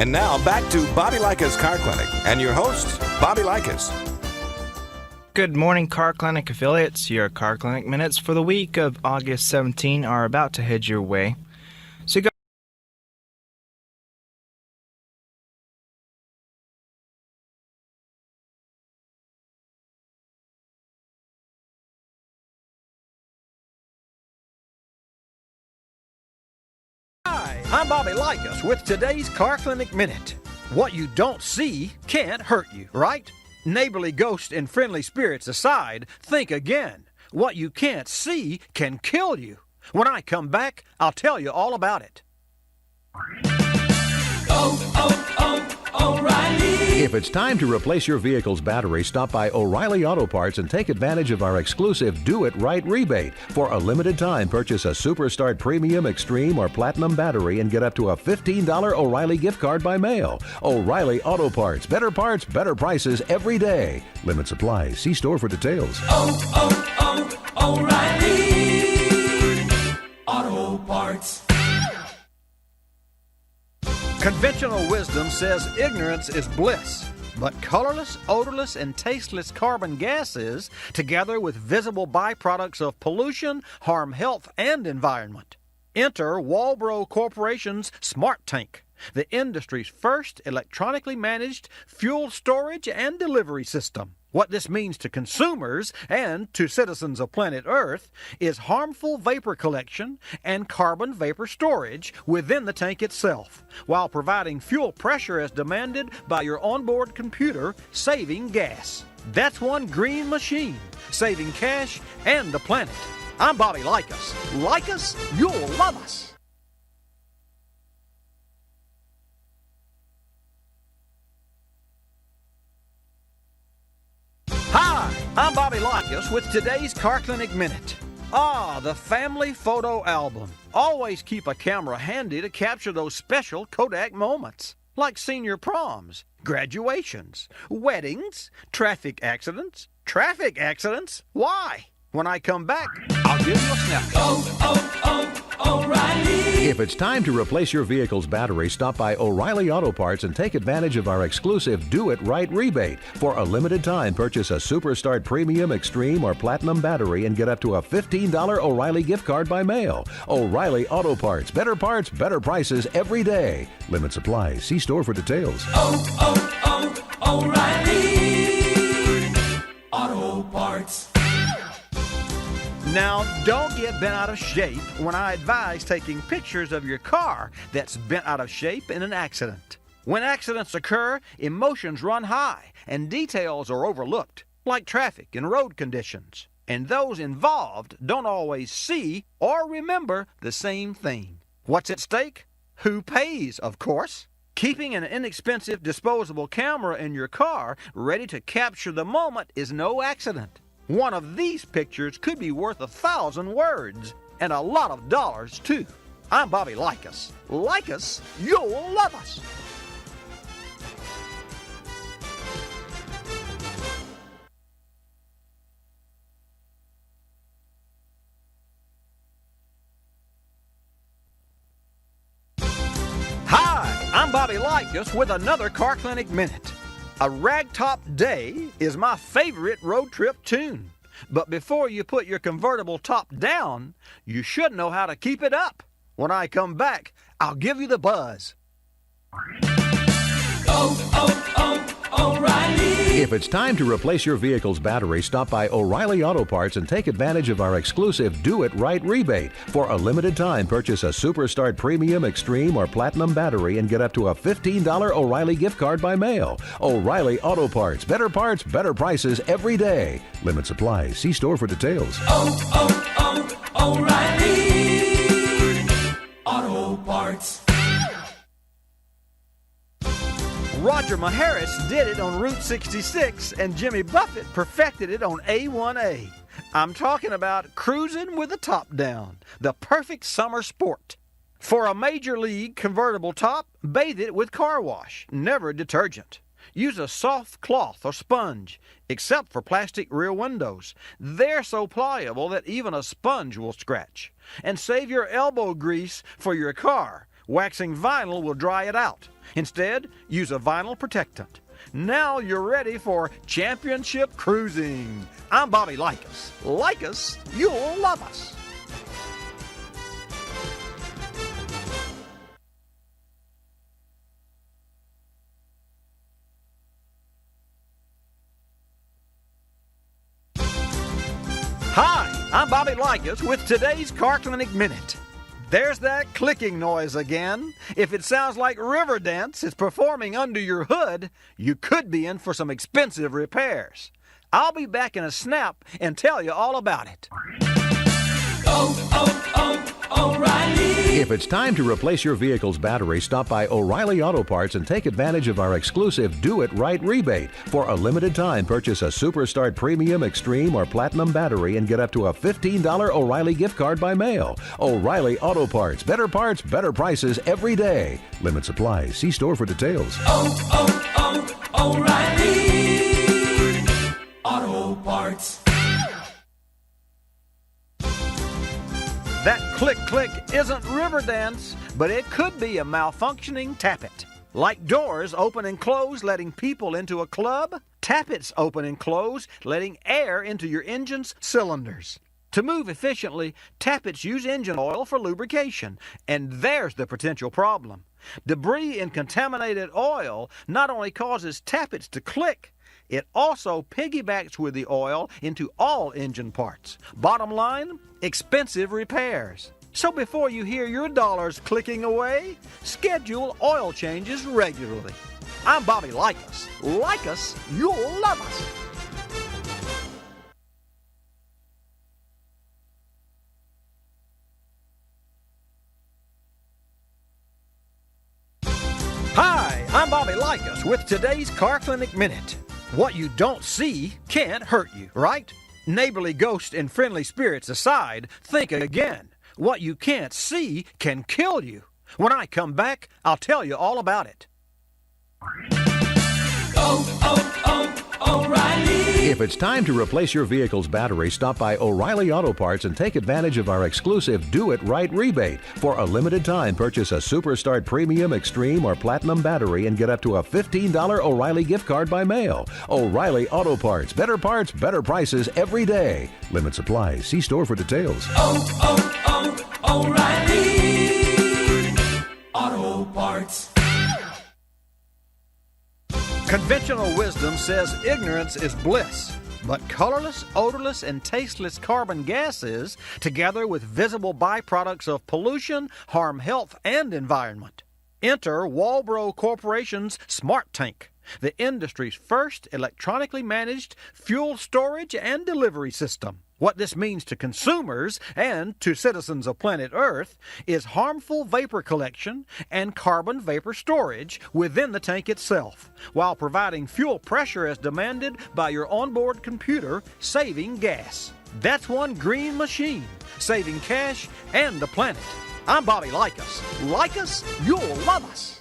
And now back to Bobby Likis Car Clinic and your host, Bobby Likis. Good morning, Car Clinic affiliates. Your Car Clinic minutes for the week of August 17 are about to head your way. So go. Hi, I'm Bobby Likis with today's Car Clinic Minute. What you don't see can't hurt you, right? Neighborly ghosts and friendly spirits aside, think again. What you can't see can kill you. When I come back, I'll tell you all about it. O'Reilly. If it's time to replace your vehicle's battery, stop by O'Reilly Auto Parts and take advantage of our exclusive Do It Right rebate. For a limited time, purchase a Superstart Premium, Extreme, or Platinum battery and get up to a $15 O'Reilly gift card by mail. O'Reilly Auto Parts. Better better prices every day. Limit supply. See store for details. O'Reilly Auto Parts. Conventional wisdom says ignorance is bliss, but colorless, odorless, and tasteless carbon gases, together with visible byproducts of pollution, harm health and environment. Enter Walbro Corporation's Smart Tank, the industry's first electronically managed fuel storage and delivery system. What this means to consumers and to citizens of planet Earth is harmful vapor collection and carbon vapor storage within the tank itself, while providing fuel pressure as demanded by your onboard computer, saving gas. That's one green machine, saving cash and the planet. I'm Bobby Likis. Like us, you'll love us. Hi, I'm Bobby Likis with today's Car Clinic Minute. The family photo album. Always keep a camera handy to capture those special Kodak moments, like senior proms, graduations, weddings, traffic accidents. Traffic accidents? Why? When I come back, I'll give you a snapshot. O'Reilly. If it's time to replace your vehicle's battery, stop by O'Reilly Auto Parts and take advantage of our exclusive Do It Right rebate. For a limited time, purchase a Superstart Premium, Extreme, or Platinum battery and get up to a $15 O'Reilly gift card by mail. O'Reilly Auto Parts. Better prices every day. Limit supply. See store for details. O'Reilly Auto Parts. Now, don't get bent out of shape when I advise taking pictures of your car that's bent out of shape in an accident. When accidents occur, emotions run high and details are overlooked, like traffic and road conditions. And those involved don't always see or remember the same thing. What's at stake? Who pays, of course. Keeping an inexpensive disposable camera in your car ready to capture the moment is no accident. One of these pictures could be worth 1,000 words, and a lot of dollars, too. I'm Bobby Likis. Like us, you'll love us. Hi, I'm Bobby Likis with another Car Clinic Minute. A Ragtop Day is my favorite road trip tune. But before you put your convertible top down, you should know how to keep it up. When I come back, I'll give you the buzz. O'Reilly. If it's time to replace your vehicle's battery, stop by O'Reilly Auto Parts and take advantage of our exclusive Do It Right rebate. For a limited time, purchase a Superstart Premium, Extreme, or Platinum battery and get up to a $15 O'Reilly gift card by mail. O'Reilly Auto Parts. Better better prices every day. Limit supply. See store for details. O'Reilly Auto Parts. Roger Maharis did it on Route 66, and Jimmy Buffett perfected it on A1A. I'm talking about cruising with the top down, the perfect summer sport. For a major league convertible top, bathe it with car wash, never detergent. Use a soft cloth or sponge, except for plastic rear windows. They're so pliable that even a sponge will scratch. And save your elbow grease for your car Waxing vinyl will dry it out. Instead, use a vinyl protectant. Now you're ready for championship cruising. I'm Bobby Likis. Like us, you'll love us. Hi, I'm Bobby Likis with today's Car Clinic Minute. There's that clicking noise again. If it sounds like Riverdance is performing under your hood, you could be in for some expensive repairs. I'll be back in a snap and tell you all about it. O'Reilly. If it's time to replace your vehicle's battery, stop by O'Reilly Auto Parts and take advantage of our exclusive Do It Right rebate. For a limited time, purchase a Superstart Premium, Extreme, or Platinum battery and get up to a $15 O'Reilly gift card by mail. O'Reilly Auto Parts. Better prices every day. Limit supply. See store for details. O'Reilly Auto Parts. That click-click isn't Riverdance, but it could be a malfunctioning tappet. Like doors open and close, letting people into a club, tappets open and close, letting air into your engine's cylinders. To move efficiently, tappets use engine oil for lubrication, and there's the potential problem. Debris in contaminated oil not only causes tappets to click, it also piggybacks with the oil into all engine parts. Bottom line, expensive repairs. So before you hear your dollars clicking away, schedule oil changes regularly. I'm Bobby Likis. Like us, you'll love us. Hi, I'm Bobby Likis with today's Car Clinic Minute. What you don't see can't hurt you, right? Neighborly ghosts and friendly spirits aside, think again. What you can't see can kill you. When I come back, I'll tell you all about it. O'Reilly. If it's time to replace your vehicle's battery, stop by O'Reilly Auto Parts and take advantage of our exclusive Do It Right rebate. For a limited time, purchase a Superstart Premium, Extreme, or Platinum battery and get up to a $15 O'Reilly gift card by mail. O'Reilly Auto Parts. Better prices every day. Limit supply. See store for details. O'Reilly Auto Parts. Conventional wisdom says ignorance is bliss, but colorless, odorless, and tasteless carbon gases, together with visible byproducts of pollution, harm health and environment. Enter Walbro Corporation's Smart Tank, the industry's first electronically managed fuel storage and delivery system. What this means to consumers and to citizens of planet Earth is harmful vapor collection and carbon vapor storage within the tank itself, while providing fuel pressure as demanded by your onboard computer, saving gas. That's one green machine, saving cash and the planet. I'm Bobby Likis. Like us, you'll love us.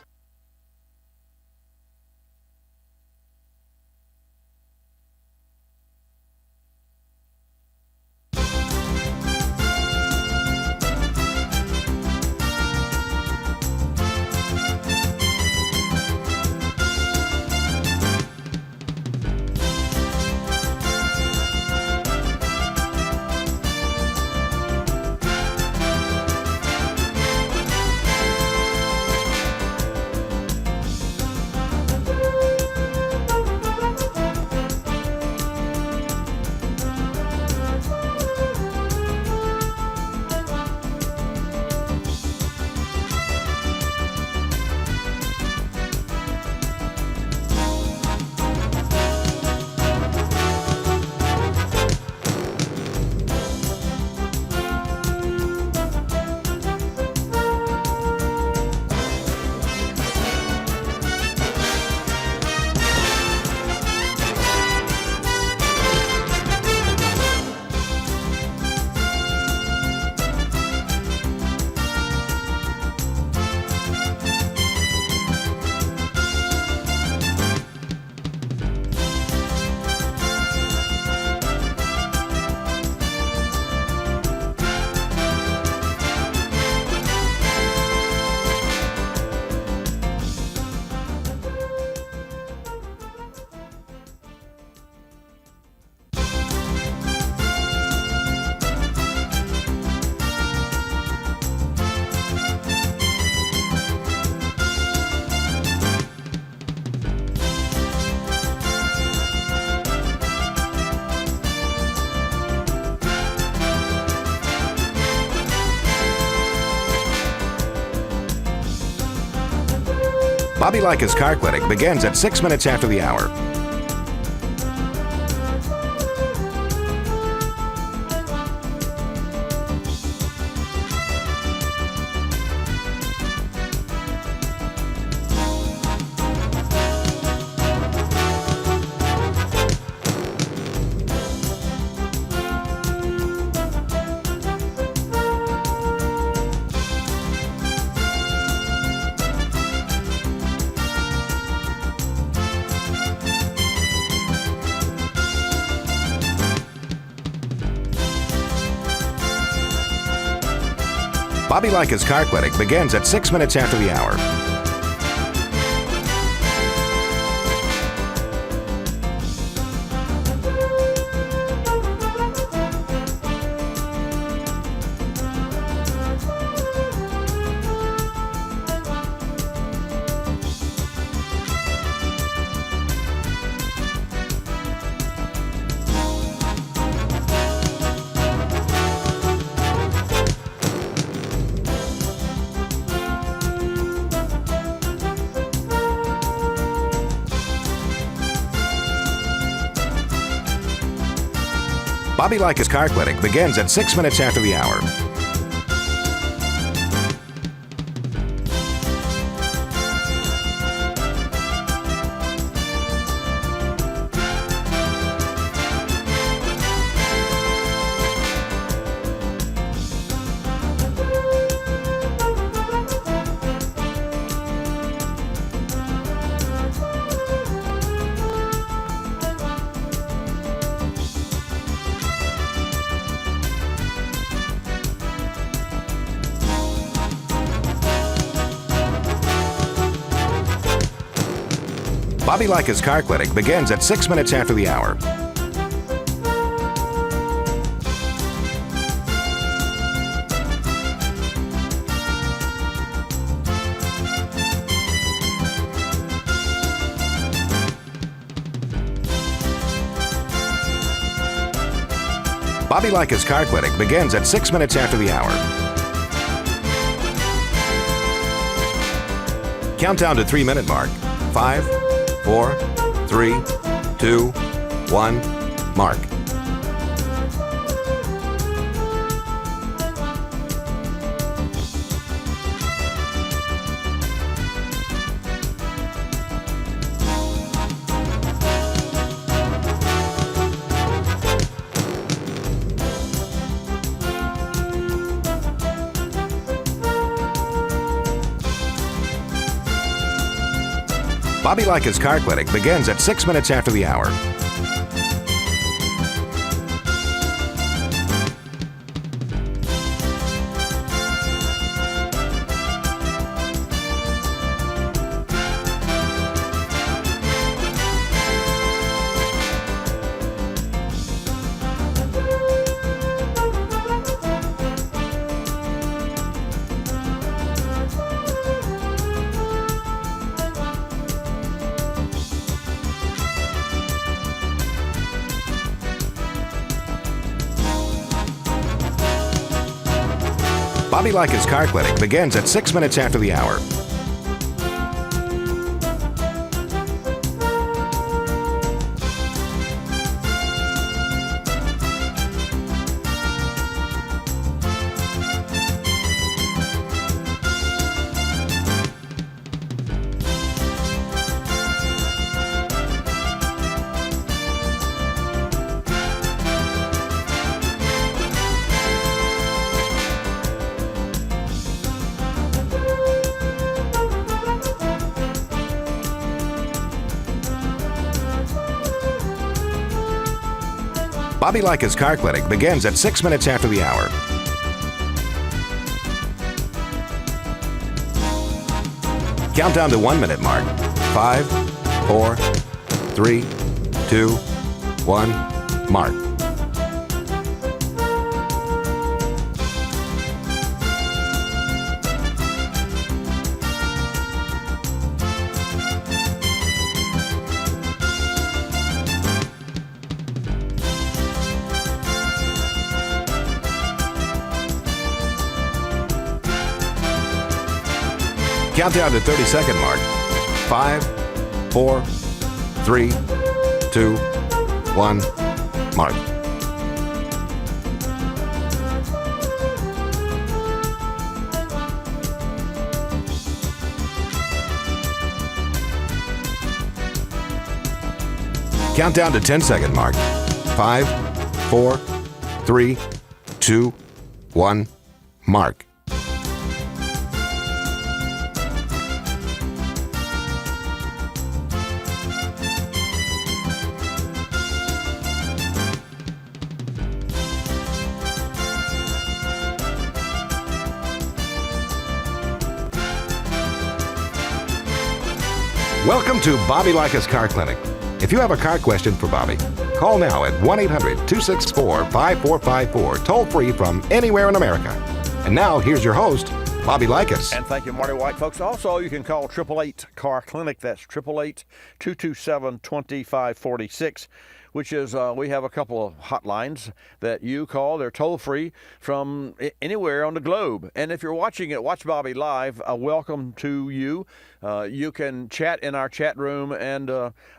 Bobby Likis Car Clinic begins at 6 minutes after the hour. Bobby Likis Car Clinic begins at 6 minutes after the hour. Bobby Likis Car Clinic begins at 6 minutes after the hour. Bobby Likis Car Clinic begins at 6 minutes after the hour. Bobby Likis Car Clinic begins at 6 minutes after the hour. Countdown to 3-minute mark. 5, 4, 3, 2, 1, mark. Bobby Likis Car Clinic begins at 6 minutes after the hour. Bobby Likis Car Clinic begins at 6 minutes after the hour. Bobby Likis Car Clinic begins at 6 minutes after the hour. Countdown to 1-minute mark. 5, 4, 3, 2, 1, mark. Countdown to 30-second mark. 5, 4, 3, 2, 1, mark. Countdown to 10-second mark. 5, 4, 3, 2, 1, mark. Welcome to Bobby Likis Car Clinic. If you have a car question for Bobby, call now at 1-800-264-5454, toll free from anywhere in America. And now, here's your host, Bobby Likis. And thank you, Marty White. Folks, also, you can call 888 Car Clinic. That's 888-227-2546, which is, we have a couple of hotlines that you call. They're toll-free from anywhere on the globe. And if you're watching it, Watch Bobby Live, welcome to you. You can chat in our chat room, and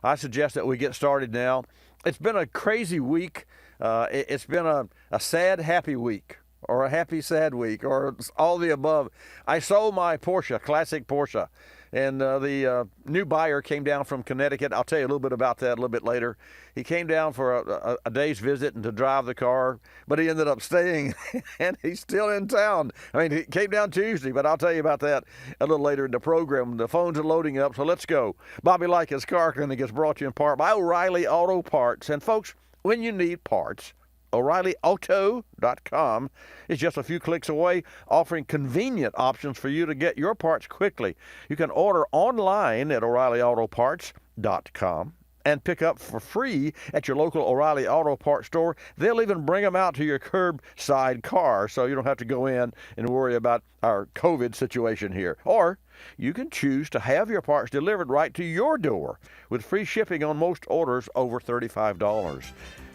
I suggest that we get started now. It's been a crazy week. It's been a sad, happy week, or a happy, sad week, or all the above. I sold my Porsche, classic Porsche, and the new buyer came down from Connecticut. I'll tell you a little bit about that a little bit later. He came down for a day's visit and to drive the car, but he ended up staying, and he's still in town. I mean, he came down Tuesday, but I'll tell you about that a little later in the program. The phones are loading up, so let's go. Bobby Likis Car Clinic is brought to you in part by O'Reilly Auto Parts. And folks, when you need parts, O'ReillyAuto.com is just a few clicks away, offering convenient options for you to get your parts quickly. You can order online at O'ReillyAutoParts.com and pick up for free at your local O'Reilly Auto Parts store. They'll even bring them out to your curbside car, so you don't have to go in and worry about our COVID situation here. Or you can choose to have your parts delivered right to your door with free shipping on most orders over $35.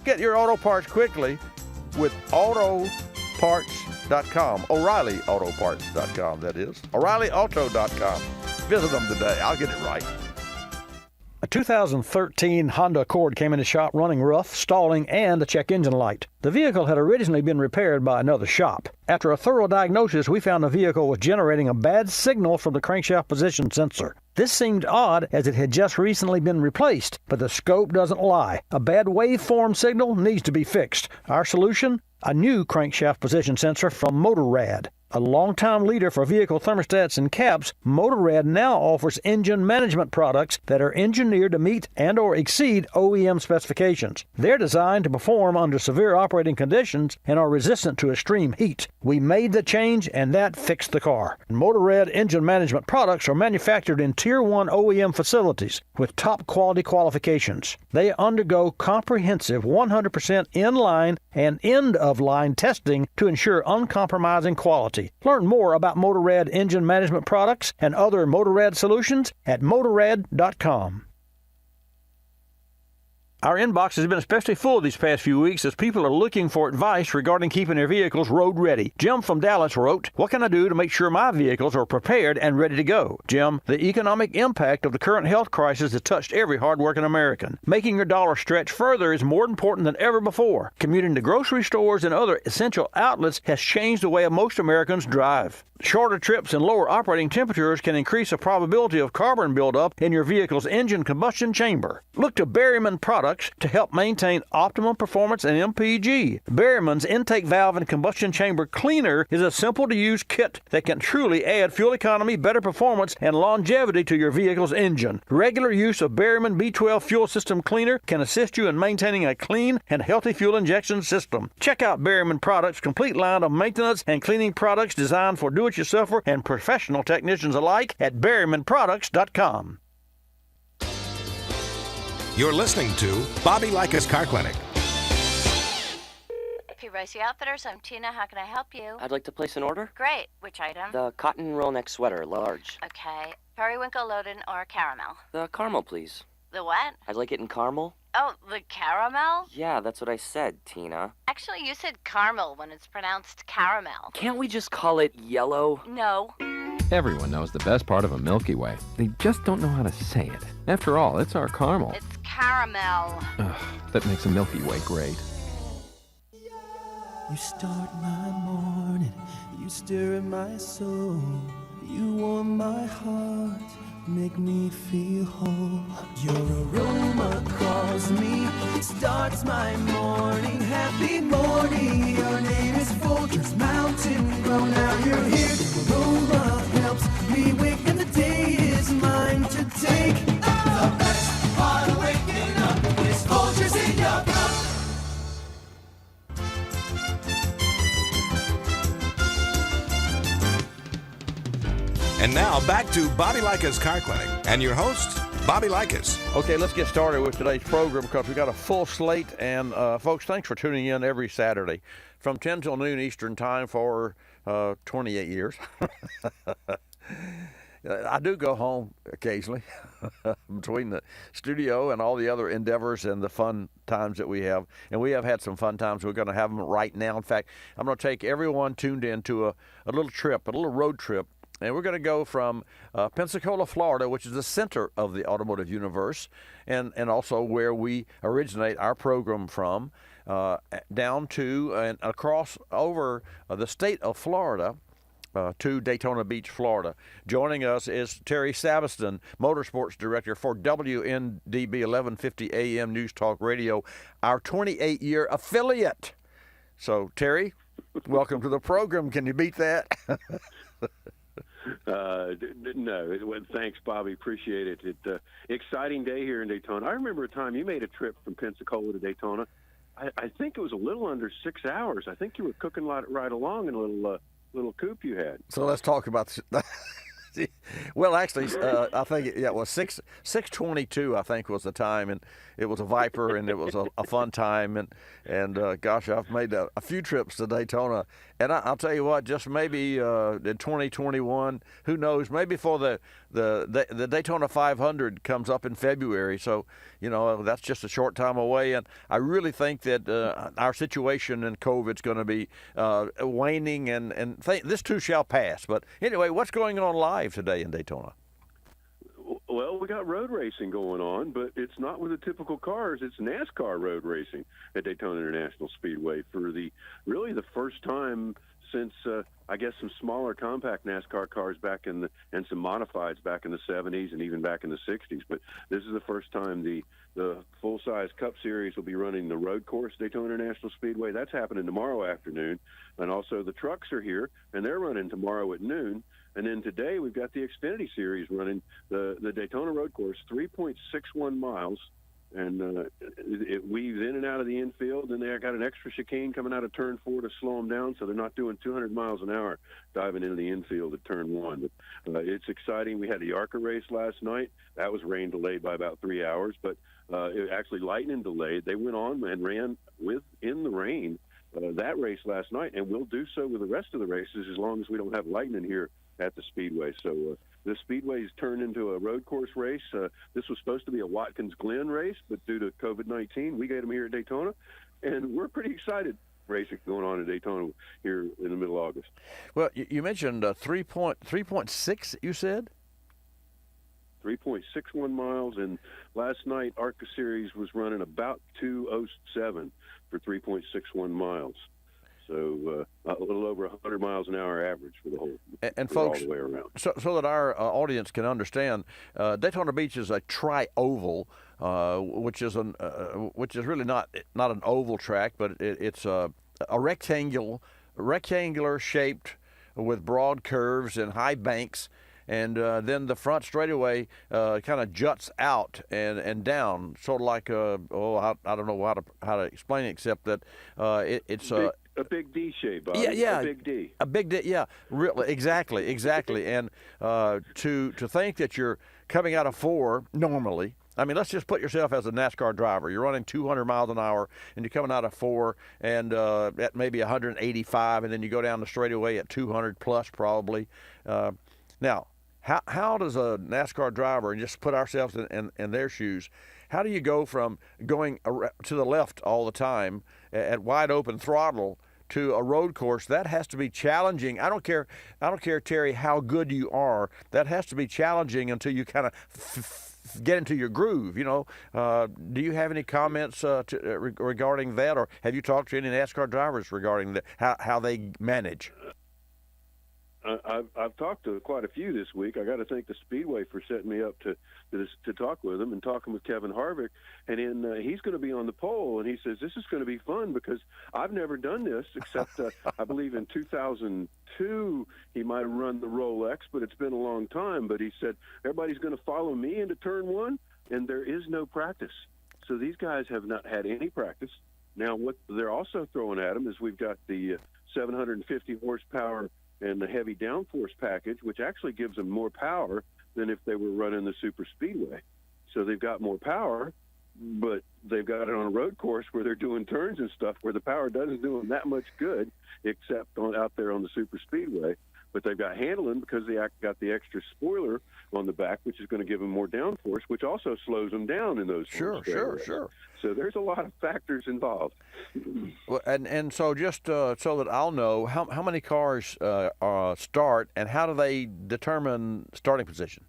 Get your auto parts quickly with autoparts.com. O'ReillyAutoParts.com, that is. O'ReillyAuto.com. Visit them today. I'll get it right. A 2013 Honda Accord came in the shop running rough, stalling, and a check engine light. The vehicle had originally been repaired by another shop. After a thorough diagnosis, we found the vehicle was generating a bad signal from the crankshaft position sensor. This seemed odd as it had just recently been replaced, but the scope doesn't lie. A bad waveform signal needs to be fixed. Our solution? A new crankshaft position sensor from Motorrad. A longtime leader for vehicle thermostats and caps, Motorrad now offers engine management products that are engineered to meet and or exceed OEM specifications. They're designed to perform under severe operating conditions and are resistant to extreme heat. We made the change, and that fixed the car. Motorrad engine management products are manufactured in Tier 1 OEM facilities with top quality qualifications. They undergo comprehensive 100% in-line and end-of-line testing to ensure uncompromising quality. Learn more about Motorrad engine management products and other Motorrad solutions at Motorrad.com. Our inbox has been especially full these past few weeks as people are looking for advice regarding keeping their vehicles road ready. Jim from Dallas wrote, "What can I do to make sure my vehicles are prepared and ready to go?" Jim, the economic impact of the current health crisis has touched every hardworking American. Making your dollar stretch further is more important than ever before. Commuting to grocery stores and other essential outlets has changed the way most Americans drive. Shorter trips and lower operating temperatures can increase the probability of carbon buildup in your vehicle's engine combustion chamber. Look to Berryman products to help maintain optimum performance and MPG. Berryman's intake valve and combustion chamber cleaner is a simple-to-use kit that can truly add fuel economy, better performance, and longevity to your vehicle's engine. Regular use of Berryman B12 fuel system cleaner can assist you in maintaining a clean and healthy fuel injection system. Check out Berryman products' complete line of maintenance and cleaning products designed for do-it-yourselfer and professional technicians alike at BerrymanProducts.com. You're listening to Bobby Likis Car Clinic. P-Ricey Outfitters, I'm Tina. How can I help you? I'd like to place an order. Great. Which item? The cotton roll neck sweater, large. Okay. Periwinkle, Loden, or caramel? The caramel, please. The what? I'd like it in caramel. Oh, the caramel? Yeah, that's what I said, Tina. Actually, you said caramel when it's pronounced caramel. Can't we just call it yellow? No. Everyone knows the best part of a Milky Way. They just don't know how to say it. After all, it's our caramel. It's caramel. Ugh, that makes a Milky Way great. You start my morning, you stir in my soul, you warm my heart, make me feel whole. Your aroma calls me, starts my morning, happy morning. Your name is Folgers Mountain Grow, now you're here. Your aroma helps me wake and the day is mine to take. The best part of waking up is Folgers in your cup. And now back to Bobby Likis Car Clinic and your host, Bobby Likis. Okay, let's get started with today's program because we got a full slate. And folks, thanks for tuning in every Saturday from 10 till noon Eastern time for 28 years. I do go home occasionally between the studio and all the other endeavors and the fun times that we have. And we have had some fun times. We're going to have them right now. In fact, I'm going to take everyone tuned in to a little trip, a little road trip. And we're going to go from Pensacola, Florida, which is the center of the automotive universe, and also where we originate our program from, down to and across over the state of Florida to Daytona Beach, Florida. Joining us is Terry Saveston, Motorsports Director for WNDB 1150 AM News Talk Radio, our 28-year affiliate. So, Terry, welcome to the program. Can you beat that? No. Thanks, Bobby. Appreciate it. It's exciting day here in Daytona. I remember a time you made a trip from Pensacola to Daytona. I think it was a little under 6 hours. I think you were cooking right along in a little coupe you had. So let's talk about. Well, actually, I think it was 6:22. I think was the time, and it was a Viper, and it was a fun time, and gosh, I've made a few trips to Daytona, and I'll tell you what, just maybe in 2021, who knows? Maybe for the Daytona 500 comes up in February, so that's just a short time away, and I really think that our situation in COVID's going to be waning, and this too shall pass. But anyway, what's going on live today in Daytona? Well, we got road racing going on, but it's not with the typical cars. It's NASCAR road racing at Daytona International Speedway for the first time since I guess some smaller compact NASCAR cars and some modifieds back in the 70s and even back in the 60s. But this is the first time the full-size Cup Series will be running the road course Daytona International Speedway. That's happening tomorrow afternoon. And also the trucks are here, and they're running tomorrow at noon. And then today we've got the Xfinity Series running the Daytona road course, 3.61 miles. And it weaves in and out of the infield. And they got an extra chicane coming out of turn 4 to slow them down, so they're not doing 200 miles an hour diving into the infield at turn 1. But it's exciting. We had the ARCA race last night. That was rain delayed by about 3 hours, but it actually lightning delayed. They went on and ran in the rain that race last night, and we'll do so with the rest of the races as long as we don't have lightning here at the Speedway. So the Speedway's turned into a road course race. This was supposed to be a Watkins Glen race, but due to COVID-19, we get them here at Daytona, and we're pretty excited racing going on in Daytona here in the middle of August. Well, you mentioned 3.6, you said? 3.61 miles, and last night ARCA Series was running about 2:07 for 3.61 miles. So a little over 100 miles an hour average for the whole, and folks, all the way around. So that our audience can understand, Daytona Beach is a tri-oval, which is really not an oval track, but it's a rectangular shaped with broad curves and high banks. And then the front straightaway kind of juts out and down, sort of like I don't know how to explain it, except that it's a big D shape. Bobby. Yeah, a big D. A big D. Yeah, really, exactly. And to think that you're coming out of 4 normally. I mean, let's just put yourself as a NASCAR driver. You're running 200 miles an hour, and you're coming out of 4, and at maybe 185, and then you go down the straightaway at 200 plus probably. Now, how does a NASCAR driver, and just put ourselves in their shoes, how do you go from going to the left all the time at wide open throttle to a road course, that has to be challenging. I don't care, Terry, how good you are. That has to be challenging until you kind of get into your groove. Do you have any comments regarding that, or have you talked to any NASCAR drivers regarding how they manage? I've talked to quite a few this week. I got to thank the Speedway for setting me up to talk with them, and talking with Kevin Harvick. And he's going to be on the pole, and he says this is going to be fun because I've never done this except I believe in 2002 he might have run the Rolex, but it's been a long time. But he said everybody's going to follow me into turn one, and there is no practice. So these guys have not had any practice. Now what they're also throwing at them is we've got the 750 horsepower and the heavy downforce package, which actually gives them more power than if they were running the super speedway. So they've got more power, but they've got it on a road course where they're doing turns and stuff where the power doesn't do them that much good, except out there on the super speedway. But they've got handling because they got the extra spoiler on the back, which is going to give them more downforce, which also slows them down in those. Sure. So there's a lot of factors involved. Well, and so just so that I'll know, how many cars start, and how do they determine starting position?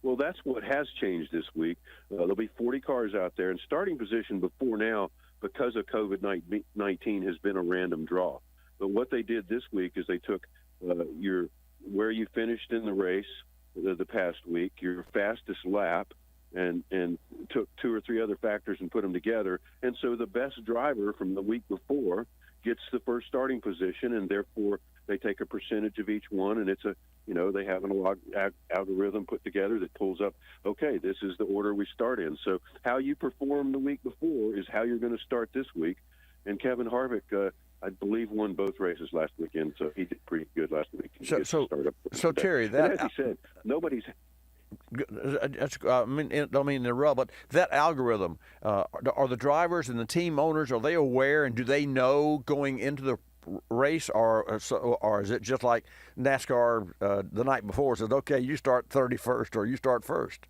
Well, that's what has changed this week. There'll be 40 cars out there, and starting position before now, because of COVID-19, has been a random draw. But what they did this week is they took where you finished in the race the past week, your fastest lap, and took two or three other factors and put them together. And so the best driver from the week before gets the first starting position, and therefore they take a percentage of each one, and it's they have an algorithm put together that pulls up, okay, this is the order we start in. So how you perform the week before is how you're going to start this week. And Kevin Harvick, I believe, won both races last weekend, so he did pretty good last week. So Terry, that, and as he said, nobody's. I mean, don't mean to interrupt, but that algorithm, are the drivers and the team owners, are they aware, and do they know going into the race, or is it just like NASCAR the night before says, okay, you start 31st or you start first?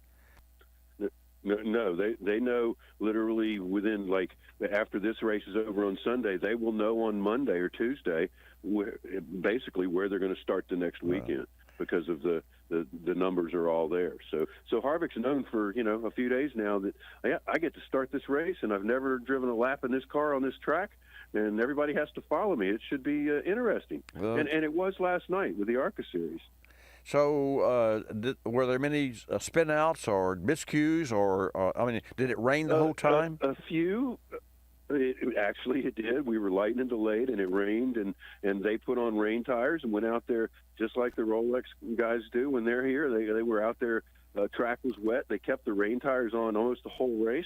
No, they know literally within, after this race is over on Sunday, they will know on Monday or Tuesday basically where they're going to start the next weekend because of the numbers are all there. So Harvick's known for a few days now that I get to start this race, and I've never driven a lap in this car on this track, and everybody has to follow me. It should be interesting, and it was last night with the ARCA Series. So, were there many spin-outs or miscues, or did it rain the whole time? A few. It did. We were lightning delayed, and it rained, and they put on rain tires and went out there just like the Rolex guys do when they're here. They were out there. Track was wet. They kept the rain tires on almost the whole race.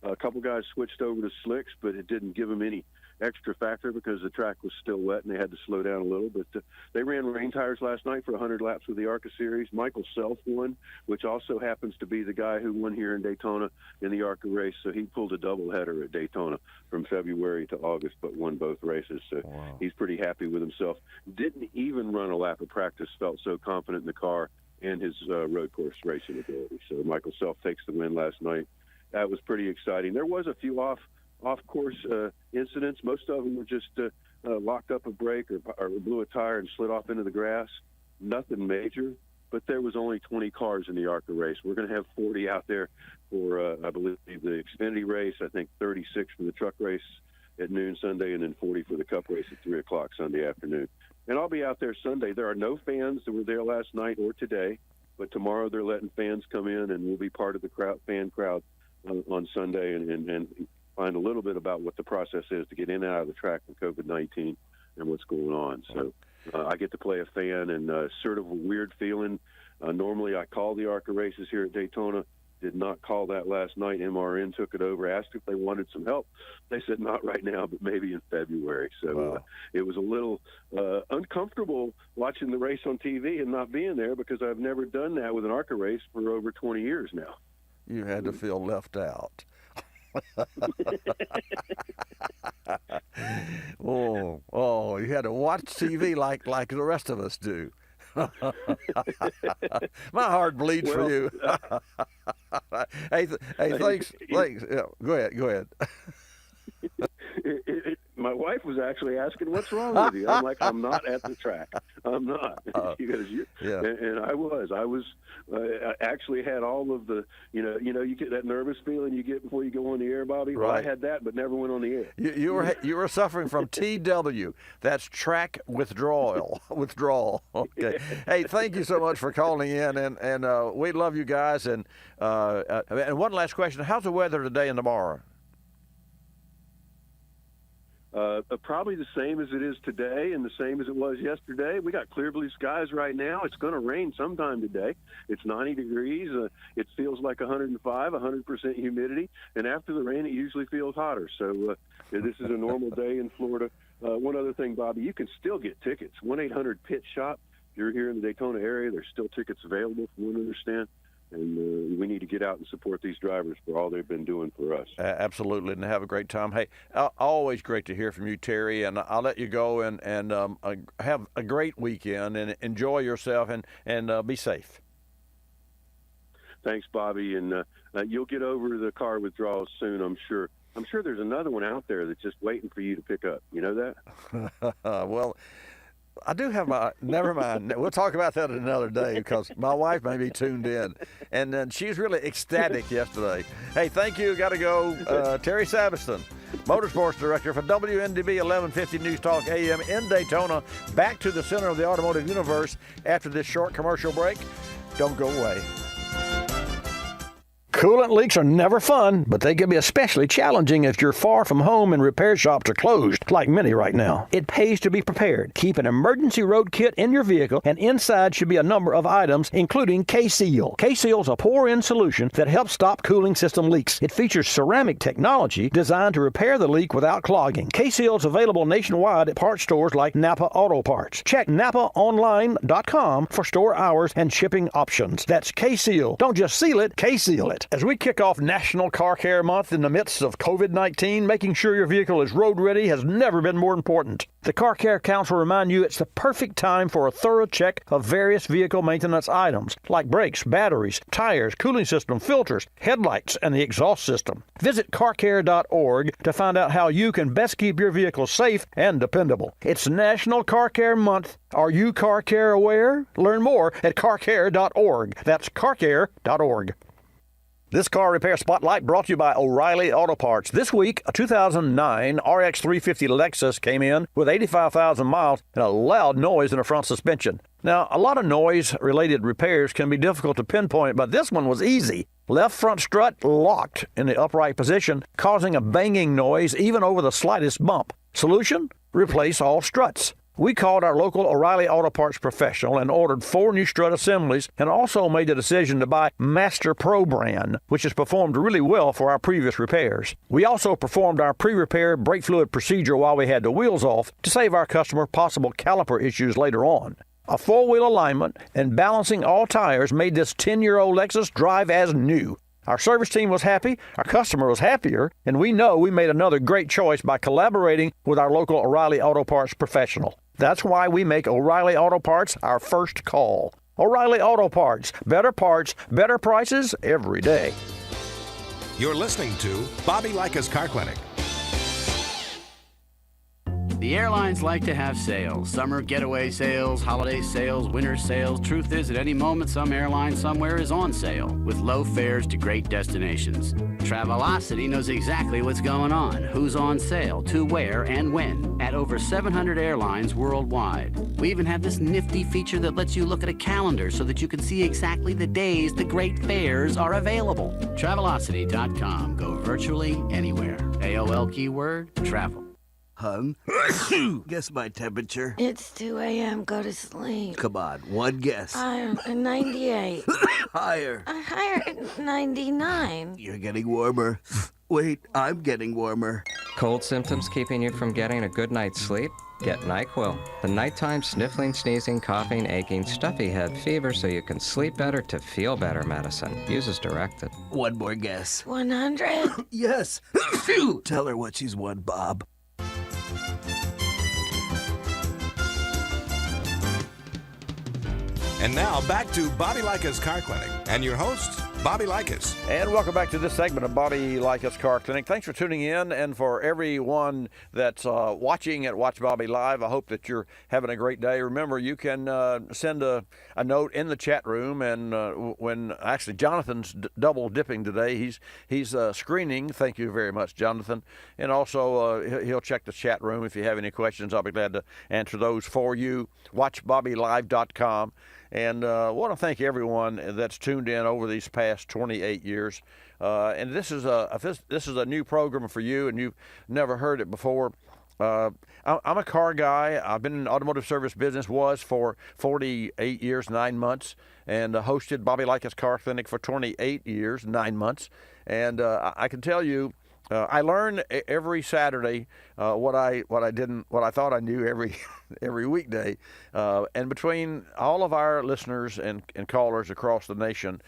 A couple guys switched over to slicks, but it didn't give them any extra factor because the track was still wet and they had to slow down a little. But they ran rain tires last night for 100 laps with the ARCA Series. Michael Self won, which also happens to be the guy who won here in Daytona in the ARCA race. So he pulled a doubleheader at Daytona from February to August, but won both races. So He's pretty happy with himself. Didn't even run a lap of practice, felt so confident in the car and his road course racing ability. So Michael Self takes the win last night. That was pretty exciting. There was a few off-course incidents. Most of them were just locked up a brake or blew a tire and slid off into the grass. Nothing major, but there was only 20 cars in the ARCA race. We're going to have 40 out there for, I believe, the Xfinity race, I think 36 for the truck race at noon Sunday, and then 40 for the Cup race at 3 o'clock Sunday afternoon. And I'll be out there Sunday. There are no fans that were there last night or today, but tomorrow they're letting fans come in, and we'll be part of the fan crowd on Sunday and find a little bit about what the process is to get in and out of the track with COVID-19 and what's going on. So I get to play a fan, and sort of a weird feeling. Normally I call the ARCA races here at Daytona. Did not call that last night. MRN took it over, asked if they wanted some help. They said not right now, but maybe in February. So it was a little uncomfortable watching the race on TV and not being there because I've never done that with an ARCA race for over 20 years now. You had to feel left out. you had to watch TV like the rest of us do. My heart bleeds for you. Hey, thanks. Yeah, go ahead. my wife was actually asking, "What's wrong with you?" I'm like, "I'm not at the track. I'm not." She goes, Yeah. And I was. I actually had all of the, you get that nervous feeling you get before you go on the air, Bobby. Well, I Right. had that, but never went on the air. You were suffering from TW. That's track withdrawal. Okay. Hey, thank you so much for calling in, and we love you guys. And one last question: how's the weather today and tomorrow? Probably the same as it is today and the same as it was yesterday. We got clear blue skies right now. It's going to rain sometime today. It's 90 degrees. It feels like 105, 100% humidity. And after the rain, it usually feels hotter. So this is a normal day in Florida. One other thing, Bobby, you can still get tickets. 1-800-PIT-SHOP. If you're here in the Daytona area, there's still tickets available, from what I understand. And we need to get out and support these drivers for all they've been doing for us. Absolutely, and have a great time. Hey, always great to hear from you, Terry, and I'll let you go and have a great weekend and enjoy yourself and be safe. Thanks, Bobby, and you'll get over the car withdrawals soon, I'm sure. I'm sure there's another one out there that's just waiting for you to pick up. You know that? Well, I do have never mind. We'll talk about that another day because my wife may be tuned in. And then she was really ecstatic yesterday. Hey, thank you. Got to go. Terry Sabiston, Motorsports Director for WNDB 1150 News Talk AM in Daytona. Back to the center of the automotive universe after this short commercial break. Don't go away. Coolant leaks are never fun, but they can be especially challenging if you're far from home and repair shops are closed, like many right now. It pays to be prepared. Keep an emergency road kit in your vehicle, and inside should be a number of items, including K-Seal. K-Seal is a pour-in solution that helps stop cooling system leaks. It features ceramic technology designed to repair the leak without clogging. K-Seal is available nationwide at parts stores like Napa Auto Parts. Check NapaOnline.com for store hours and shipping options. That's K-Seal. Don't just seal it, K-Seal it. As we kick off National Car Care Month in the midst of COVID-19, making sure your vehicle is road ready has never been more important. The Car Care Council remind you it's the perfect time for a thorough check of various vehicle maintenance items, like brakes, batteries, tires, cooling system, filters, headlights, and the exhaust system. Visit carcare.org to find out how you can best keep your vehicle safe and dependable. It's National Car Care Month. Are you car care aware? Learn more at carcare.org. That's carcare.org. This Car Repair Spotlight brought to you by O'Reilly Auto Parts. This week, a 2009 RX 350 Lexus came in with 85,000 miles and a loud noise in the front suspension. Now, a lot of noise-related repairs can be difficult to pinpoint, but this one was easy. Left front strut locked in the upright position, causing a banging noise even over the slightest bump. Solution? Replace all struts. We called our local O'Reilly Auto Parts professional and ordered 4 new strut assemblies and also made the decision to buy Master Pro brand, which has performed really well for our previous repairs. We also performed our pre-repair brake fluid procedure while we had the wheels off to save our customer possible caliper issues later on. A 4-wheel alignment and balancing all tires made this 10-year-old Lexus drive as new. Our service team was happy, our customer was happier, and we know we made another great choice by collaborating with our local O'Reilly Auto Parts professional. That's why we make O'Reilly Auto Parts our first call. O'Reilly Auto Parts, better prices every day. You're listening to Bobby Likis Car Clinic. The airlines like to have sales. Summer getaway sales, holiday sales, winter sales. Truth is, at any moment, some airline somewhere is on sale with low fares to great destinations. Travelocity knows exactly what's going on, who's on sale, to where, and when, at over 700 airlines worldwide. We even have this nifty feature that lets you look at a calendar so that you can see exactly the days the great fares are available. Travelocity.com. Go virtually anywhere. AOL keyword, travel. Hun, guess my temperature. It's 2 a.m. Go to sleep. Come on, one guess. I'm 98. Higher. Higher at 99. You're getting warmer. Wait, I'm getting warmer. Cold symptoms keeping you from getting a good night's sleep? Get NyQuil, the nighttime sniffling, sneezing, coughing, aching, stuffy head, fever so you can sleep better to feel better medicine. Use as directed. One more guess. 100? Yes. Tell her what she's won, Bob. And now back to Bobby Likis Car Clinic and your hosts, Bobby Likis. And welcome back to this segment of Bobby Likis Car Clinic. Thanks for tuning in, and for everyone that's watching at Watch Bobby Live, I hope that you're having a great day. Remember, you can send a note in the chat room, and when actually Jonathan's double dipping today, he's screening. Thank you very much, Jonathan. And also he'll check the chat room. If you have any questions, I'll be glad to answer those for you. WatchBobbyLive.com. And I want to thank everyone that's tuned in over these past 28 years. And this is a new program for you, and you've never heard it before. I'm a car guy. I've been in the automotive service business, was for 48 years, 9 months, and hosted Bobby Likis Car Clinic for 28 years, 9 months. And I can tell you, I learn every Saturday what I thought I knew every weekday. And between all of our listeners and callers across the nation,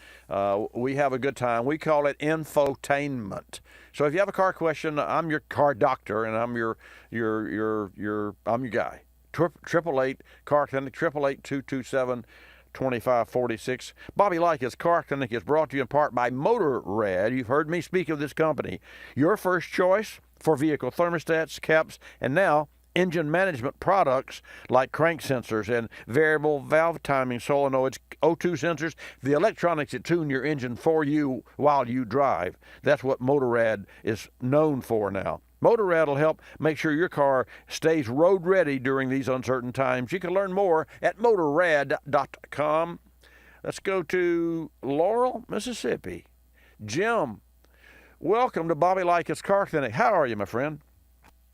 we have a good time. We call it infotainment. So if you have a car question, I'm your car doctor, and I'm your guy. 888 Car Clinic, 888-227-2546. Bobby Likis Car Clinic is brought to you in part by Motorrad. You've heard me speak of this company. Your first choice for vehicle thermostats, caps, and now engine management products like crank sensors and variable valve timing solenoids, O2 sensors, the electronics that tune your engine for you while you drive. That's what Motorrad is known for now. Motorrad will help make sure your car stays road ready during these uncertain times. You can learn more at motorrad.com. Let's go to Laurel, Mississippi. Jim, welcome to Bobby Likis Car Clinic. How are you, my friend?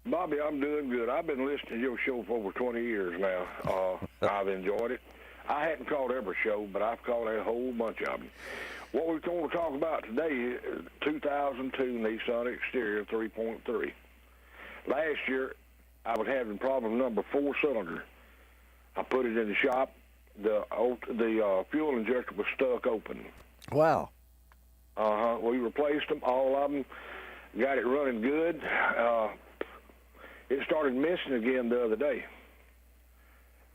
Bobby, I'm doing good. I've been listening to your show for over 20 years now. I've enjoyed it. I hadn't called every show, but I've called a whole bunch of them. What we're going to talk about today is 2002 Nissan Exterior 3.3. Last year, I was having problem number 4-cylinder. I put it in the shop. The fuel injector was stuck open. Wow. We replaced them, all of them. Got it running good. It started missing again the other day.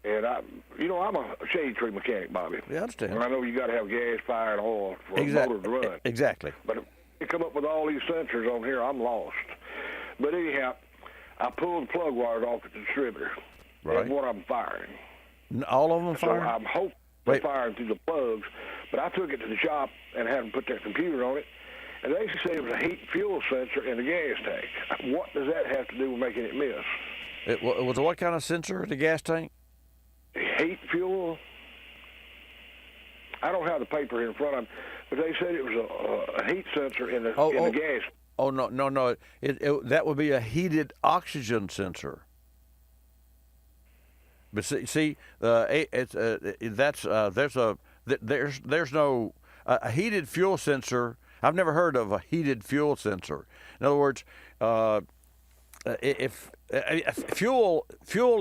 And I'm a shade tree mechanic, Bobby. Yeah, I understand. And I know you got to have gas, fire, and oil for a motor to run. Exactly. But if you come up with all these sensors on here, I'm lost. But anyhow, I pulled the plug wires off at the distributor. Right. And one of them firing. All of them firing? So I'm hoping they're firing through the plugs. But I took it to the shop and had them put that computer on it. And they said it was a heat fuel sensor in the gas tank. What does that have to do with making it miss? It was what kind of sensor in the gas tank? Heat fuel. I don't have the paper here in front of me, but they said it was a heat sensor in the gas. Oh no! That would be a heated oxygen sensor. But see, there's no a heated fuel sensor. I've never heard of a heated fuel sensor. In other words, if fuel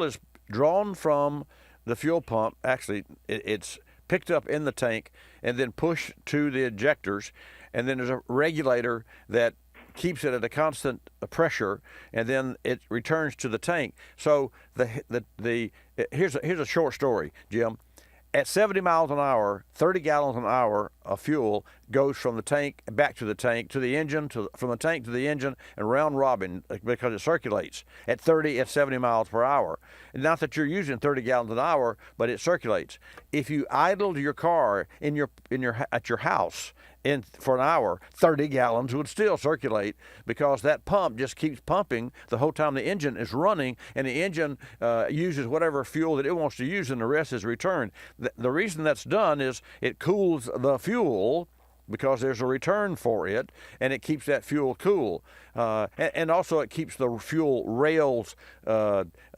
is drawn from the fuel pump, actually it's picked up in the tank and then pushed to the injectors, and then there's a regulator that keeps it at a constant pressure, and then it returns to the tank. So here's a short story, Jim. At 70 miles an hour, 30 gallons an hour of fuel goes from the tank back to the tank to the engine, from the tank to the engine, and round robin because it circulates at 70 miles per hour. And not that you're using 30 gallons an hour, but it circulates. If you idled your car at your house for an hour, 30 gallons would still circulate because that pump just keeps pumping the whole time the engine is running, and the engine uses whatever fuel that it wants to use, and the rest is returned. The reason that's done is it cools the fuel because there's a return for it, and it keeps that fuel cool. And also it keeps the fuel rails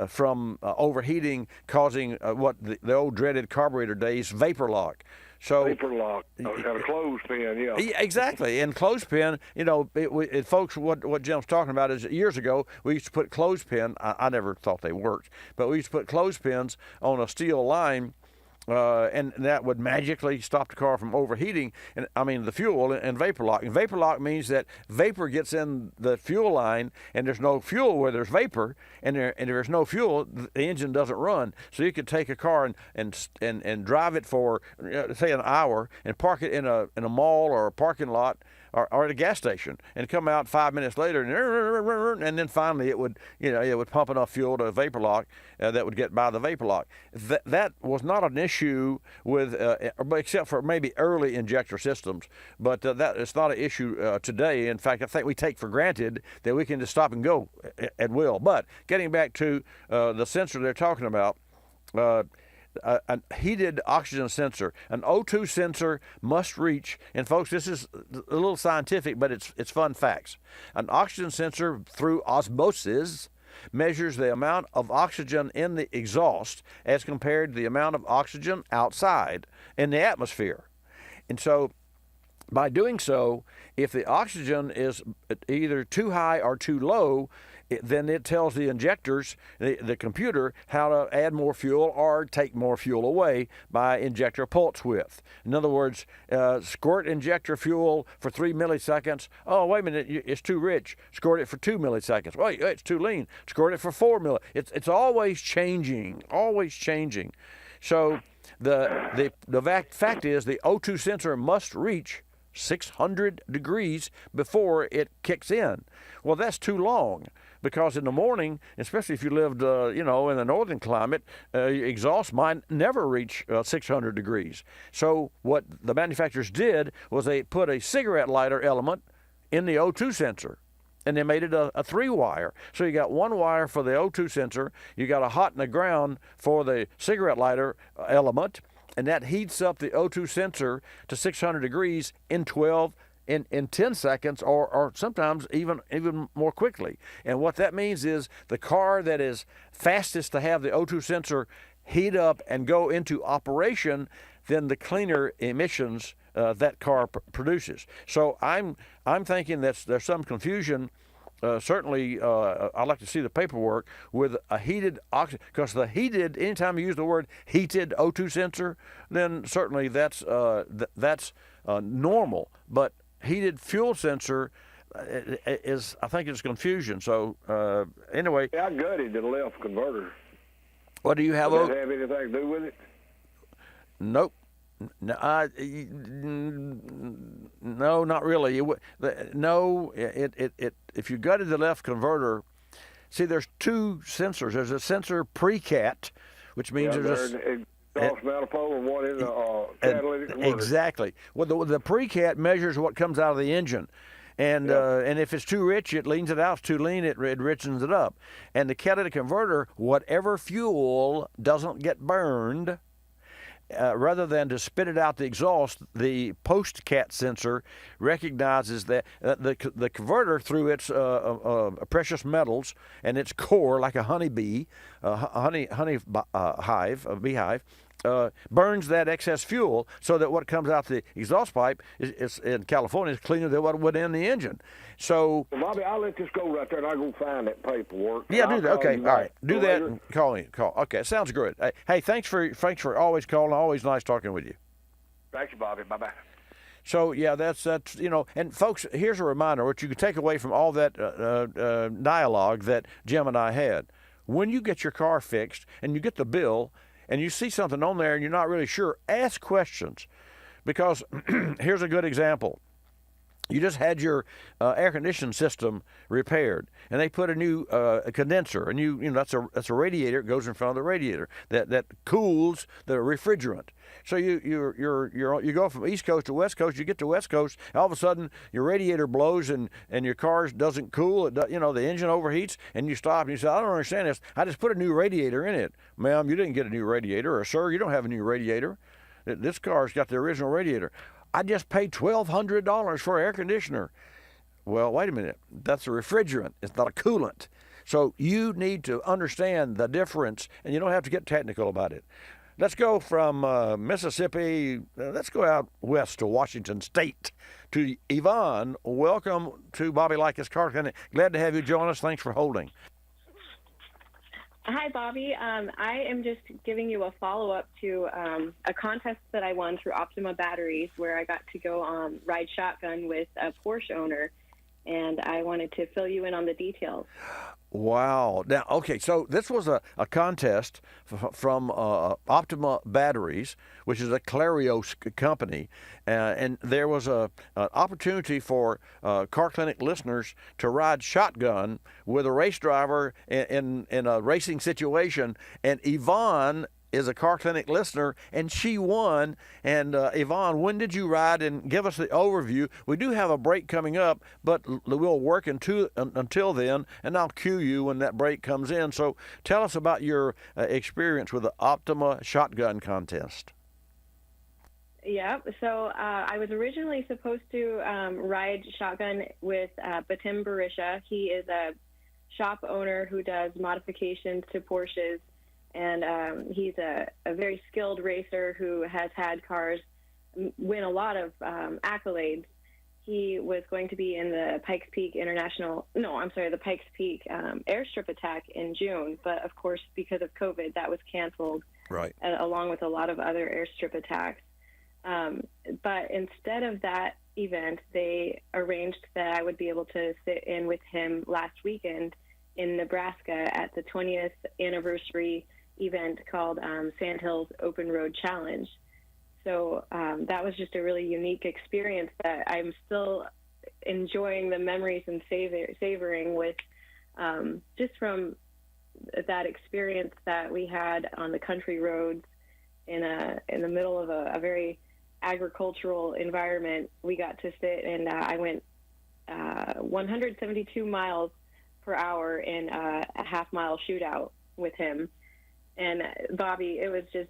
from overheating, causing what the old dreaded carburetor days, vapor lock. So vapor lock, and a clothespin, yeah. Exactly, and clothespin, folks, what Jim's talking about is years ago, we used to put clothespin, I never thought they worked, but we used to put clothespins on a steel line and that would magically stop the car from overheating. And I mean the fuel and vapor lock. And vapor lock means that vapor gets in the fuel line, and there's no fuel where there's vapor, and there's no fuel, the engine doesn't run. So you could take a car and drive it for say an hour and park it in a mall or a parking lot or at a gas station, and come out 5 minutes later, and then finally it would pump enough fuel to a vapor lock that would get by the vapor lock. That was not an issue with, except for maybe early injector systems, but that is not an issue today. In fact, I think we take for granted that we can just stop and go at will. But getting back to the sensor they're talking about. A heated oxygen sensor, an O2 sensor must reach, and folks, this is a little scientific, but it's fun facts. An oxygen sensor through osmosis measures the amount of oxygen in the exhaust as compared to the amount of oxygen outside in the atmosphere. And so by doing so, if the oxygen is either too high or too low, then it tells the injectors, the computer, how to add more fuel or take more fuel away by injector pulse width. In other words, squirt injector fuel for 3 milliseconds. Oh, wait a minute, it's too rich. Squirt it for 2 milliseconds. Wait, it's too lean. Squirt it for 4 milliseconds. It's always changing, always changing. So the fact is the O2 sensor must reach 600 degrees before it kicks in. Well, that's too long, because in the morning, especially if you lived, in the northern climate, exhaust might never reach 600 degrees. So what the manufacturers did was they put a cigarette lighter element in the O2 sensor, and they made it a 3-wire. So you got 1 wire for the O2 sensor, you got a hot in the ground for the cigarette lighter element, and that heats up the O2 sensor to 600 degrees in 10 seconds, or sometimes even more quickly. And what that means is the car that is fastest to have the O2 sensor heat up and go into operation, then the cleaner emissions that car produces. So I'm thinking that there's some confusion. Certainly, I'd like to see the paperwork with a heated oxygen, because anytime you use the word heated O2 sensor, then certainly that's normal. But heated fuel sensor is, I think it's confusion. So anyway. I gutted the left converter. What do you have? Does that have anything to do with it? Nope. No, not really. If you gutted the left converter, see, there's 2 sensors. There's a sensor pre-cat, which means there's an exhaust manifold and one in the catalytic converter. Exactly. Well, the pre-cat measures what comes out of the engine. And if it's too rich, it leans it out. If it's too lean, it richens it up. And the catalytic converter, whatever fuel doesn't get burned, rather than to spit it out the exhaust, the post-cat sensor recognizes that the converter, through its precious metals and its core, like a honeybee, beehive, burns that excess fuel, so that what comes out the exhaust pipe is in California is cleaner than what went in the engine. So, well, Bobby, I'll let this go right there, and I'll go find that paperwork. Yeah, do that. Okay, all right, do that and call me. Okay, sounds good. Hey, thanks for always calling. Always nice talking with you. Thank you, Bobby. Bye bye. So yeah, that's and folks, here's a reminder what you can take away from all that dialogue that Jim and I had. When you get your car fixed and you get the bill, and you see something on there and you're not really sure, ask questions. Because here's a good example. You just had your air conditioning system repaired, and they put a new condenser, that's a radiator. It goes in front of the radiator that cools the refrigerant. So you go from East Coast to West Coast. You get to West Coast, all of a sudden your radiator blows and your car doesn't cool. The engine overheats, and you stop and you say, I don't understand this. I just put a new radiator in it. Ma'am, you didn't get a new radiator, or sir, you don't have a new radiator. This car's got the original radiator. I just paid $1,200 for an air conditioner. Well, wait a minute. That's a refrigerant. It's not a coolant. So you need to understand the difference, and you don't have to get technical about it. Let's go from Mississippi. Let's go out west to Washington State to Yvonne. Welcome to Bobby Likis Car Clinic. Glad to have you join us. Thanks for holding. Hi, Bobby. I am just giving you a follow-up to a contest that I won through Optima Batteries, where I got to go ride shotgun with a Porsche owner, and I wanted to fill you in on the details. Wow. Now, okay, so this was a contest from Optima Batteries, which is a Clarios company, and there was an opportunity for Car Clinic listeners to ride shotgun with a race driver in a racing situation, and Yvonne is a Car Clinic listener, and she won. And Yvonne, when did you ride? And give us the overview. We do have a break coming up, but we'll work until then, and I'll cue you when that break comes in. So tell us about your experience with the Optima Shotgun Contest. Yeah, so I was originally supposed to ride shotgun with Batim Barisha. He is a shop owner who does modifications to Porsches, and he's a very skilled racer who has had cars win a lot of accolades. He was going to be in the Pikes Peak the Pikes Peak airstrip attack in June, but of course, because of COVID, that was canceled, right? Along with a lot of other airstrip attacks. But instead of that event, they arranged that I would be able to sit in with him last weekend in Nebraska at the 20th anniversary event called Sandhills Open Road Challenge. So that was just a really unique experience that I'm still enjoying the memories and savoring with, just from that experience that we had on the country roads in the middle of a very agricultural environment. We got to sit and I went 172 miles per hour in a half-mile shootout with him. And Bobby, it was just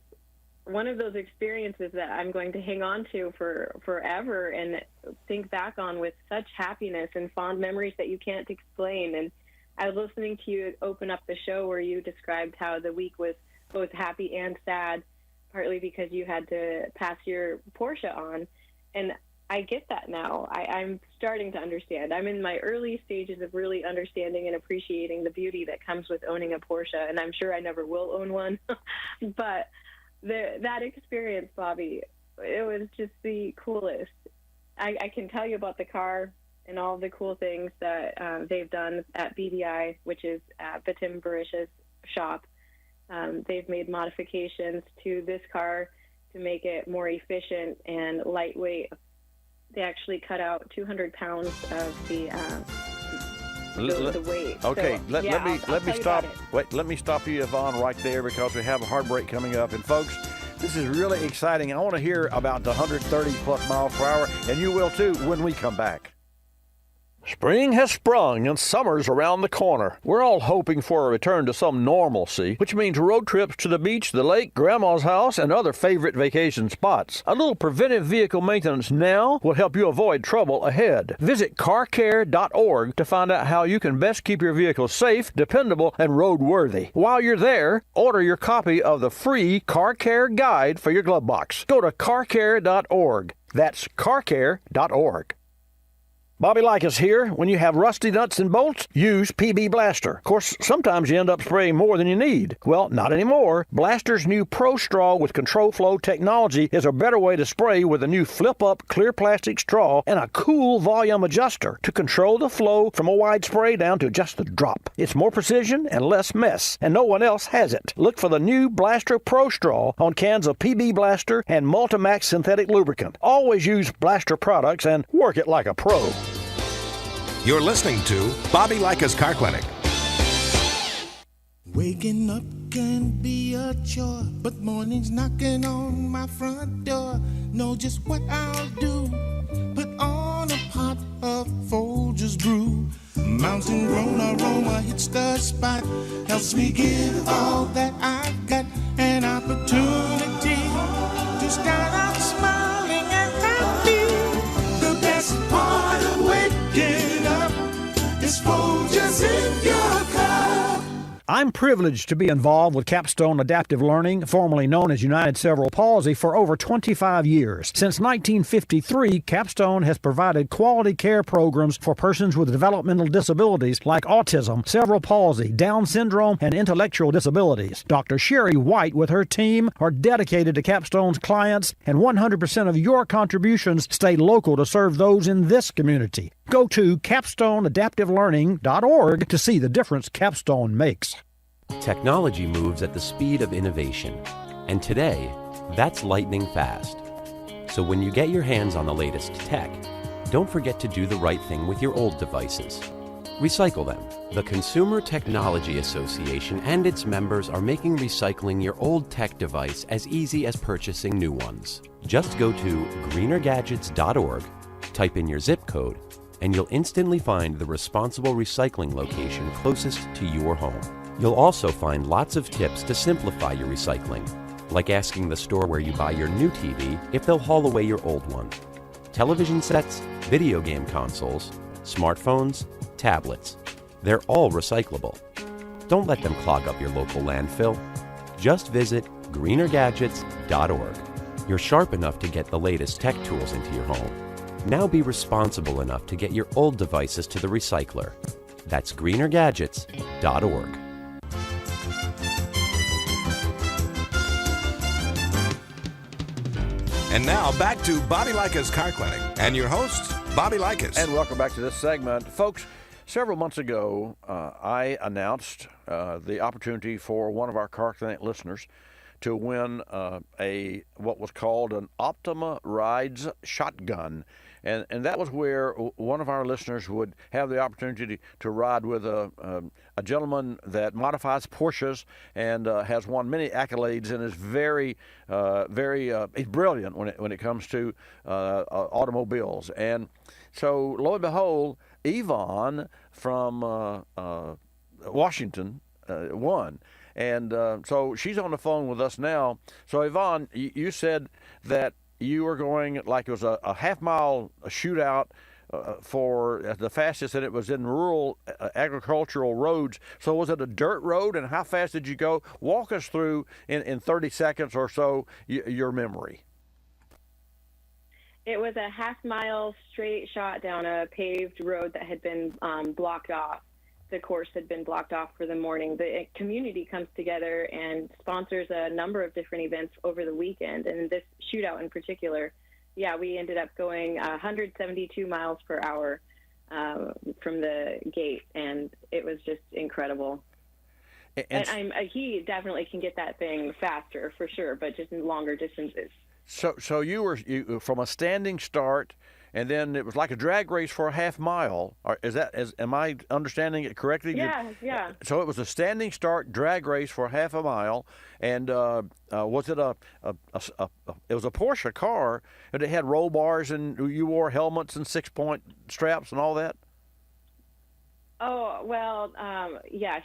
one of those experiences that I'm going to hang on to for forever and think back on with such happiness and fond memories that you can't explain. And I was listening to you open up the show where you described how the week was both happy and sad, partly because you had to pass your Porsche on. And I get that now. I'm starting to understand. I'm in my early stages of really understanding and appreciating the beauty that comes with owning a Porsche, and I'm sure I never will own one. But that experience, Bobby, it was just the coolest. I can tell you about the car and all the cool things that they've done at BDI, which is Batim Barisha's shop. They've made modifications to this car to make it more efficient and lightweight. They actually cut out 200 pounds of the weight. Okay, so, let me stop. Wait, let me stop you, Yvonne, right there, because we have a hard break coming up. And folks, this is really exciting. I want to hear about the 130 plus miles per hour, and you will too when we come back. Spring has sprung and summer's around the corner. We're all hoping for a return to some normalcy, which means road trips to the beach, the lake, grandma's house, and other favorite vacation spots. A little preventive vehicle maintenance now will help you avoid trouble ahead. Visit carcare.org to find out how you can best keep your vehicle safe, dependable, and roadworthy. While you're there, order your copy of the free Car Care Guide for your glove box. Go to carcare.org. That's carcare.org. Bobby Likis here. When you have rusty nuts and bolts, use PB Blaster. Of course, sometimes you end up spraying more than you need. Well, not anymore. Blaster's new Pro Straw with Control Flow technology is a better way to spray with a new flip-up clear plastic straw and a cool volume adjuster to control the flow from a wide spray down to just a drop. It's more precision and less mess, and no one else has it. Look for the new Blaster Pro Straw on cans of PB Blaster and Multimax synthetic lubricant. Always use Blaster products and work it like a pro. You're listening to Bobby Likis Car Clinic. Waking up can be a chore, but mornings knocking on my front door. Know just what I'll do. Put on a pot of Folgers brew. Mountain grown aroma hits the spot. Helps me give all that I've got. An opportunity to start out smiling and happy. The best part of waking up is Folgers in your cup. I'm I'm privileged to be involved with Capstone Adaptive Learning, formerly known as United Cerebral Palsy, for over 25 years. Since 1953, Capstone has provided quality care programs for persons with developmental disabilities like autism, cerebral palsy, Down syndrome, and intellectual disabilities. Dr. Sherry White with her team are dedicated to Capstone's clients, and 100% of your contributions stay local to serve those in this community. Go to capstoneadaptivelearning.org to see the difference Capstone makes. Technology moves at the speed of innovation, and today, that's lightning fast. So when you get your hands on the latest tech, don't forget to do the right thing with your old devices. Recycle them. The Consumer Technology Association and its members are making recycling your old tech device as easy as purchasing new ones. Just go to greenergadgets.org, type in your zip code, and you'll instantly find the responsible recycling location closest to your home. You'll also find lots of tips to simplify your recycling, like asking the store where you buy your new TV if they'll haul away your old one. Television sets, video game consoles, smartphones, tablets, they're all recyclable. Don't let them clog up your local landfill. Just visit greenergadgets.org. You're sharp enough to get the latest tech tools into your home. Now be responsible enough to get your old devices to the recycler. That's greenergadgets.org. And now back to Bobby Likis Car Clinic and your host, Bobby Likis. And welcome back to this segment. Folks, several months ago, I announced the opportunity for one of our Car Clinic listeners to win what was called an Optima Rides shotgun. And that was where one of our listeners would have the opportunity to ride with a gentleman that modifies Porsches and has won many accolades and is very he's brilliant when it comes to automobiles. And so, lo and behold, Yvonne from Washington won. And so she's on the phone with us now. So, Yvonne, you said that you were going, like it was a half-mile shootout for the fastest, and it was in rural agricultural roads. So was it a dirt road, and how fast did you go? Walk us through, in 30 seconds or so, your memory. It was a half-mile straight shot down a paved road that had been blocked off. The course had been blocked off for the morning. The community comes together and sponsors a number of different events over the weekend. And this shootout in particular, we ended up going 172 miles per hour from the gate, and it was just incredible. And he definitely can get that thing faster for sure, but just in longer distances. So you were from a standing start, and then it was like a drag race for a half mile. Am I understanding it correctly? Yeah. So it was a standing start drag race for half a mile, and was it it was a Porsche car, and it had roll bars, and you wore helmets and 6-point straps and all that? Oh, well,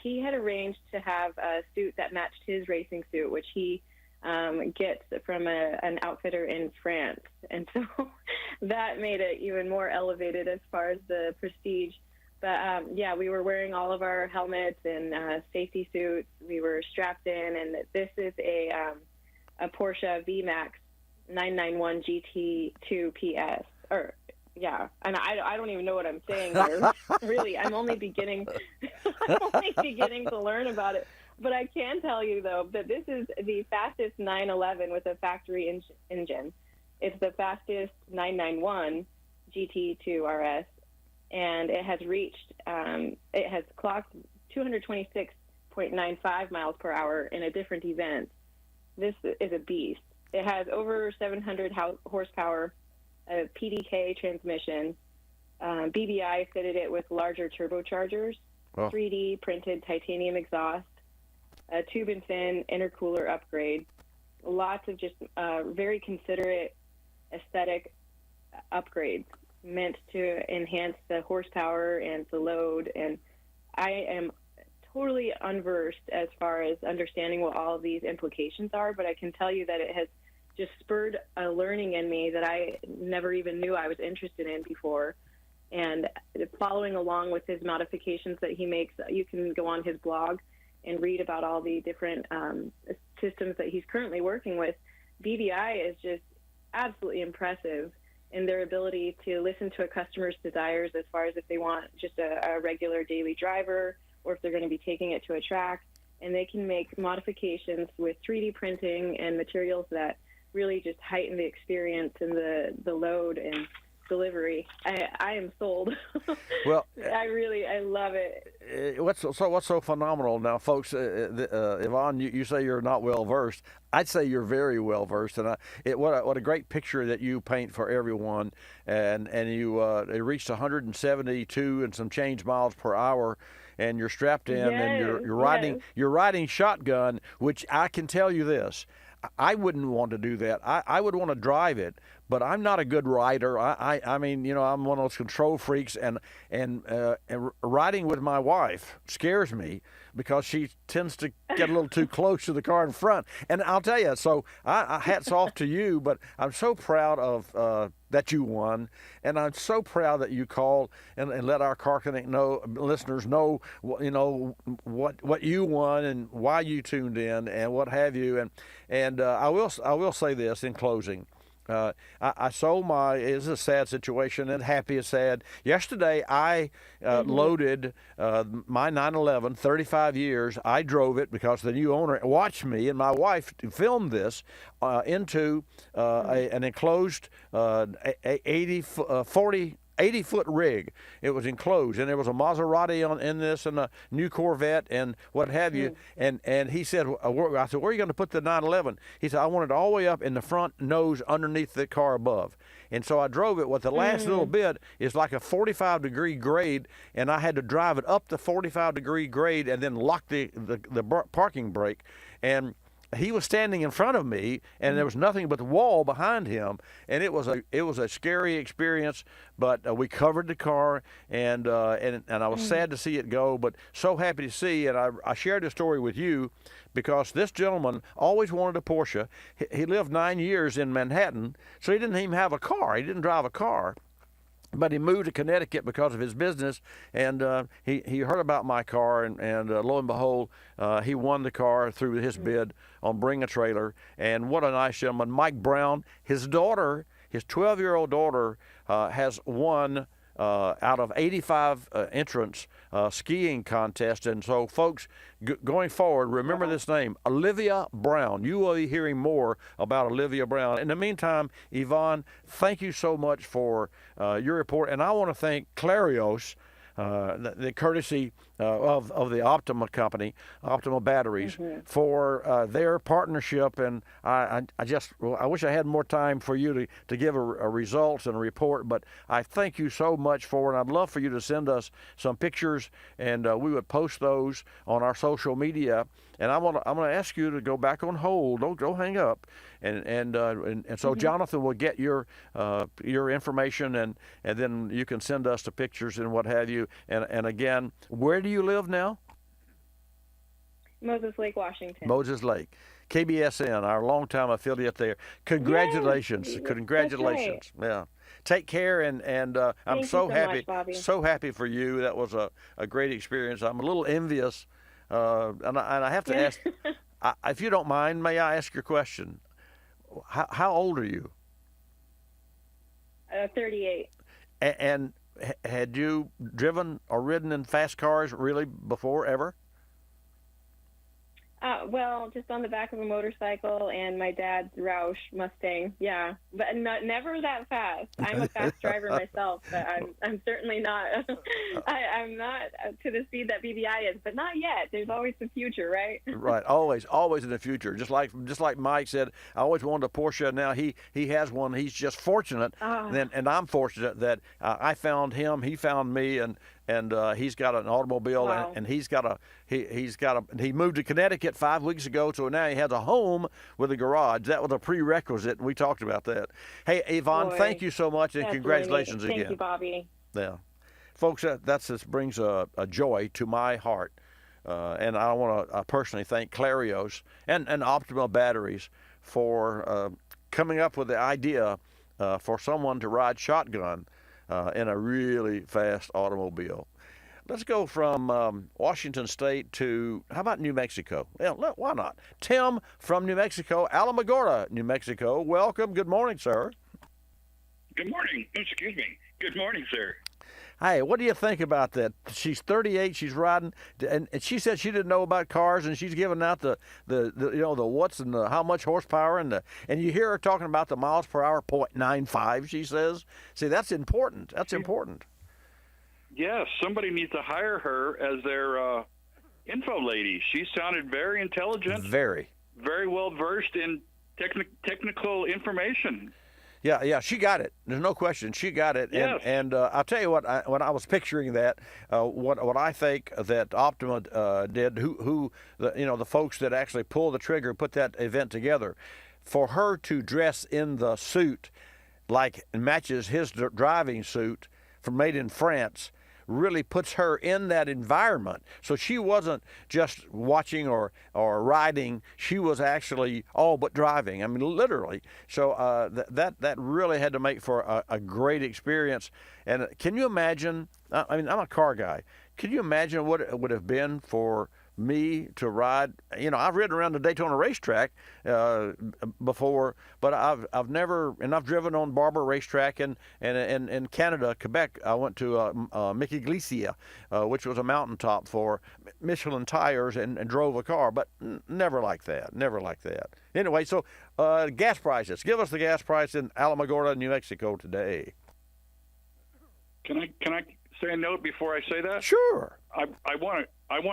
he had arranged to have a suit that matched his racing suit, which he gets from an outfitter in France. And so that made it even more elevated as far as the prestige. But we were wearing all of our helmets and safety suits. We were strapped in, and this is a Porsche VMAX 991 GT2 PS. And I don't even know what I'm saying here. Really, I'm only beginning to learn about it. But I can tell you, though, that this is the fastest 911 with a factory engine. It's the fastest 991 GT2 RS, and it has clocked 226.95 miles per hour in a different event. This is a beast. It has over 700 horsepower, a PDK transmission. BBI fitted it with larger turbochargers, 3D printed titanium exhaust, a tube and fin intercooler upgrade, lots of just very considerate aesthetic upgrades meant to enhance the horsepower and the load. And I am totally unversed as far as understanding what all of these implications are, but I can tell you that it has just spurred a learning in me that I never even knew I was interested in before. And following along with his modifications that he makes, you can go on his blog and read about all the different systems that he's currently working with, BVI is just absolutely impressive in their ability to listen to a customer's desires as far as if they want just a regular daily driver or if they're going to be taking it to a track. And they can make modifications with 3D printing and materials that really just heighten the experience and the load and delivery. I am sold. Well, I love it. What's so phenomenal now, folks? Yvonne, you say you're not well versed. I'd say you're very well versed, and what a great picture that you paint for everyone. And you it reached 172 and some change miles per hour. And you're strapped in, and you're riding shotgun, which I can tell you this. I wouldn't want to do that. I would want to drive it, but I'm not a good rider. I mean, I'm one of those control freaks, and riding with my wife scares me because she tends to get a little too close to the car in front. And I'll tell you, so I hats off to you, but I'm so proud of that you won, and I'm so proud that you called and let our Car Clinic listeners know, what you won and why you tuned in and what have you. And I will say this in closing. I sold it's a sad situation, and happy is sad. Yesterday, I loaded my 911, 35 years. I drove it because the new owner watched me and my wife filmed this into an enclosed 80-foot rig. It was enclosed, and there was a Maserati in this, and a new Corvette, and what have you. And he said, I said, where are you going to put the 911? He said, I want it all the way up in the front nose underneath the car above. And so I drove it. What the last little bit is like a 45-degree grade, and I had to drive it up the 45-degree grade and then lock the parking brake. And he was standing in front of me, and there was nothing but the wall behind him, and it was a scary experience. But we covered the car, and I was sad to see it go, but so happy to see. And I shared this story with you because this gentleman always wanted a Porsche. He lived 9 years in Manhattan, so he didn't even have a car. He didn't drive a car. But he moved to Connecticut because of his business, and he heard about my car, and lo and behold, he won the car through his bid on Bring a Trailer. And what a nice gentleman. Mike Brown, his daughter, his 12-year-old daughter, has won out of 85 entrants skiing contest. And so, folks, going forward, remember this name, Olivia Brown. You will be hearing more about Olivia Brown. In the meantime, Yvonne, thank you so much for your report. And I want to thank Clarios, the courtesy of the Optima company, Optima Batteries, for their partnership. And I wish I had more time for you to give a results and a report, but I thank you so much for it. And I'd love for you to send us some pictures, and we would post those on our social media. And I'm gonna ask you to go back on hold. Don't hang up. And so Jonathan will get your information, and then you can send us the pictures and what have you. And again, where do you live now? Moses Lake, Washington. Moses Lake. KBSN, our longtime affiliate there. Congratulations. Yes, Congratulations. That's right. Yeah. Take care, and I'm so happy. Much, Bobby. So happy for you. That was a great experience. I'm a little envious, and I have to ask, if you don't mind, may I ask your question? How old are you? 38. And had you driven or ridden in fast cars really before, ever? Well, just on the back of a motorcycle and my dad's Roush Mustang, yeah, but never that fast. I'm a fast driver myself, but I'm certainly not. I'm not to the speed that BBI is, but not yet. There's always the future, right? Right, always in the future. Just like Mike said, I always wanted a Porsche. Now he has one. He's just fortunate, and I'm fortunate that I found him. He found me, and he's got an automobile. Wow. and he moved to Connecticut 5 weeks ago, so now he has a home with a garage. That was a prerequisite, and we talked about that. Hey, Yvonne, thank you so much, and congratulations again. Thank you, Bobby. Yeah, folks, this brings a joy to my heart, and I want to personally thank Clarios and Optima Batteries for coming up with the idea for someone to ride shotgun in a really fast automobile. Let's go from Washington State to, how about New Mexico? Yeah, why not? Tim from New Mexico, Alamogordo, New Mexico. Welcome. Good morning, sir. Good morning. Excuse me. Good morning, sir. Hey, what do you think about that? She's 38. She's riding, and she said she didn't know about cars, and she's giving out the what's and the how much horsepower, and you hear her talking about the miles per hour, 0.95. She says, see, that's important. That's important. Yes, somebody needs to hire her as their info lady. She sounded very intelligent, very well versed in technical information. Yeah, she got it. There's no question. She got it. Yes. And I'll tell you what, when I was picturing that, what I think that Optima did, the folks that actually pulled the trigger, put that event together, for her to dress in the suit like matches his driving suit from made in France, really puts her in that environment. So she wasn't just watching or riding. She was actually all but driving. I mean, literally. So that really had to make for a great experience. And can you imagine? I mean, I'm a car guy. Can you imagine what it would have been for me to ride? I've ridden around the Daytona racetrack before, but I've never, and I've driven on Barber racetrack and in Canada, Quebec. I went to Mickey Glacier, which was a mountaintop for Michelin tires, and drove a car, but never like that. Anyway, so gas prices. Give us the gas price in Alamogordo, New Mexico today. Can I say a note before I say that? Sure. I want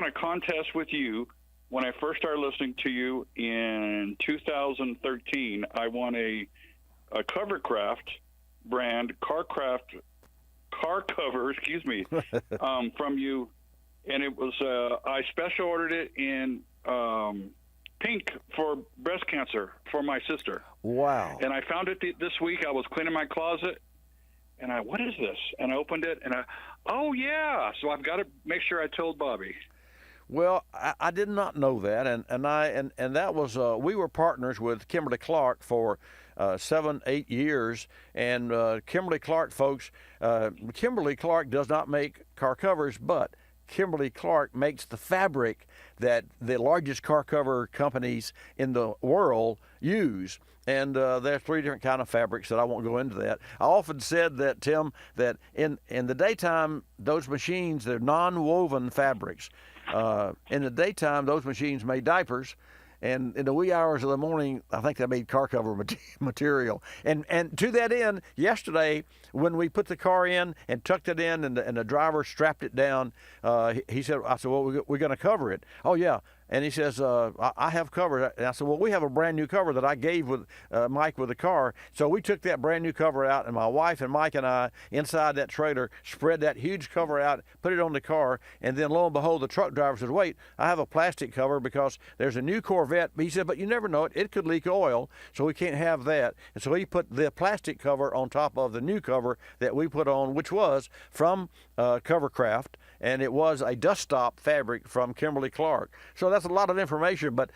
a contest with you. When I first started listening to you in 2013, I won a Covercraft brand car cover, from you, and it was I special ordered it in pink for breast cancer for my sister. Wow! And I found it this week. I was cleaning my closet, and what is this? And I opened it, and oh yeah! So I've got to make sure I told Bobby. Well, I did not know that, and that was we were partners with Kimberly Clark for 7-8 years, and Kimberly Clark folks, Kimberly Clark does not make car covers, but Kimberly Clark makes the fabric that the largest car cover companies in the world use. And there's 3 different kind of fabrics that I won't go into that. I often said that, Tim, that in the daytime, those machines, they're non-woven fabrics. In the daytime, those machines made diapers. And in the wee hours of the morning, I think they made car cover material. And to that end, yesterday, when we put the car in and tucked it in, and the driver strapped it down, he said, I said, well, we're going to cover it. Oh, yeah. And he says, I have cover. And I said, well, we have a brand new cover that I gave with Mike with the car. So we took that brand new cover out, and my wife and Mike and I, inside that trailer, spread that huge cover out, put it on the car, and then lo and behold, the truck driver says, wait, I have a plastic cover because there's a new Corvette. He said, but you never know it could leak oil, so we can't have that. And so he put the plastic cover on top of the new cover that we put on, which was from Covercraft, and it was a dust stop fabric from Kimberly Clark. So that's a lot of information, but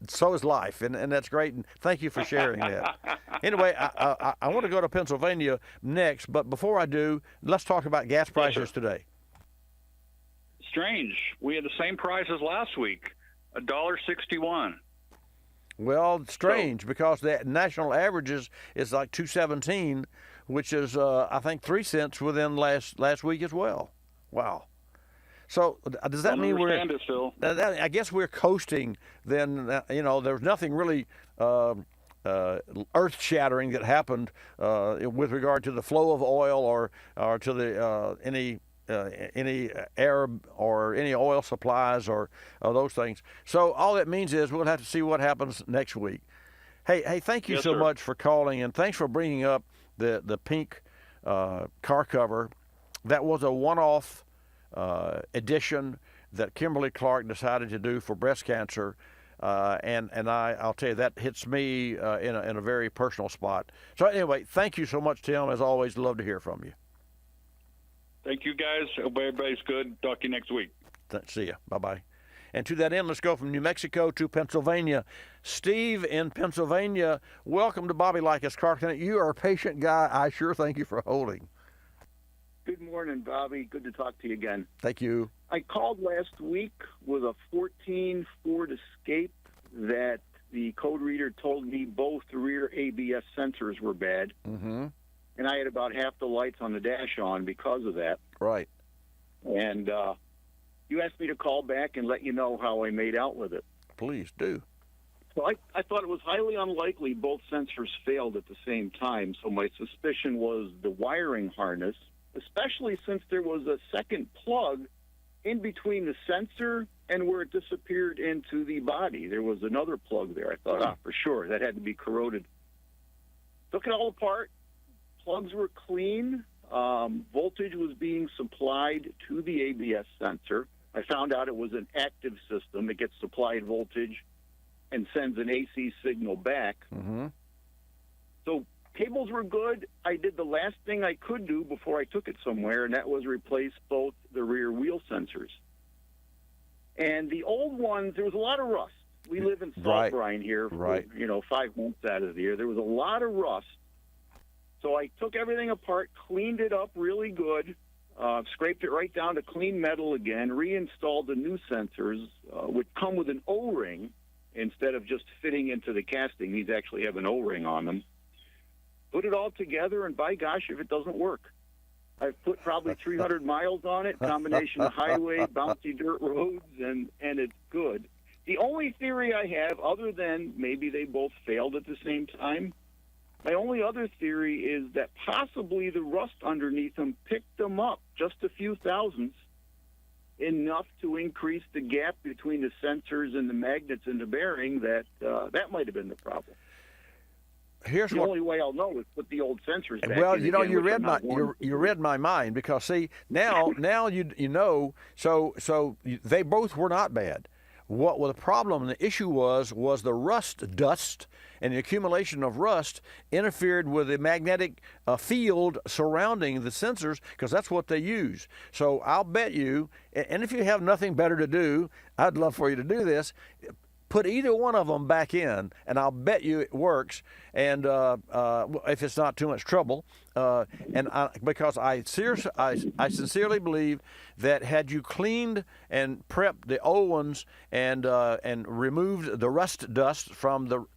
so is life, and that's great, and thank you for sharing that. Anyway, I want to go to Pennsylvania next, but before I do, let's talk about gas prices today. Strange. We had the same price as last week, $1.61. Well, strange, because the national averages is like $2.17, which is, I think, 3 cents within last week as well. Wow. So does that mean we're? I guess we're coasting. Then there's nothing really earth-shattering that happened with regard to the flow of oil or to the any Arab or any oil supplies or those things. So all that means is we'll have to see what happens next week. Hey, thank you so much for calling, and thanks for bringing up the pink car cover. That was a one-off edition that Kimberly Clark decided to do for breast cancer, and I'll tell you, that hits me in a very personal spot. So anyway, thank you so much, Tim. As always, love to hear from you. Thank you, guys. Hope everybody's good. Talk to you next week. See ya. Bye-bye. And to that end, let's go from New Mexico to Pennsylvania. Steve in Pennsylvania, welcome to Bobby Likis Car Clinic. You are a patient guy. I sure thank you for holding. Good morning, Bobby. Good to talk to you again. Thank you. I called last week with a 14 Ford Escape that the code reader told me both the rear ABS sensors were bad, Mm-hmm. and I had about half the lights on the dash on because of that. Right. And you asked me to call back and let you know how I made out with it. Please do. So I thought it was highly unlikely both sensors failed at the same time, so my suspicion was the wiring harness, especially since there was a second plug in between the sensor and where it disappeared into the body. There was another plug there. I thought, for sure, that had to be corroded. Took it all apart. Plugs were clean. Voltage was being supplied to the ABS sensor. I found out it was an active system. It gets supplied voltage and sends an AC signal back. Mm-hmm. So cables were good. I did the last thing I could do before I took it somewhere, and that was replace both the rear wheel sensors. And the old ones, there was a lot of rust. We live in salt brine here for, 5 months out of the year. There was a lot of rust. So I took everything apart, cleaned it up really good, scraped it right down to clean metal again, reinstalled the new sensors, which come with an O-ring instead of just fitting into the casting. These actually have an O-ring on them. Put it all together, and by gosh, if it doesn't work. I've put probably 300 miles on it, combination of highway, bouncy dirt roads, and it's good. The only theory I have, other than maybe they both failed at the same time, my only other theory is that possibly the rust underneath them picked them up just a few thousandths, enough to increase the gap between the sensors and the magnets in the bearing that might have been the problem. Here's the only way I'll know is put the old sensors back well, in you know, again, you read my mind, because see now you know, so they both were not bad. What the problem, the issue was the rust dust, and the accumulation of rust interfered with the magnetic field surrounding the sensors, because that's what they use. So I'll bet you, and if you have nothing better to do, I'd love for you to do this. Put either one of them back in, and I'll bet you it works. And if it's not too much trouble, because I sincerely believe that had you cleaned and prepped the old ones and removed the rust dust from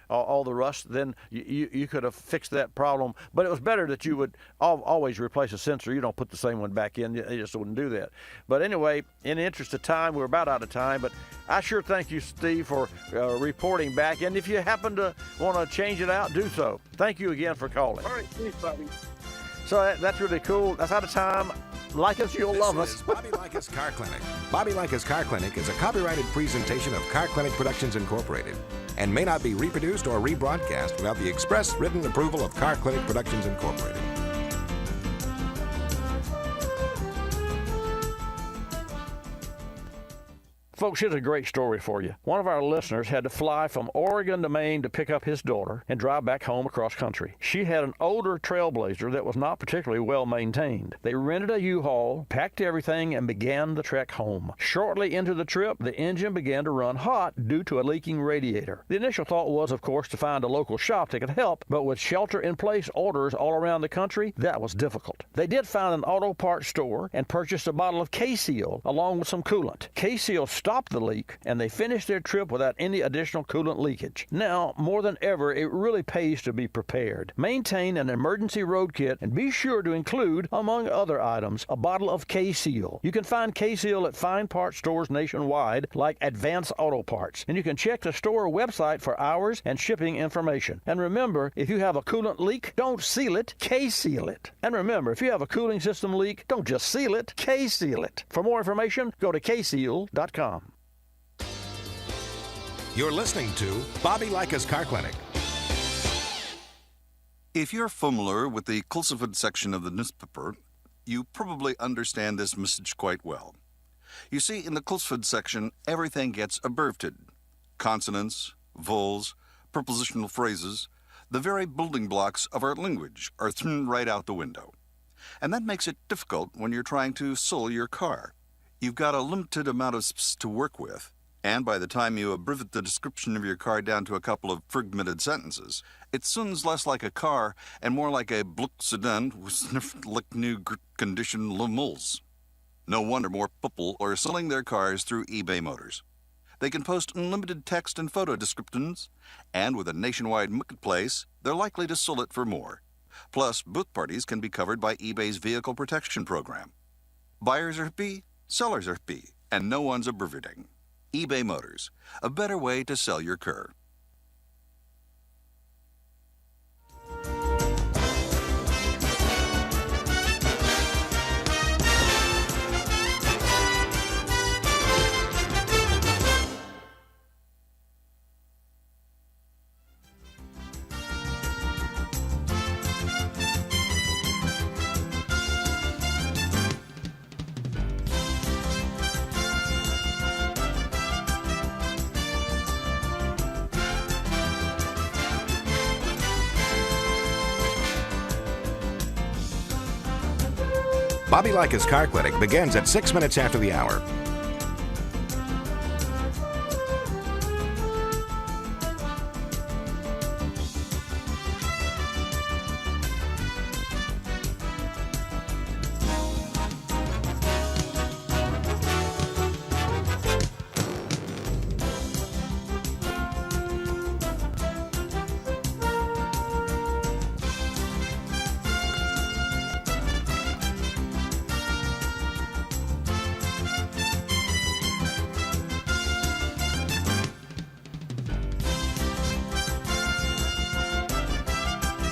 all the rust, then you could have fixed that problem. But it was better that you would always replace a sensor. You don't put the same one back in. You just wouldn't do that. But anyway, in the interest of time, we're about out of time. But I sure thank you, Steve, for reporting back. And if you happen to want to change it out, do so. Thank you again for calling. All right, thanks, Bobby. So that's really cool. That's out of time. Likis, you'll love us. This is Bobby Likis Car Clinic. Bobby Likis Car Clinic is a copyrighted presentation of Car Clinic Productions Incorporated and may not be reproduced or rebroadcast without the express written approval of Car Clinic Productions Incorporated. Folks, here's a great story for you. One of our listeners had to fly from Oregon to Maine to pick up his daughter and drive back home across country. She had an older Trailblazer that was not particularly well maintained. They rented a U-Haul, packed everything, and began the trek home. Shortly into the trip, the engine began to run hot due to a leaking radiator. The initial thought was, of course, to find a local shop that could help, but with shelter-in-place orders all around the country, that was difficult. They did find an auto parts store and purchased a bottle of K-Seal along with some coolant. K-Seal stopped the leak, and they finished their trip without any additional coolant leakage. Now, more than ever, it really pays to be prepared. Maintain an emergency road kit and be sure to include, among other items, a bottle of K-Seal. You can find K-Seal at fine parts stores nationwide, like Advance Auto Parts, and you can check the store website for hours and shipping information. And remember, if you have a coolant leak, don't seal it, K-Seal it. And remember, if you have a cooling system leak, don't just seal it, K-Seal it. For more information, go to kseal.com. You're listening to Bobby Likis Car Clinic. If you're familiar with the Kulseford section of the newspaper, you probably understand this message quite well. You see, in the Kulseford section, everything gets abbreviated. Consonants, vowels, prepositional phrases, the very building blocks of our language are thrown right out the window. And that makes it difficult when you're trying to sell your car. You've got a limited amount of space to work with, And by the time you abbreviate the description of your car down to a couple of fragmented sentences, it sounds less like a car and more like a Bluck sedan with sniffed new condition lemals. No wonder more people are selling their cars through eBay Motors. They can post unlimited text and photo descriptions, and with a nationwide marketplace, they're likely to sell it for more. Plus, both parties can be covered by eBay's Vehicle Protection Program. Buyers are happy, sellers are happy, and no one's abbreviating. eBay Motors, a better way to sell your car. Bobby Likis Car Clinic begins at 6 minutes after the hour.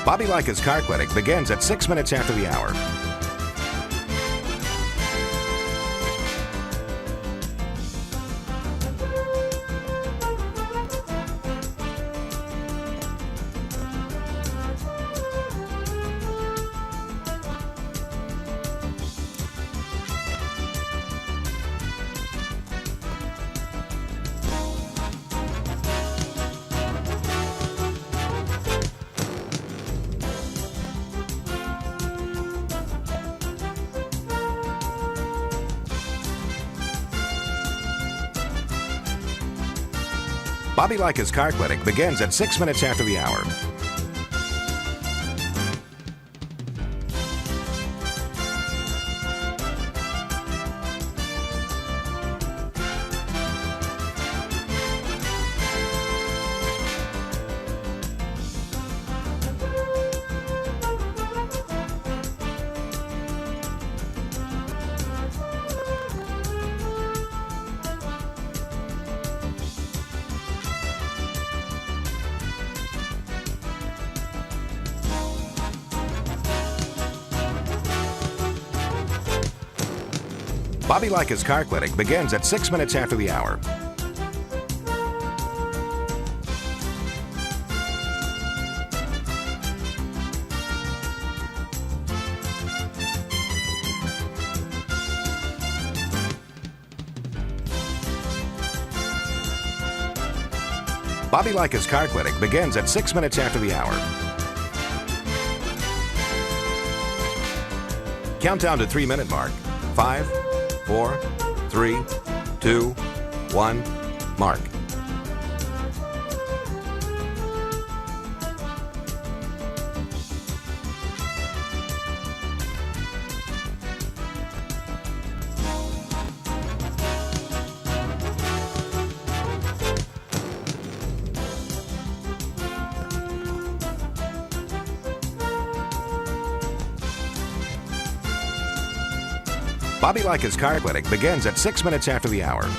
Bobby Likis Car Clinic begins at 6 minutes after the hour. Bobby Likis Car Clinic begins at 6 minutes after the hour. Bobby Likis Car Clinic begins at 6 minutes after the hour. Bobby Likis Car Clinic begins at 6 minutes after the hour. Countdown to 3-minute mark. 5, 4, 3, 2, 1, mark. Bobby Likis Car Clinic begins at 6 minutes after the hour.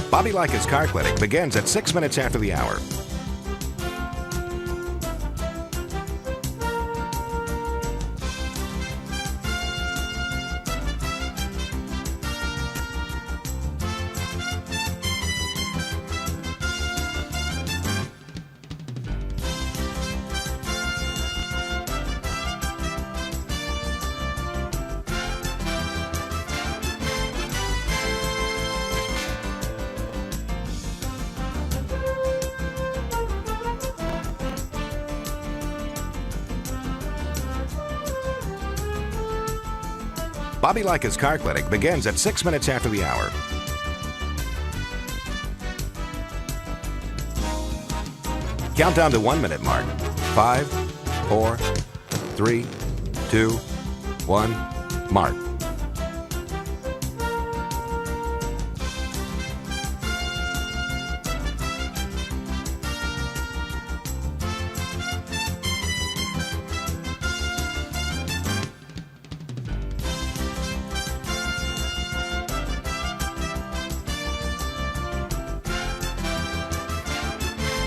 Bobby Likis Car Clinic begins at 6 minutes after the hour. Bobby Likis Car Clinic begins at 6 minutes after the hour. Countdown to 1 minute mark. 5, 4, 3, 2, 1, mark.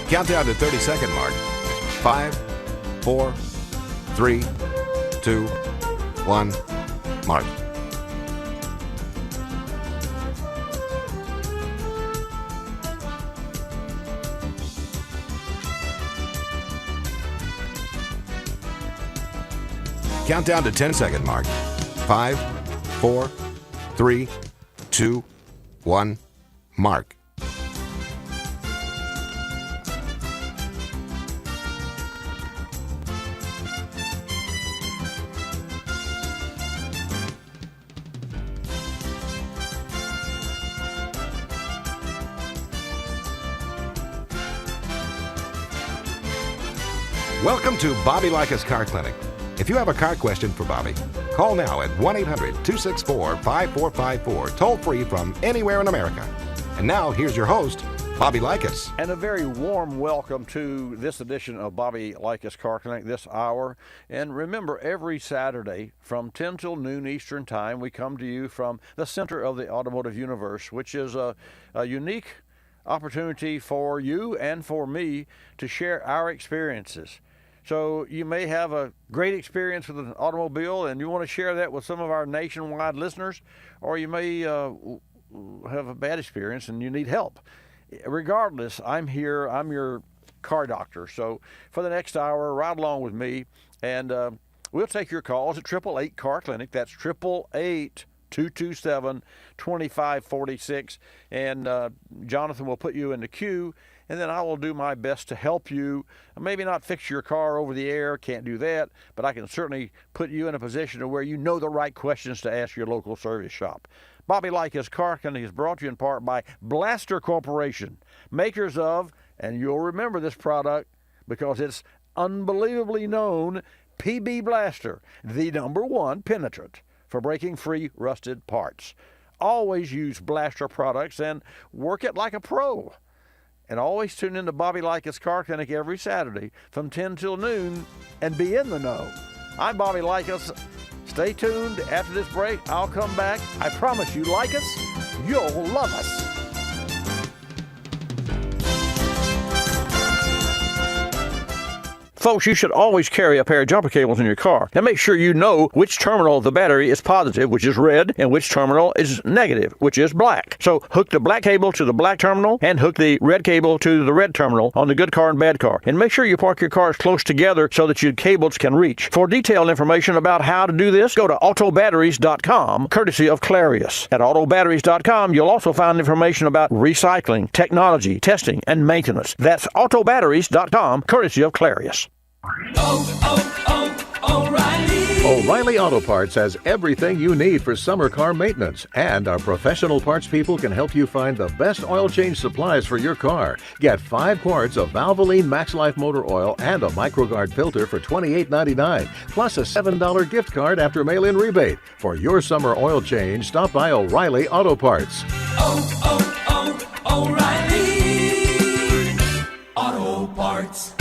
Countdown to 30-second mark. 5, 4, 3, 2, 1, mark. Countdown to 10-second mark. 5, 4, 3, 2, 1, mark. Welcome to Bobby Likis Car Clinic. If you have a car question for Bobby, call now at 1-800-264-5454, toll free from anywhere in America. And now, here's your host, Bobby Likis. And a very warm welcome to this edition of Bobby Likis Car Clinic this hour. And remember, every Saturday from 10 till noon Eastern Time, we come to you from the center of the automotive universe, which is a unique opportunity for you and for me to share our experiences. So you may have a great experience with an automobile and you want to share that with some of our nationwide listeners, or you may have a bad experience and you need help. Regardless, I'm here. I'm your car doctor. So for the next hour, ride along with me, and we'll take your calls at 888 Car Clinic. That's 888-227-2546. And Jonathan will put you in the queue, and then I will do my best to help you. Maybe not fix your car over the air, can't do that, but I can certainly put you in a position to where you know the right questions to ask your local service shop. Bobby Likis Car Clinic is brought to you in part by Blaster Corporation, makers of, and you'll remember this product because it's unbelievably known, PB Blaster, the #1 penetrant for breaking free rusted parts. Always use Blaster products and work it like a pro. And always tune in to Bobby Likis Car Clinic every Saturday from 10 till noon and be in the know. I'm Bobby Likis. Stay tuned. After this break, I'll come back. I promise you, like us, you'll love us. Folks, you should always carry a pair of jumper cables in your car and make sure you know which terminal of the battery is positive, which is red, and which terminal is negative, which is black. So hook the black cable to the black terminal and hook the red cable to the red terminal on the good car and bad car. And make sure you park your cars close together so that your cables can reach. For detailed information about how to do this, go to autobatteries.com, courtesy of Clarius. At autobatteries.com, you'll also find information about recycling, technology, testing, and maintenance. That's autobatteries.com, courtesy of Clarius. O'Reilly Auto Parts has everything you need for summer car maintenance, and our professional parts people can help you find the best oil change supplies for your car. Get 5 quarts of Valvoline Max Life motor oil and a MicroGuard filter for $28.99, plus a $7 gift card after mail-in rebate. For your summer oil change, stop by O'Reilly Auto Parts. O'Reilly Auto Parts.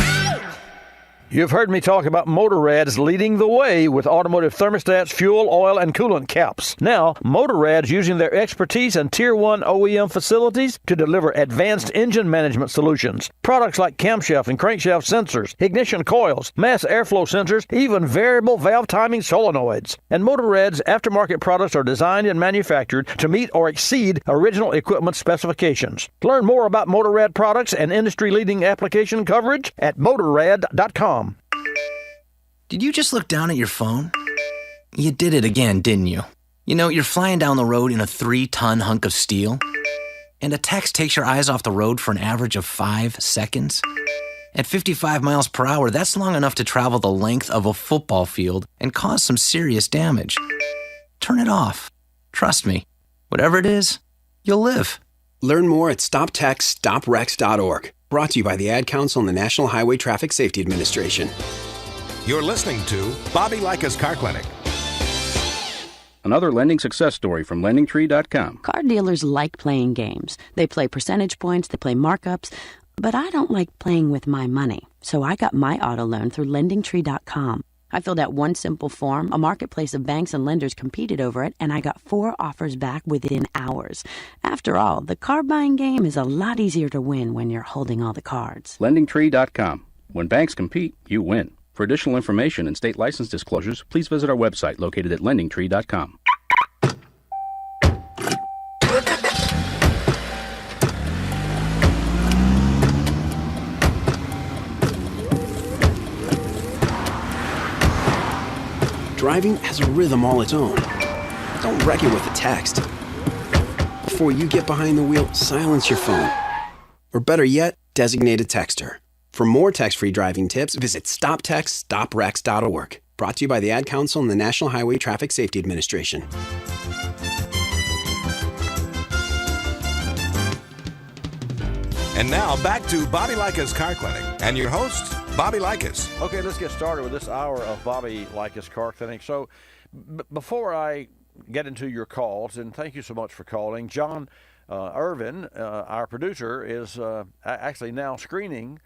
You've heard me talk about Motorrad's leading the way with automotive thermostats, fuel, oil, and coolant caps. Now, Motorrad's using their expertise and Tier 1 OEM facilities to deliver advanced engine management solutions. Products like camshaft and crankshaft sensors, ignition coils, mass airflow sensors, even variable valve timing solenoids. And Motorrad's aftermarket products are designed and manufactured to meet or exceed original equipment specifications. Learn more about Motorrad products and industry-leading application coverage at Motorrad.com. Did you just look down at your phone? You did it again, didn't you? You know, you're flying down the road in a 3-ton hunk of steel, and a text takes your eyes off the road for an average of 5 seconds. At 55 miles per hour, that's long enough to travel the length of a football field and cause some serious damage. turn it off. Trust me, whatever it is, you'll live. Learn more at stoptextsstopwrecks.org. Brought to you by the Ad Council and the National Highway Traffic Safety Administration. You're listening to Bobby Likis Car Clinic. Another lending success story from LendingTree.com. Car dealers like playing games. They play percentage points, they play markups, but I don't like playing with my money. So I got my auto loan through LendingTree.com. I filled out one simple form, a marketplace of banks and lenders competed over it, and I got 4 offers back within hours. After all, the car buying game is a lot easier to win when you're holding all the cards. LendingTree.com. When banks compete, you win. For additional information and state license disclosures, please visit our website located at LendingTree.com. Driving has a rhythm all its own. Don't wreck it with a text. Before you get behind the wheel, silence your phone. Or better yet, designate a texter. For more text-free driving tips, visit stoptextsstopwrecks.org. Brought to you by the Ad Council and the National Highway Traffic Safety Administration. And now back to Bobby Likis Car Clinic and your host, Bobby Likis. Okay, let's get started with this hour of Bobby Likis Car Clinic. So before I get into your calls, and thank you so much for calling, John Irvin, our producer, is actually now screening,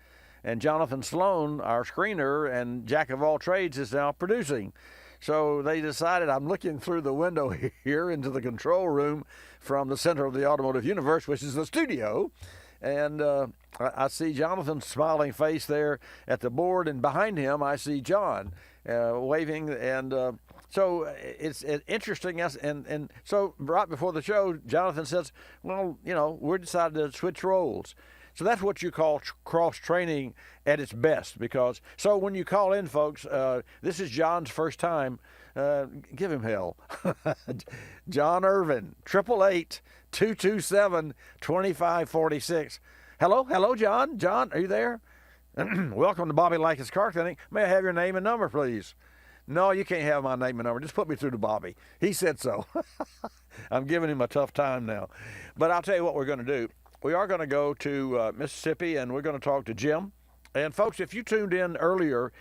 and Jonathan Sloan, our screener and jack of all trades, is now producing. So they decided, I'm looking through the window here into the control room from the center of the automotive universe, which is the studio. And I see Jonathan's smiling face there at the board, and behind him I see John waving. And so it's interesting. And so right before the show, Jonathan says, well, you know, we decided to switch roles. So that's what you call cross-training at its best. Because so when you call in, folks, this is John's first time. Give him hell. John Irvin, 888-227-2546. Hello, John. John, are you there? Welcome to Bobby Likis Car Clinic. May I have your name and number, please? No, you can't have my name and number. Just put me through to Bobby. He said so. I'm giving him a tough time now. But I'll tell you what we're going to do. We are going to go to Mississippi, and we're going to talk to Jim. And, folks, if you tuned in earlier,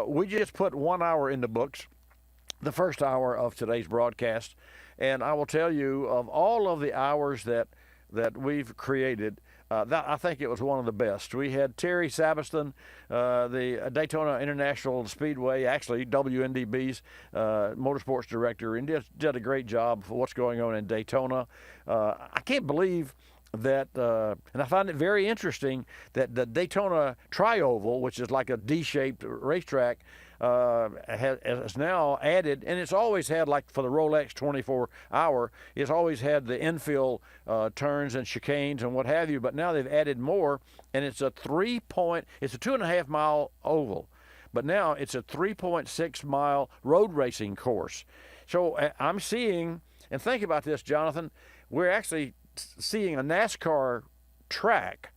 we just put 1 hour in the books, the first hour of today's broadcast. And I will tell you, of all of the hours that we've created, I think it was one of the best. We had Terry Sabiston, the Daytona International Speedway, actually WNDB's motorsports director, and did a great job for what's going on in Daytona. I can't believe that, and I find it very interesting that the Daytona Tri-Oval, which is like a D-shaped racetrack, has now added, and it's always had, like for the Rolex 24-hour, it's always had the infill turns and chicanes and what have you, but now they've added more, and it's a 2.5 mile oval, but now it's a 3.6 mile road racing course. So I'm seeing, and think about this, Jonathan, we're actually seeing a NASCAR track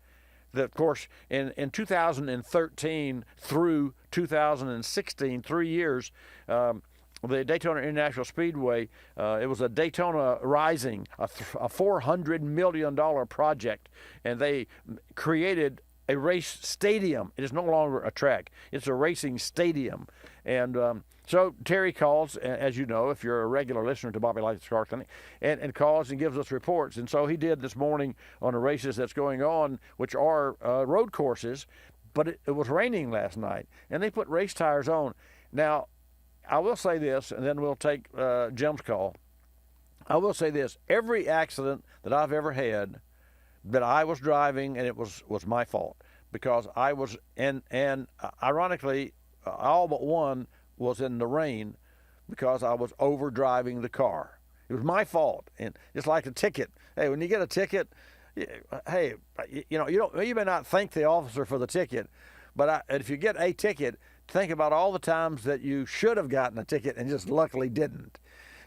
that, of course, in 2013 through 2016, 3 years, the Daytona International Speedway, it was a Daytona Rising, a $400 million project, and they created a race stadium. It is no longer a track. It's a racing stadium. And so Terry calls, as you know, if you're a regular listener to Bobby Likis Car Clinic, and calls and gives us reports. And so he did this morning on the races that's going on, which are road courses, but it was raining last night, and they put race tires on. Now, I will say this, and then we'll take Jim's call. I will say this. Every accident that I've ever had that I was driving, and it was my fault, because I was, and ironically, all but one was in the rain because I was over driving the car. It was my fault. And just like a ticket. Hey, when you get a ticket, hey, you may not thank the officer for the ticket, but if you get a ticket, think about all the times that you should have gotten a ticket and just luckily didn't.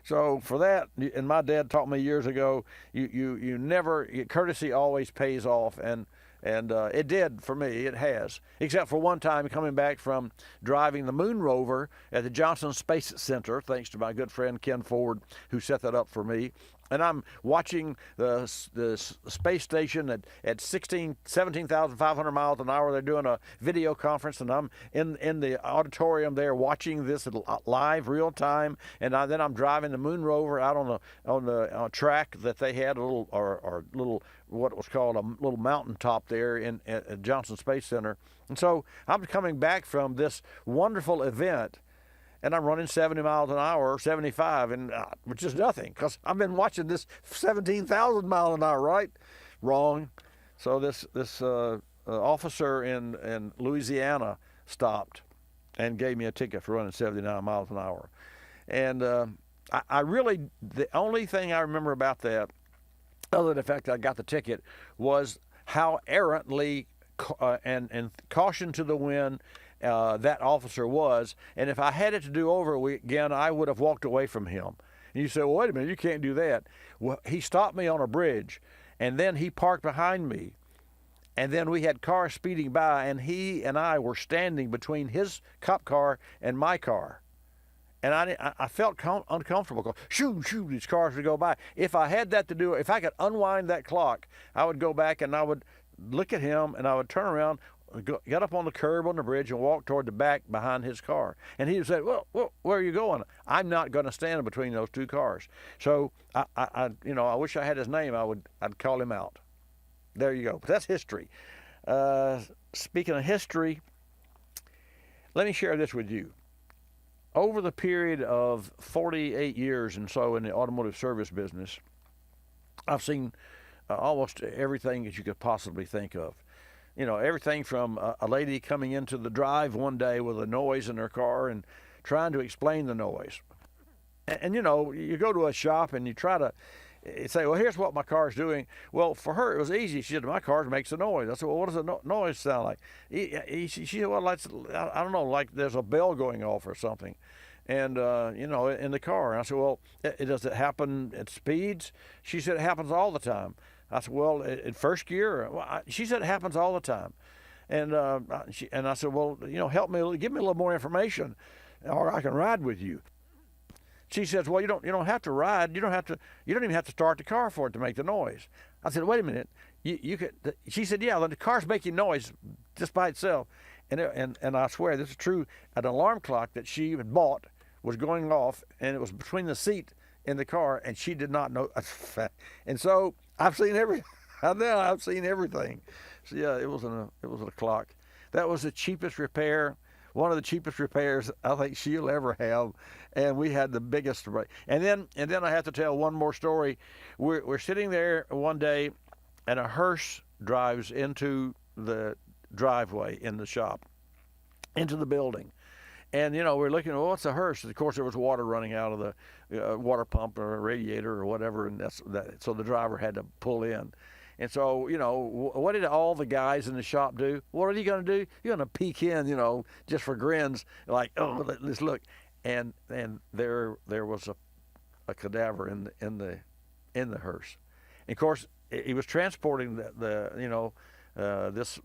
So for that, and my dad taught me years ago, you never, courtesy always pays off, and it did for me. It has, except for one time coming back from driving the Moon rover at the Johnson Space Center, thanks to my good friend Ken Ford, who set that up for me. And I'm watching the space station at 17,500 miles an hour. They're doing a video conference, and I'm in the auditorium there watching this live, real time. And then I'm driving the Moon rover out on the track that they had, a little what was called a little mountaintop there at Johnson Space Center. And so I'm coming back from this wonderful event, and I'm running 70 miles an hour, 75, and which is nothing, because I've been watching this 17,000 miles an hour, right? Wrong. So this officer in Louisiana stopped and gave me a ticket for running 79 miles an hour. And I really, the only thing I remember about that, other than the fact that I got the ticket, was how errantly and caution to the wind that officer was. And if I had it to do over again, I would have walked away from him. And you say, well, wait a minute, you can't do that. Well, he stopped me on a bridge, and then he parked behind me. And then we had cars speeding by, and he and I were standing between his cop car and my car. And I felt uncomfortable. Shoo, these cars would go by. If I had that to do, if I could unwind that clock, I would go back and I would look at him, and I would turn around, get up on the curb on the bridge, and walk toward the back behind his car. And he would say, well, where are you going? I'm not going to stand between those two cars. So I wish I had his name. I'd call him out. There you go. But that's history. Speaking of history, let me share this with you. Over the period of 48 years and so in the automotive service business, I've seen almost everything that you could possibly think of. You know, everything from a lady coming into the drive one day with a noise in her car and trying to explain the noise. And you know, you go to a shop and you try to say, well, here's what my car's doing. Well, for her, it was easy. She said, my car makes a noise. I said, well, what does a noise sound like? She said, well, I don't know, like there's a bell going off or something. And, in the car. And I said, well, does it happen at speeds? She said, it happens all the time. I said, well, in first gear? She said, it happens all the time. And I said, well, help me, give me a little more information, or I can ride with you. She says, well, you don't have to ride. You don't even have to start the car for it to make the noise. I said, wait a minute. You could. She said, yeah, the car's making noise just by itself. And I swear this is true. An alarm clock that she had bought was going off, and it was between the seat in the car, and she did not know. And so I've seen everything. I've seen everything. So yeah, it was a clock. That was the cheapest repair. One of the cheapest repairs I think she'll ever have, and we had the biggest. And then I have to tell one more story. We're sitting there one day, and a hearse drives into the driveway in the shop, into the building, and we're looking. Well, what's a hearse? Of course, there was water running out of the water pump or a radiator or whatever, and so the driver had to pull in. And so, what did all the guys in the shop do? What are you going to do? You're going to peek in, just for grins, like, oh, let's look. And there was a cadaver in the hearse. And of course, he was transporting this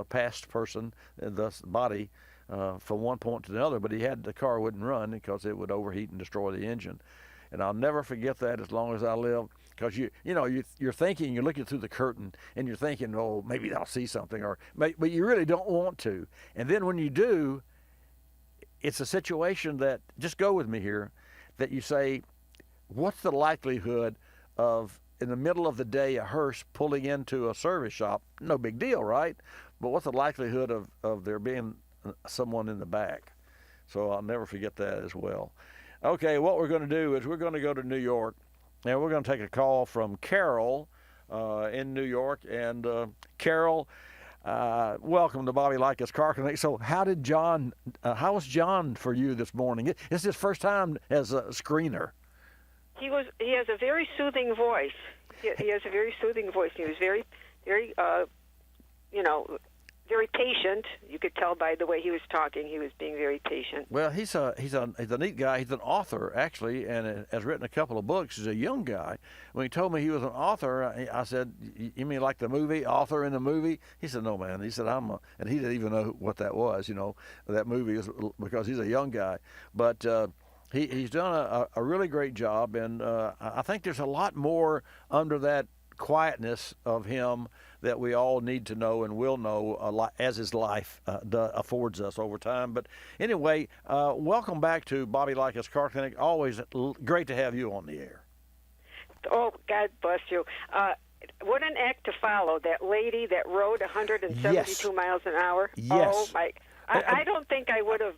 passed person, this body, from one point to another. But the car wouldn't run because it would overheat and destroy the engine. And I'll never forget that as long as I live. Because you're thinking, you're looking through the curtain, and you're thinking, oh, maybe I'll see something, but you really don't want to. And then when you do, it's a situation that, just go with me here, that you say, what's the likelihood of, in the middle of the day, a hearse pulling into a service shop? No big deal, right? But what's the likelihood of there being someone in the back? So I'll never forget that as well. Okay, what we're going to do is we're going to go to New York. And we're going to take a call from Carol in New York. And Carol, welcome to Bobby Likis Car Connect. So how was John for you this morning? It's his first time as a screener. He has a very soothing voice. He has a very soothing voice. He was very, very, very patient. You could tell by the way he was talking. He was being very patient. Well, he's a neat guy. He's an author, actually, and has written a couple of books. He's a young guy. When he told me he was an author, I said, "You mean like the movie, author in the movie?" He said, "No, man." He said, and he didn't even know what that was, that movie is, because he's a young guy. But he's done a really great job, and I think there's a lot more under that quietness of him that we all need to know and will know a lot as his life affords us over time. But anyway, welcome back to Bobby Likis Car Clinic. Always great to have you on the air. Oh, God bless you. What an act to follow, that lady that rode 172 miles an hour. Yes. Oh, my. I don't think I would have.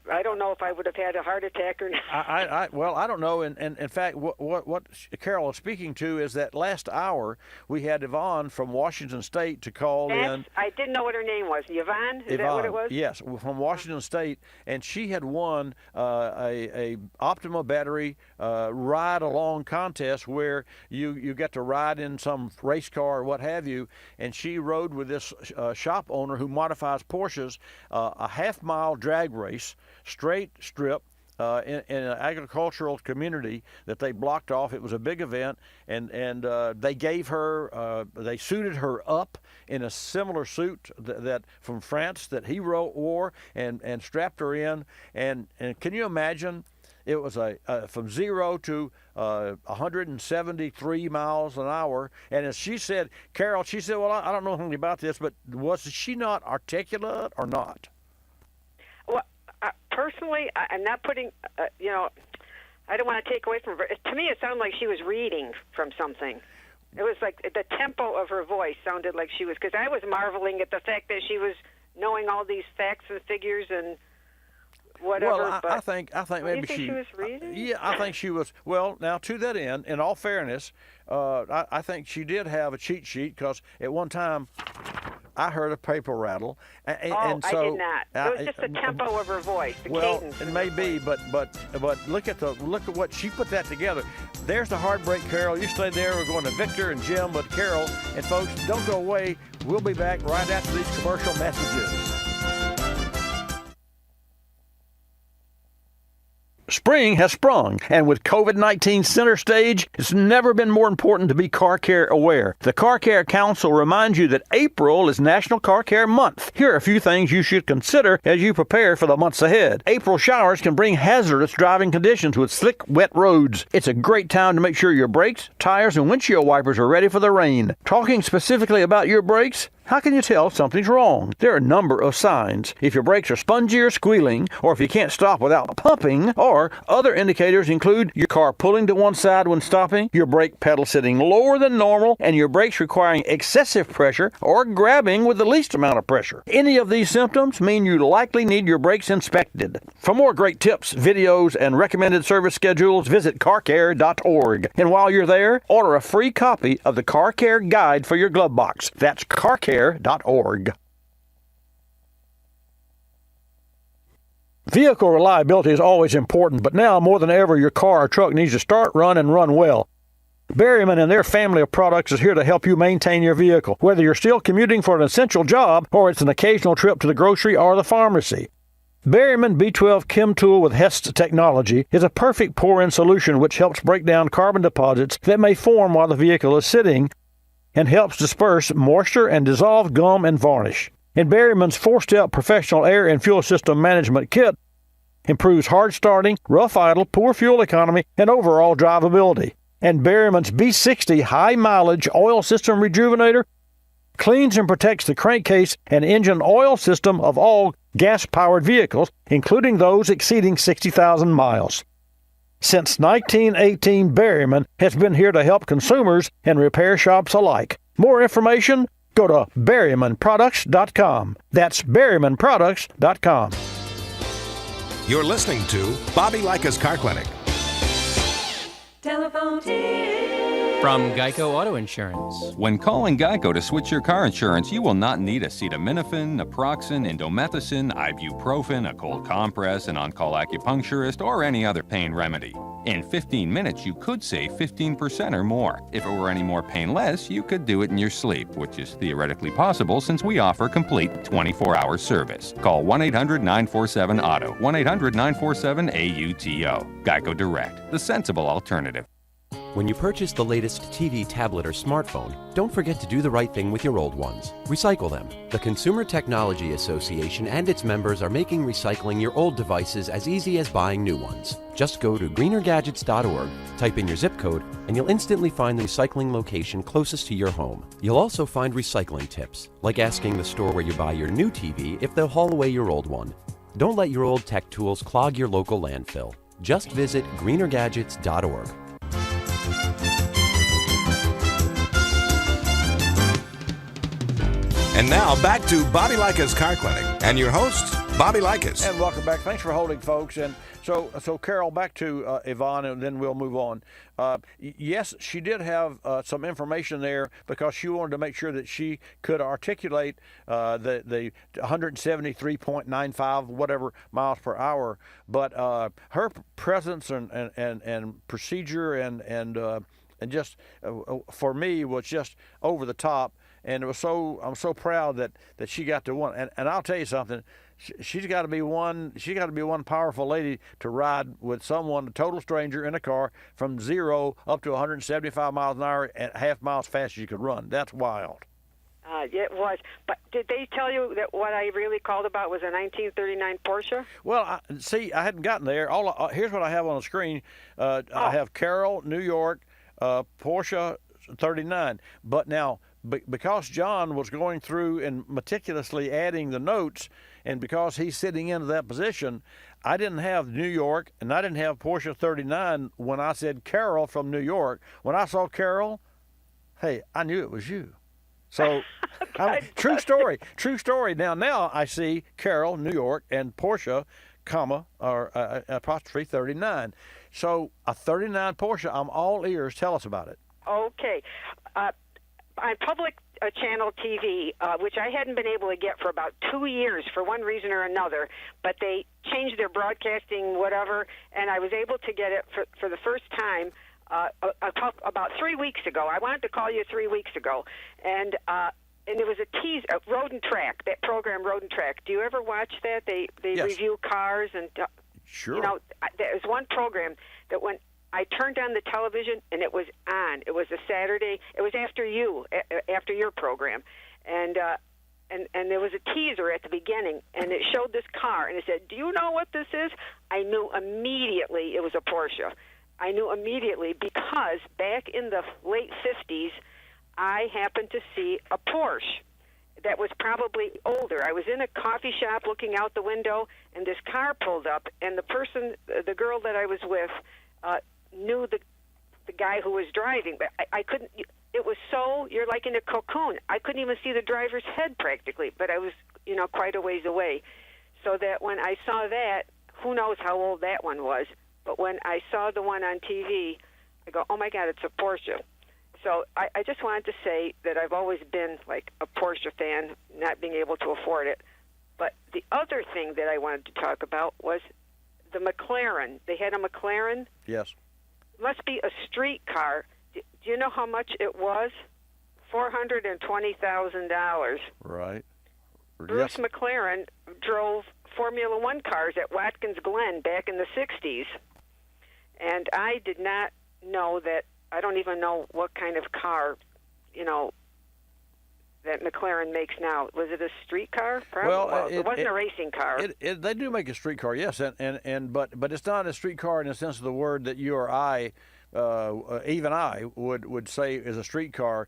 I don't know if I would have had a heart attack or not. Well, I don't know. And in fact, what Carol is speaking to is that last hour we had Yvonne from Washington State to call in. I didn't know what her name was. Yvonne? Is that what it was? Yes, from Washington State, and she had won a Optima battery ride-along contest where you get to ride in some race car or what have you, and she rode with this shop owner who modifies Porsches, a half-mile drag race, straight strip, in an agricultural community that they blocked off. It was a big event, and they gave her, they suited her up in a similar suit that from France that he wore, and strapped her in. And can you imagine? It was from 0 to 173 miles an hour. And as she said, Carol, she said, well, I don't know anything about this, but was she not articulate or not? Well, personally, I'm not putting, I don't want to take away from her. To me, it sounded like she was reading from something. It was like the tempo of her voice sounded like she was, because I was marveling at the fact that she was knowing all these facts and figures and whatever. Well, but I think maybe she was reading. Yeah, I think she was. Well, now to that end, in all fairness, I think she did have a cheat sheet, because at one time I heard a paper rattle. And so, I did not. It was just the tempo of her voice, the cadence. It may be, but look at what she put that together. There's the heartbreak, Carol. You stay there. We're going to Victor and Jim, but Carol and folks, don't go away. We'll be back right after these commercial messages. Spring has sprung, and with COVID-19 center stage, it's never been more important to be car care aware. The Car Care Council reminds you that April is National Car Care Month. Here are a few things you should consider as you prepare for the months ahead. April showers can bring hazardous driving conditions with slick, wet roads. It's a great time to make sure your brakes, tires, and windshield wipers are ready for the rain. Talking specifically about your brakes, how can you tell something's wrong? There are a number of signs. If your brakes are spongy or squealing, or if you can't stop without pumping, or other indicators include your car pulling to one side when stopping, your brake pedal sitting lower than normal, and your brakes requiring excessive pressure or grabbing with the least amount of pressure. Any of these symptoms mean you likely need your brakes inspected. For more great tips, videos, and recommended service schedules, visit carcare.org. And while you're there, order a free copy of the Car Care Guide for your glove box. That's carcare.org. Vehicle reliability is always important, but now more than ever, your car or truck needs to start, run, and run well. Berryman and their family of products is here to help you maintain your vehicle, whether you're still commuting for an essential job or it's an occasional trip to the grocery or the pharmacy. Berryman B12 Chem Tool with Hest technology is a perfect pour-in solution which helps break down carbon deposits that may form while the vehicle is sitting, and helps disperse moisture and dissolve gum and varnish. And Berryman's 4-step professional air and fuel system management kit improves hard starting, rough idle, poor fuel economy, and overall drivability. And Berryman's B60 high mileage oil system rejuvenator cleans and protects the crankcase and engine oil system of all gas-powered vehicles, including those exceeding 60,000 miles. Since 1918, Berryman has been here to help consumers and repair shops alike. More information? Go to berrymanproducts.com. That's berrymanproducts.com. You're listening to Bobby Likis Car Clinic. Telephone tip. From Geico Auto Insurance. When calling Geico to switch your car insurance, you will not need acetaminophen, naproxen, indomethacin, ibuprofen, a cold compress, an on-call acupuncturist, or any other pain remedy. In 15 minutes, you could save 15% or more. If it were any more painless, you could do it in your sleep, which is theoretically possible since we offer complete 24-hour service. Call 1-800-947-AUTO, 1-800-947-AUTO. Geico Direct, the sensible alternative. When you purchase the latest TV, tablet, or smartphone, don't forget to do the right thing with your old ones. Recycle them. The Consumer Technology Association and its members are making recycling your old devices as easy as buying new ones. Just go to greenergadgets.org, type in your zip code, and you'll instantly find the recycling location closest to your home. You'll also find recycling tips, like asking the store where you buy your new TV if they'll haul away your old one. Don't let your old tech tools clog your local landfill. Just visit greenergadgets.org. And now back to Bobby Likis Car Clinic and your host, Bobby Likis. And welcome back. Thanks for holding, folks. And so Carol, back to Yvonne, and then we'll move on. Yes, she did have some information there because she wanted to make sure that she could articulate the 173.95 whatever miles per hour. But her presence and procedure and just for me was just over the top. And it was I'm so proud that she got to one. And I'll tell you something, she's got to be one powerful lady to ride with someone, a total stranger, in a car from 0 up to 175 miles an hour at half miles fast as you could run. That's wild. It was. But did they tell you that what I really called about was a 1939 Porsche? Well, I hadn't gotten there. Here's what I have on the screen. I have Carroll, New York, Porsche 39. But now, because John was going through and meticulously adding the notes, and because he's sitting into that position, I didn't have New York and I didn't have Porsche 39 when I said Carol from New York. When I saw Carol, hey, I knew it was you. So, true story. Now I see Carol, New York, and Porsche, apostrophe 39. So a 39 Porsche, I'm all ears. Tell us about it. Okay. On public channel TV, which I hadn't been able to get for about 2 years for one reason or another, but they changed their broadcasting whatever, and I was able to get it for the first time about 3 weeks ago. I wanted to call you 3 weeks ago, and there was a tease, Road and Track, that program Road and Track. Do you ever watch that? They yes. review cars and sure. You know, there was one program that when I turned on the television and it was on. It was a Saturday. It was after your program, and there was a teaser at the beginning, and it showed this car, and it said, "Do you know what this is?" I knew immediately it was a Porsche. I knew immediately because back in the late 50s, I happened to see a Porsche that was probably older. I was in a coffee shop looking out the window, and this car pulled up, and the girl that I was with, knew the guy who was driving, but I couldn't. It was so, you're like in a cocoon. I couldn't even see the driver's head practically, but I was, quite a ways away. So that when I saw that, who knows how old that one was, but when I saw the one on TV, I go, oh my God, it's a Porsche. So I just wanted to say that I've always been like a Porsche fan, not being able to afford it. But the other thing that I wanted to talk about was the McLaren. They had a McLaren. Yes. Must be a street car. Do you know how much it was? $420,000. Right. Bruce McLaren drove Formula One cars at Watkins Glen back in the 60s. And I did not know that. I don't even know what kind of car, that McLaren makes now. Was it a street car? Probably. Well, it wasn't a racing car. They do make a street car, yes, but it's not a street car in the sense of the word that you or I, even I, would say is a street car.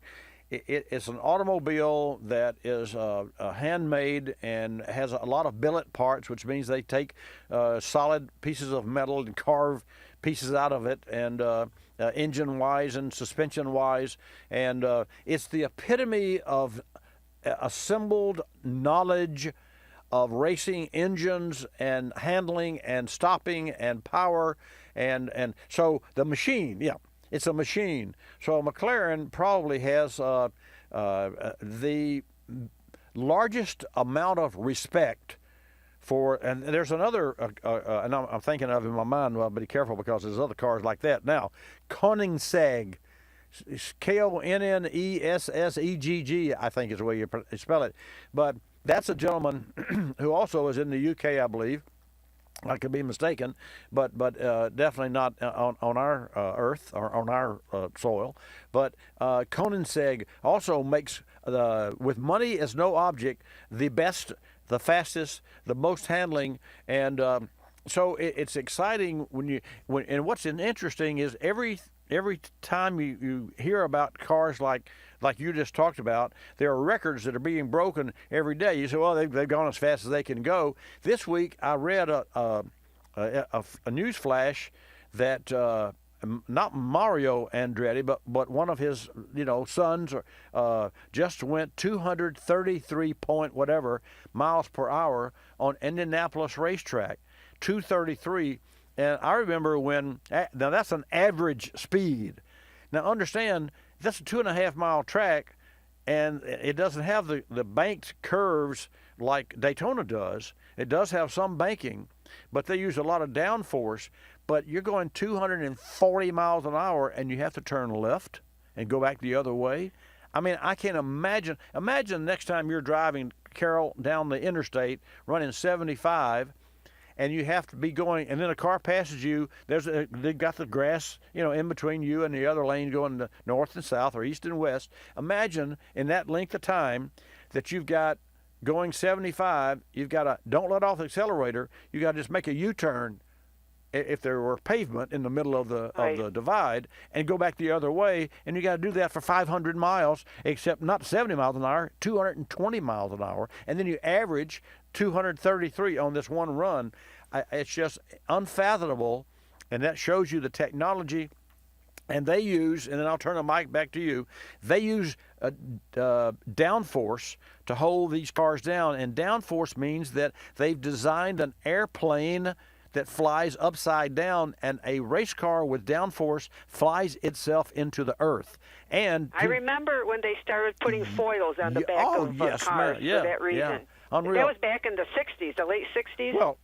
It's an automobile that is handmade and has a lot of billet parts, which means they take solid pieces of metal and carve pieces out of it, and engine-wise and suspension-wise, and it's the epitome of assembled knowledge of racing engines and handling and stopping and power, and so the machine, yeah. It's a machine. So McLaren probably has the largest amount of respect for, and there's another, and I'm thinking of in my mind, well, be careful because there's other cars like that now. Koenigsegg, Konnessegg, I think is the way you spell it. But that's a gentleman who also is in the UK, I believe. I could be mistaken, but definitely not on our earth or on our soil. But Koenigsegg also makes, with money as no object, the best, the fastest, the most handling, and so it's exciting and what's interesting is every time you hear about cars like you just talked about, there are records that are being broken every day. You say, well, they've gone as fast as they can go. This week I read a news flash that not Mario Andretti, but one of his sons just went 233 point whatever miles per hour on Indianapolis racetrack, 233. And I remember now that's an average speed. Now understand, that's a 2.5 mile track, and it doesn't have the banked curves like Daytona does. It does have some banking, but they use a lot of downforce. But you're going 240 miles an hour, and you have to turn left and go back the other way. I mean, I can't imagine. Imagine next time you're driving, Carol, down the interstate running 75, and you have to be going, and then a car passes you. They've got the grass, in between you and the other lane going to north and south or east and west. Imagine in that length of time that you've got going 75, you've got to, don't let off the accelerator. You got to just make a U-turn if there were pavement in the middle of the divide, and go back the other way, and you got to do that for 500 miles, except not 70 miles an hour, 220 miles an hour, and then you average 233 on this one run. It's just unfathomable, and that shows you the technology. And they use, and then I'll turn the mic back to you, they use downforce to hold these cars down, and downforce means that they've designed an airplane that flies upside down, and a race car with downforce flies itself into the earth. And I remember when they started putting foils on the back of cars for that reason. Yeah. Unreal. That was back in the 60s, the late 60s? Well,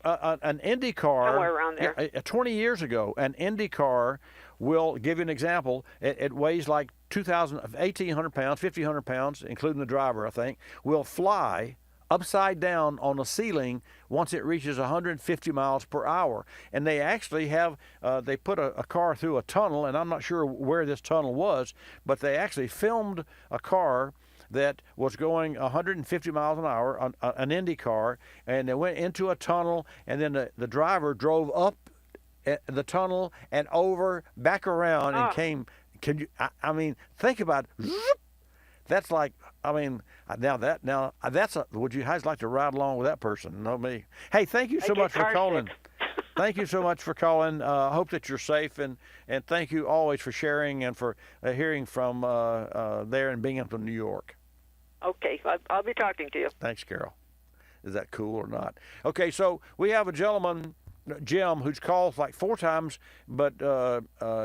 an Indy car, somewhere around there. 20 years ago, an Indy car will, give you an example, it weighs like 1,800 pounds, 1,500 pounds, including the driver, I think, will fly upside down on a ceiling once it reaches 150 miles per hour. And they actually have, they put a car through a tunnel, and I'm not sure where this tunnel was, but they actually filmed a car that was going 150 miles an hour, an Indy car, and they went into a tunnel, and then the driver drove up the tunnel and over, back around, and came. Can you? I mean, think about it. That's like, I mean, that's a. Would you guys like to ride along with that person? No, me. Hey, thank you so much for calling. Thank you so much for calling. Hope that you're safe, and thank you always for sharing and for hearing from there in Binghamton, New York. Okay, I'll be talking to you. Thanks, Carol. Is that cool or not? Okay, so we have a gentleman, Jim, who's called like 4 times, but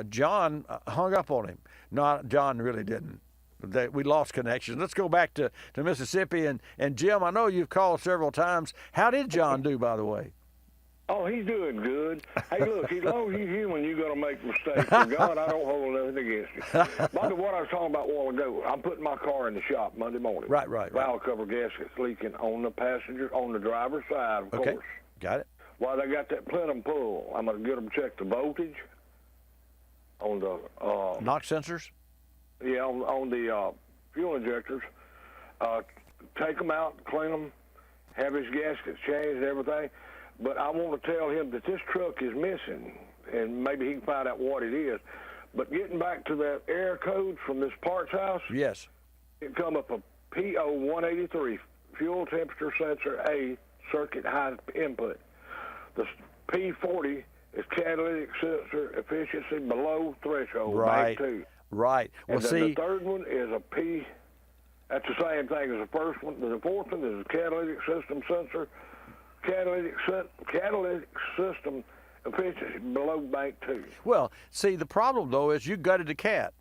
John hung up on him. No, John really didn't. We lost connection. Let's go back to Mississippi. And Jim, I know you've called several times. How did John do, by the way? Oh, he's doing good. Hey, look, as long as you're human, you're going to make mistakes. For God, I don't hold nothing against you. By the way, what I was talking about a while ago, I'm putting my car in the shop Monday morning. Right. Valve cover gaskets leaking on the driver's side, of course. Got it. While they got that plenum pull, I'm going to get them check the voltage on the knock sensors. Yeah, on the fuel injectors. Take them out, clean them, have his gaskets changed and everything. But I want to tell him that this truck is missing, and maybe he can find out what it is. But getting back to that air code from this parts house, yes, it come up a PO183, fuel temperature sensor A, circuit high input. The P40 is catalytic sensor efficiency below threshold. Right. Bank 2. Right. Well, and then the third one is a P. That's the same thing as the first one. The fourth one is a catalytic system sensor. Catalytic system below bank too. Well, see, the problem though is you gutted the cat.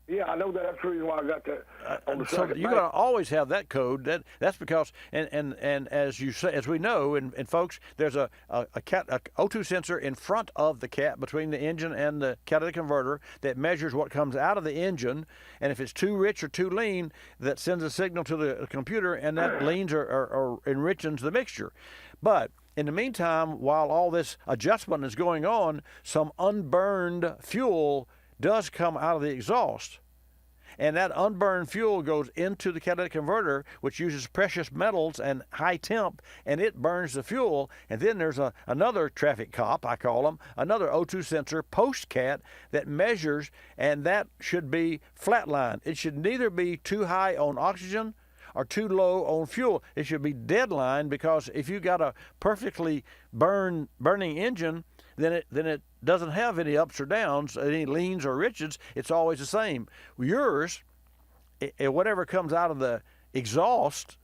Yeah, I know that. That's the reason why I got that on the So second you're bank. going to always have that code. That's because, and as you say, as we know, and folks, there's a O2 sensor in front of the cat between the engine and the catalytic converter that measures what comes out of the engine, and if it's too rich or too lean, that sends a signal to the computer, and that leans or enriches the mixture. But in the meantime, while all this adjustment is going on, some unburned fuel does come out of the exhaust. And that unburned fuel goes into the catalytic converter, which uses precious metals and high temp, and it burns the fuel. And then there's another traffic cop, I call them, another O2 sensor post-cat that measures, and that should be flatline. It should neither be too high on oxygen or too low on fuel. It should be deadline, because if you got a perfectly burning engine, then it doesn't have any ups or downs, any leans or riches. It's always the same. Yours, whatever comes out of exhaust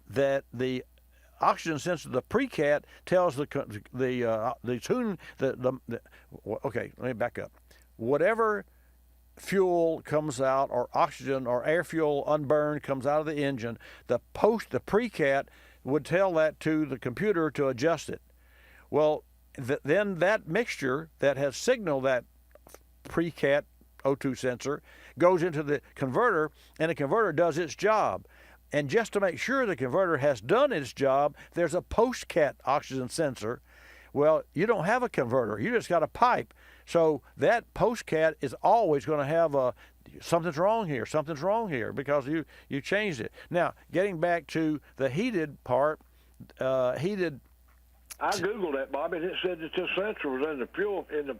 that the oxygen sensor, the pre-cat, tells the tune. Okay, let me back up. Whatever fuel comes out, or oxygen or air fuel unburned comes out of the engine, the pre-cat would tell that to the computer to adjust it. Well, then that mixture that has signaled that pre-cat O2 sensor goes into the converter, and the converter does its job. And just to make sure the converter has done its job, there's a post-cat oxygen sensor. Well, you don't have a converter. You just got a pipe. So that post-cat is always going to have something's wrong here, because you changed it. Now, getting back to the heated part, I Googled that, Bobby, and it said that this sensor was in the fuel, in the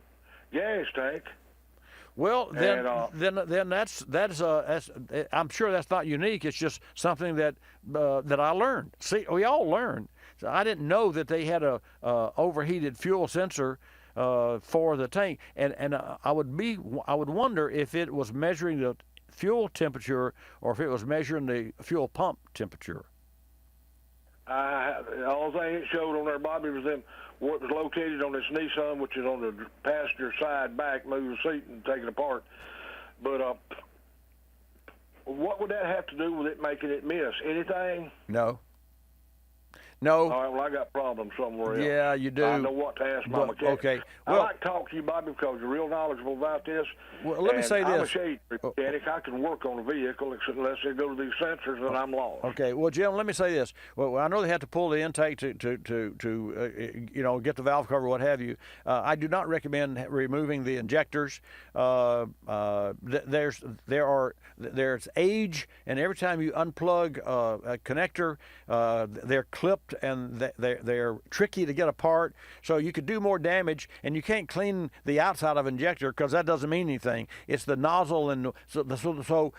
gas tank. Well, then that's I'm sure that's not unique. It's just something that I learned. See, we all learn. So I didn't know that they had a overheated fuel sensor for the tank, and I would wonder if it was measuring the fuel temperature or if it was measuring the fuel pump temperature. All thing it showed on there, Bobby, was where it was located on this Nissan, which is on the passenger side back, move the seat and take it apart. But what would that have to do with it making it miss? Anything? No. All right, well, I got problems somewhere else. Yeah, you do. I know what to ask my mechanic. Okay. Well, I like to talk to you, Bobby, because you're real knowledgeable about this. Well, let me say I'm this. a shade mechanic. I can work on a vehicle unless they go to these sensors, and I'm lost. Okay. Well, Jim, let me say this. Well, I know they have to pull the intake to get the valve cover, what have you. I do not recommend removing the injectors. There's age, and every time you unplug a connector, they're clipped and they're tricky to get apart. So you could do more damage, and you can't clean the outside of an injector because that doesn't mean anything. It's the nozzle, and so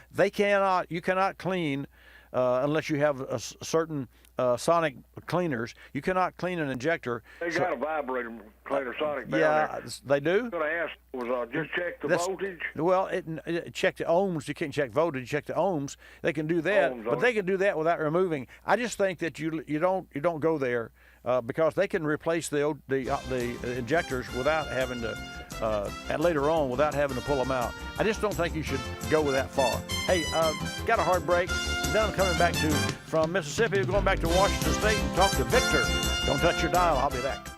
you cannot clean unless you have a certain sonic cleaners. You cannot clean an injector. They got a vibrator cleaner sonic down yeah, there. They do? I was going to ask was just check the voltage. Well, check the ohms. You can't check voltage. Check the ohms. They can do that, but they can do that without removing. I just think that you don't go there because they can replace the injectors without having to later on without having to pull them out. I just don't think you should go that far. Hey, got a hard break. Then I'm coming back from Mississippi, going back to Washington State and talk to Victor. Don't touch your dial. I'll be back.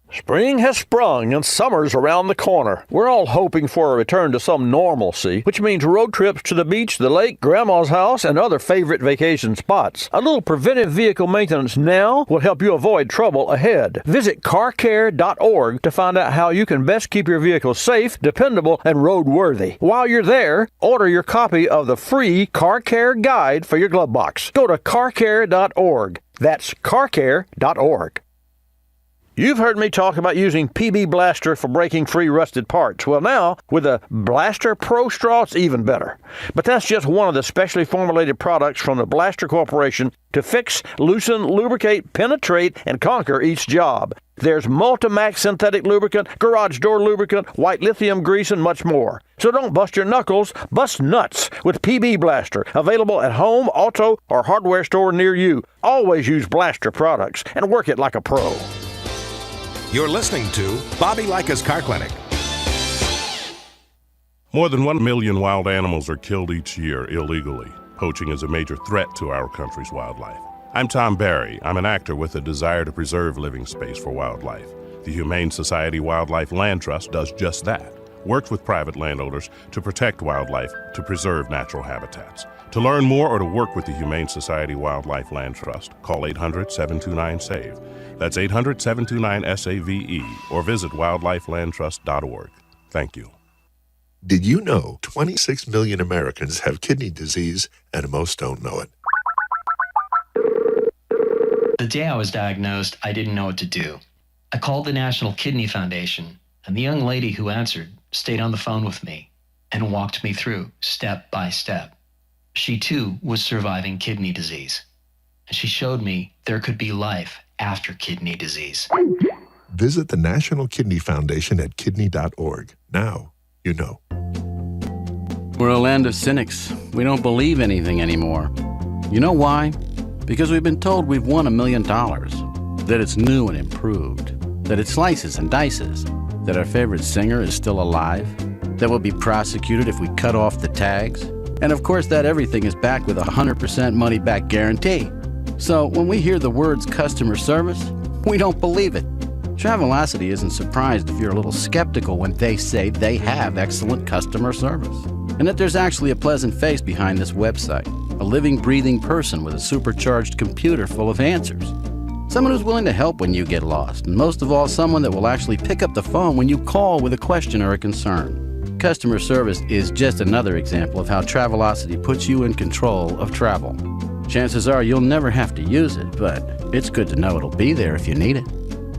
Spring has sprung and summer's around the corner. We're all hoping for a return to some normalcy, which means road trips to the beach, the lake, grandma's house, and other favorite vacation spots. A little preventive vehicle maintenance now will help you avoid trouble ahead. Visit carcare.org to find out how you can best keep your vehicle safe, dependable, and roadworthy. While you're there, order your copy of the free Car Care Guide for your glove box. Go to carcare.org. That's carcare.org. You've heard me talk about using PB Blaster for breaking free rusted parts. Well, now, with a Blaster Pro Straw, it's even better. But that's just one of the specially formulated products from the Blaster Corporation to fix, loosen, lubricate, penetrate, and conquer each job. There's Multimax synthetic lubricant, garage door lubricant, white lithium grease, and much more. So don't bust your knuckles, bust nuts with PB Blaster, available at home, auto, or hardware store near you. Always use Blaster products and work it like a pro. You're listening to Bobby Likis Car Clinic. More than 1 million wild animals are killed each year illegally. Poaching is a major threat to our country's wildlife. I'm Tom Barry. I'm an actor with a desire to preserve living space for wildlife. The Humane Society Wildlife Land Trust does just that. Works with private landowners to protect wildlife, to preserve natural habitats. To learn more or to work with the Humane Society Wildlife Land Trust, call 800-729-SAVE. That's 800-729-SAVE, or visit wildlifelandtrust.org. Thank you. Did you know 26 million Americans have kidney disease and most don't know it? The day I was diagnosed, I didn't know what to do. I called the National Kidney Foundation, and the young lady who answered stayed on the phone with me and walked me through step by step. She too was surviving kidney disease, and she showed me there could be life after kidney disease. Visit the National Kidney Foundation at kidney.org. Now you know. We're a land of cynics. We don't believe anything anymore. You know why? Because we've been told we've won $1 million, that it's new and improved, that it slices and dices, that our favorite singer is still alive, that we'll be prosecuted if we cut off the tags, and of course that everything is backed with a 100% money-back guarantee. So when we hear the words customer service, we don't believe it. Travelocity isn't surprised if you're a little skeptical when they say they have excellent customer service, and that there's actually a pleasant face behind this website, a living, breathing person with a supercharged computer full of answers. Someone who's willing to help when you get lost, and most of all, someone that will actually pick up the phone when you call with a question or a concern. Customer service is just another example of how Travelocity puts you in control of travel. Chances are you'll never have to use it, but it's good to know it'll be there if you need it.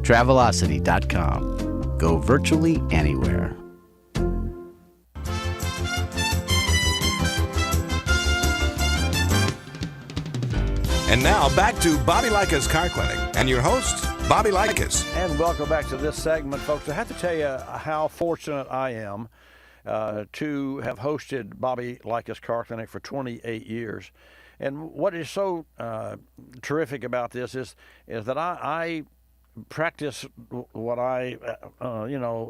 Travelocity.com. Go virtually anywhere. And now back to Bobby Likis Car Clinic and your host, Bobby Likis. And welcome back to this segment, folks. I have to tell you how fortunate I am to have hosted Bobby Likis Car Clinic for 28 years. And what is so terrific about this is that I practice what I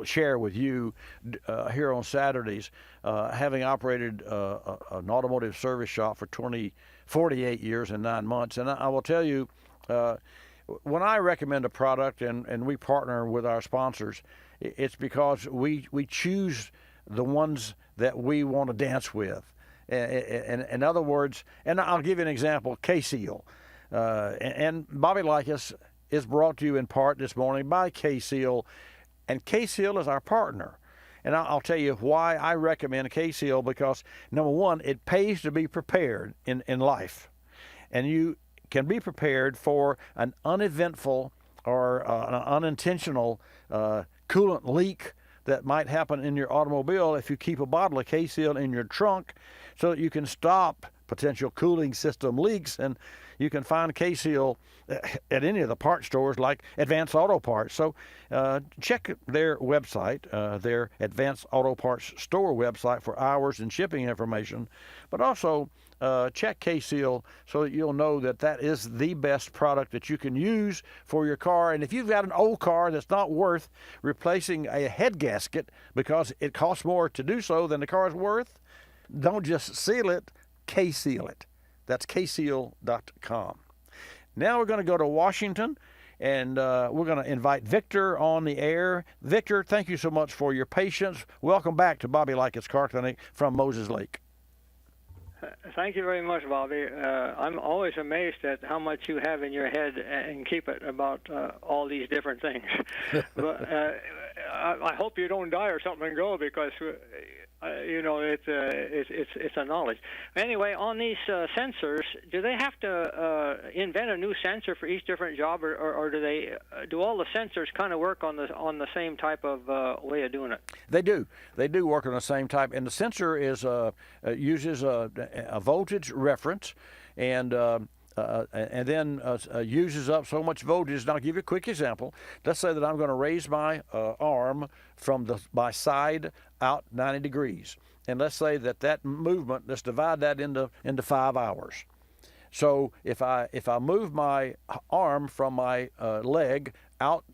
share with you here on Saturdays, having operated an automotive service shop for 48 years and 9 months. And I will tell you, when I recommend a product and we partner with our sponsors, it's because we choose the ones that we want to dance with. In other words, and I'll give you an example, K-Seal. And Bobby Likis is brought to you in part this morning by K-Seal, and K-Seal is our partner. And I'll tell you why I recommend K-Seal, because, number one, it pays to be prepared in life. And you can be prepared for an uneventful or an unintentional coolant leak that might happen in your automobile if you keep a bottle of K-Seal in your trunk so that you can stop potential cooling system leaks. And you can find K-Seal at any of the part stores like Advanced Auto Parts. So check their website, their Advanced Auto Parts store website, for hours and shipping information. But also check K-Seal so that you'll know that that is the best product that you can use for your car. And if you've got an old car that's not worth replacing a head gasket because it costs more to do so than the car is worth, don't just seal it, K-Seal it. That's kseal.com. Now we're going to go to Washington, and we're going to invite Victor on the air. Victor, thank you so much for your patience. Welcome back to Bobby Likis Car Clinic from Moses Lake. Thank you very much, Bobby. I'm always amazed at how much you have in your head and keep it about all these different things. But I hope you don't die or something and go, because it's a knowledge. Anyway, on these sensors, do they have to invent a new sensor for each different job, or do all the sensors kind of work on the same type of way of doing it? They do. They do work on the same type, and the sensor uses a voltage reference, and then uses up so much voltage. And I'll give you a quick example. Let's say that I'm going to raise my arm from my side out 90 degrees. And let's say that movement, let's divide that into 5 hours. So if I move my arm from my leg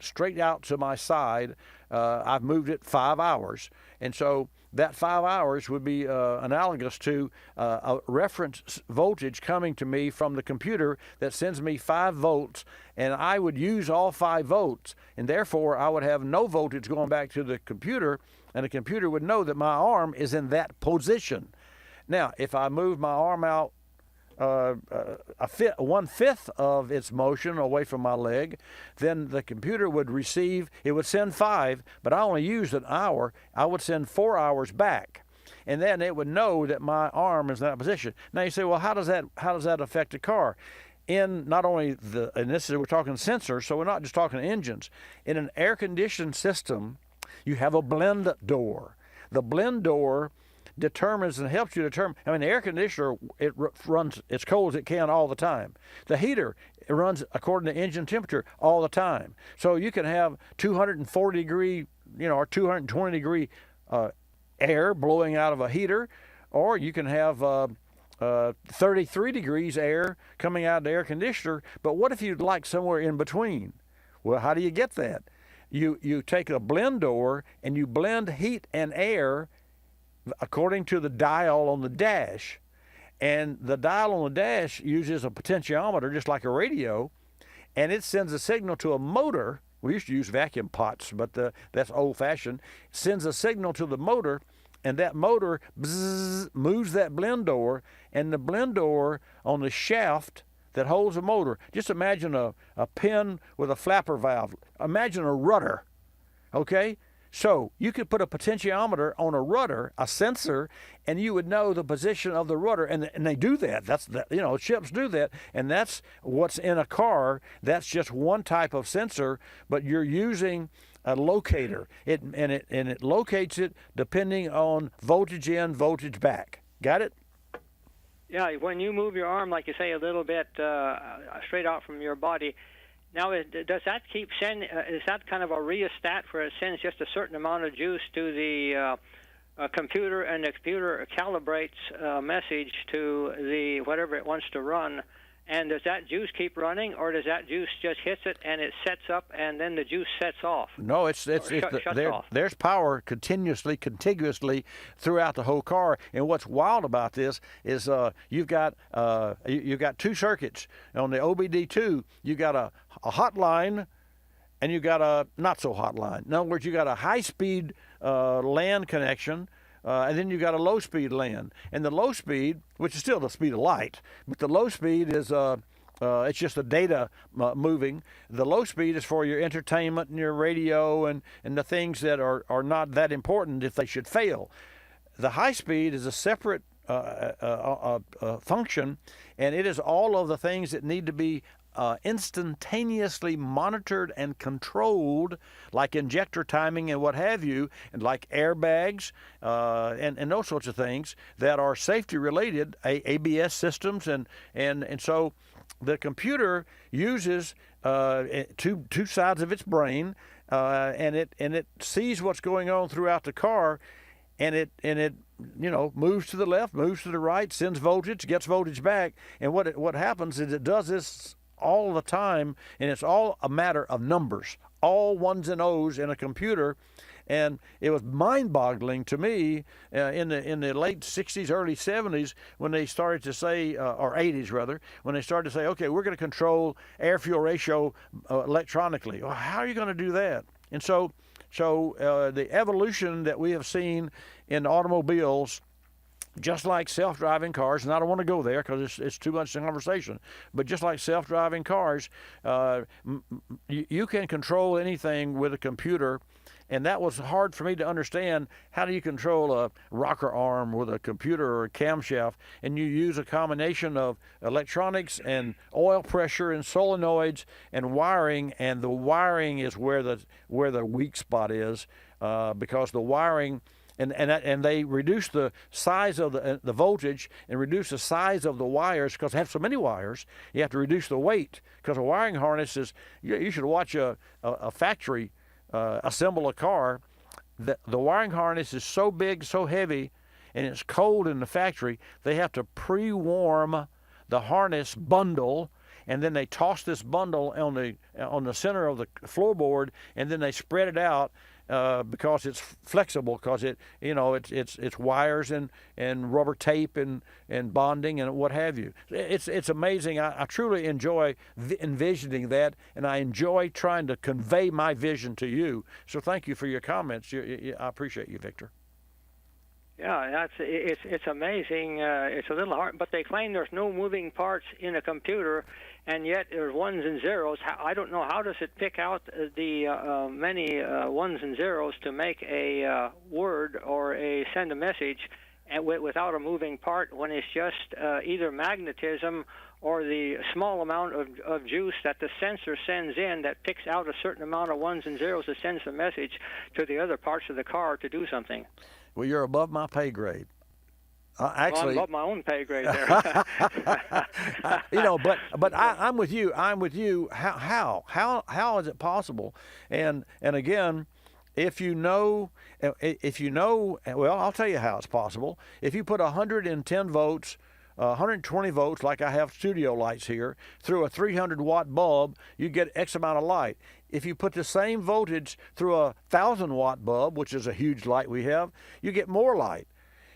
straight out to my side. I've moved it 5 hours. And so that 5 hours would be analogous to a reference voltage coming to me from the computer that sends me 5 volts, and I would use all 5 volts, and therefore I would have no voltage going back to the computer, and the computer would know that my arm is in that position. Now, if I move my arm out 1/5 of its motion away from my leg, then the computer would receive, it would send 5, but I only used an hour. I would send 4 hours back, and then it would know that my arm is in that position. Now you say, well, how does that affect a car? In not only and this is, we're talking sensors, so we're not just talking engines. In an air-conditioned system, you have a blend door. The blend door determines and helps you determine. I mean, the air conditioner, it runs as cold as it can all the time. The heater, it runs according to engine temperature all the time. So you can have 240 degree, or 220 degree air blowing out of a heater, or you can have 33 degrees air coming out of the air conditioner. But what if you'd like somewhere in between? Well, how do you get that? You take a blend door and you blend heat and air according to the dial on the dash. And the dial on the dash uses a potentiometer just like a radio, and it sends a signal to a motor. We used to use vacuum pots, but that's old-fashioned. It sends a signal to the motor, and that motor moves that blend door, and the blend door on the shaft that holds the motor. Just imagine a pin with a flapper valve. Imagine a rudder, okay? So you could put a potentiometer on a rudder, a sensor, and you would know the position of the rudder, and they do that. Ships do that, and that's what's in a car. That's just one type of sensor, but you're using a locator. It locates it depending on voltage in, voltage back. Got it? Yeah. When you move your arm, like you say, a little bit straight out from your body. Now, does that keep sending? Is that kind of a rheostat where it sends just a certain amount of juice to the computer, and the computer calibrates a message to the whatever it wants to run? And does that juice keep running, or does that juice just hits it and it sets up, and then the juice sets off? No, there's power contiguously throughout the whole car. And what's wild about this is you've got 2 circuits on the OBD2. You got a hotline, and you got a not so hotline. In other words, you got a high-speed LAN connection. And then you got a low-speed LAN. And the low speed, which is still the speed of light, but the low speed is it's just the data moving. The low speed is for your entertainment and your radio and the things that are not that important if they should fail. The high speed is a separate function, and it is all of the things that need to be instantaneously monitored and controlled, like injector timing and what have you, and like airbags and those sorts of things that are safety related, ABS systems, and so the computer uses two sides of its brain, and it sees what's going on throughout the car, and it moves to the left, moves to the right, sends voltage, gets voltage back, and what happens is it does this all the time, and it's all a matter of numbers, all ones and O's in a computer. And it was mind-boggling to me in the late 60s, early 70s, when they started to say, or 80s rather, when they started to say, okay, we're going to control air-fuel ratio electronically. Well, how are you going to do that? And so the evolution that we have seen in automobiles, just like self-driving cars, and I don't want to go there because it's too much conversation, but just like self-driving cars, you can control anything with a computer, and that was hard for me to understand. How do you control a rocker arm with a computer or a camshaft? And you use a combination of electronics and oil pressure and solenoids and wiring, and the wiring is where the weak spot is, because the wiring. And they reduce the size of the voltage and reduce the size of the wires, because they have so many wires. You have to reduce the weight, because a wiring harness is. You should watch a factory assemble a car. The wiring harness is so big, so heavy, and it's cold in the factory. They have to pre-warm the harness bundle, and then they toss this bundle on the center of the floorboard, and then they spread it out because it's flexible, because it's wires and rubber tape and bonding and what have you. It's amazing. I truly enjoy envisioning that, and I enjoy trying to convey my vision to you. So thank you for your comments. I appreciate you, Victor. Yeah, it's amazing. It's a little hard, but they claim there's no moving parts in a computer, and yet there's ones and zeros. I don't know, how does it pick out the many ones and zeros to make a word or send a message without a moving part, when it's just either magnetism or the small amount of juice that the sensor sends in that picks out a certain amount of ones and zeros that sends the message to the other parts of the car to do something. Well, you're above my pay grade. Actually, I'm above my own pay grade there. But I'm with you. I'm with you. How is it possible? And again, if you know, well, I'll tell you how it's possible. If you put 110 volts, 120 volts, like I have studio lights here, through a 300-watt bulb, you get X amount of light. If you put the same voltage through a 1,000-watt bulb, which is a huge light we have, you get more light.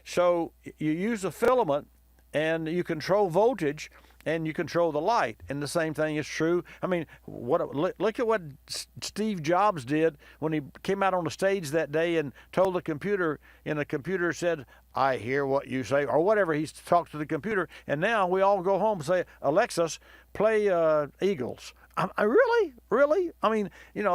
So you use a filament, and you control voltage, and you control the light. And the same thing is true. I mean, look at what Steve Jobs did when he came out on the stage that day and told the computer, and the computer said, "I hear what you say," or whatever. He talked to the computer, and now we all go home and say, "Alexis, play Eagles." Really? I mean,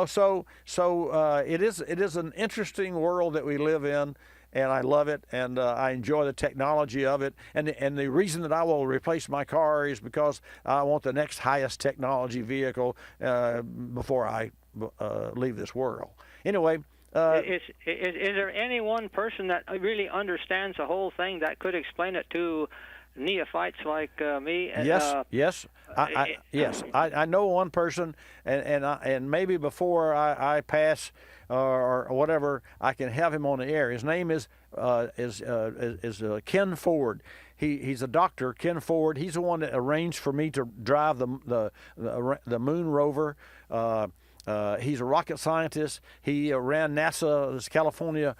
so it is an interesting world that we live in, and I love it, and I enjoy the technology of it. And the reason that I will replace my car is because I want the next highest technology vehicle before I leave this world. Anyway. Is there any one person that really understands the whole thing that could explain it to neophytes like me? Yes. I know one person, and maybe before I pass or whatever, I can have him on the air. His name is Ken Ford. He's a doctor, Ken Ford. He's the one that arranged for me to drive the moon rover. He's a rocket scientist. He ran NASA's California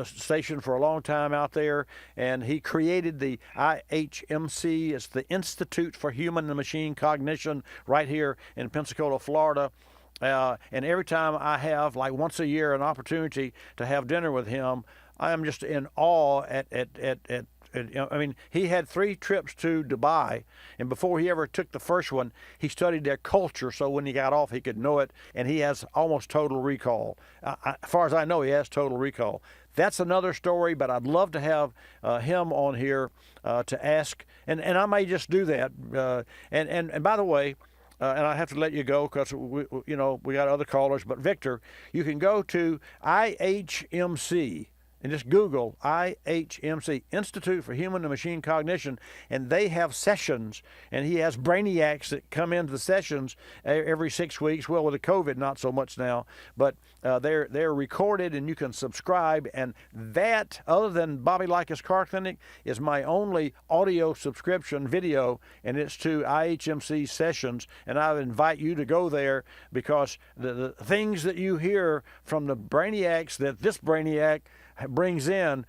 station for a long time out there, and he created the IHMC. It's the Institute for Human and Machine Cognition right here in Pensacola, Florida. And every time I have, like once a year, an opportunity to have dinner with him, I am just in awe at I mean, he had 3 trips to Dubai, and before he ever took the first one, he studied their culture, so when he got off, he could know it, and he has almost total recall. As far as I know, he has total recall. That's another story, but I'd love to have him on here to ask, and I may just do that. And by the way, and I have to let you go because we got other callers, but Victor, you can go to IHMC. And just Google IHMC, Institute for Human and Machine Cognition, and they have sessions, and he has brainiacs that come into the sessions every 6 weeks. Well, with the COVID, not so much now, but they're recorded, and you can subscribe. And that, other than Bobby Likis Car Clinic, is my only audio subscription video, and it's to IHMC sessions. And I invite you to go there because the things that you hear from the brainiacs that this brainiac brings in,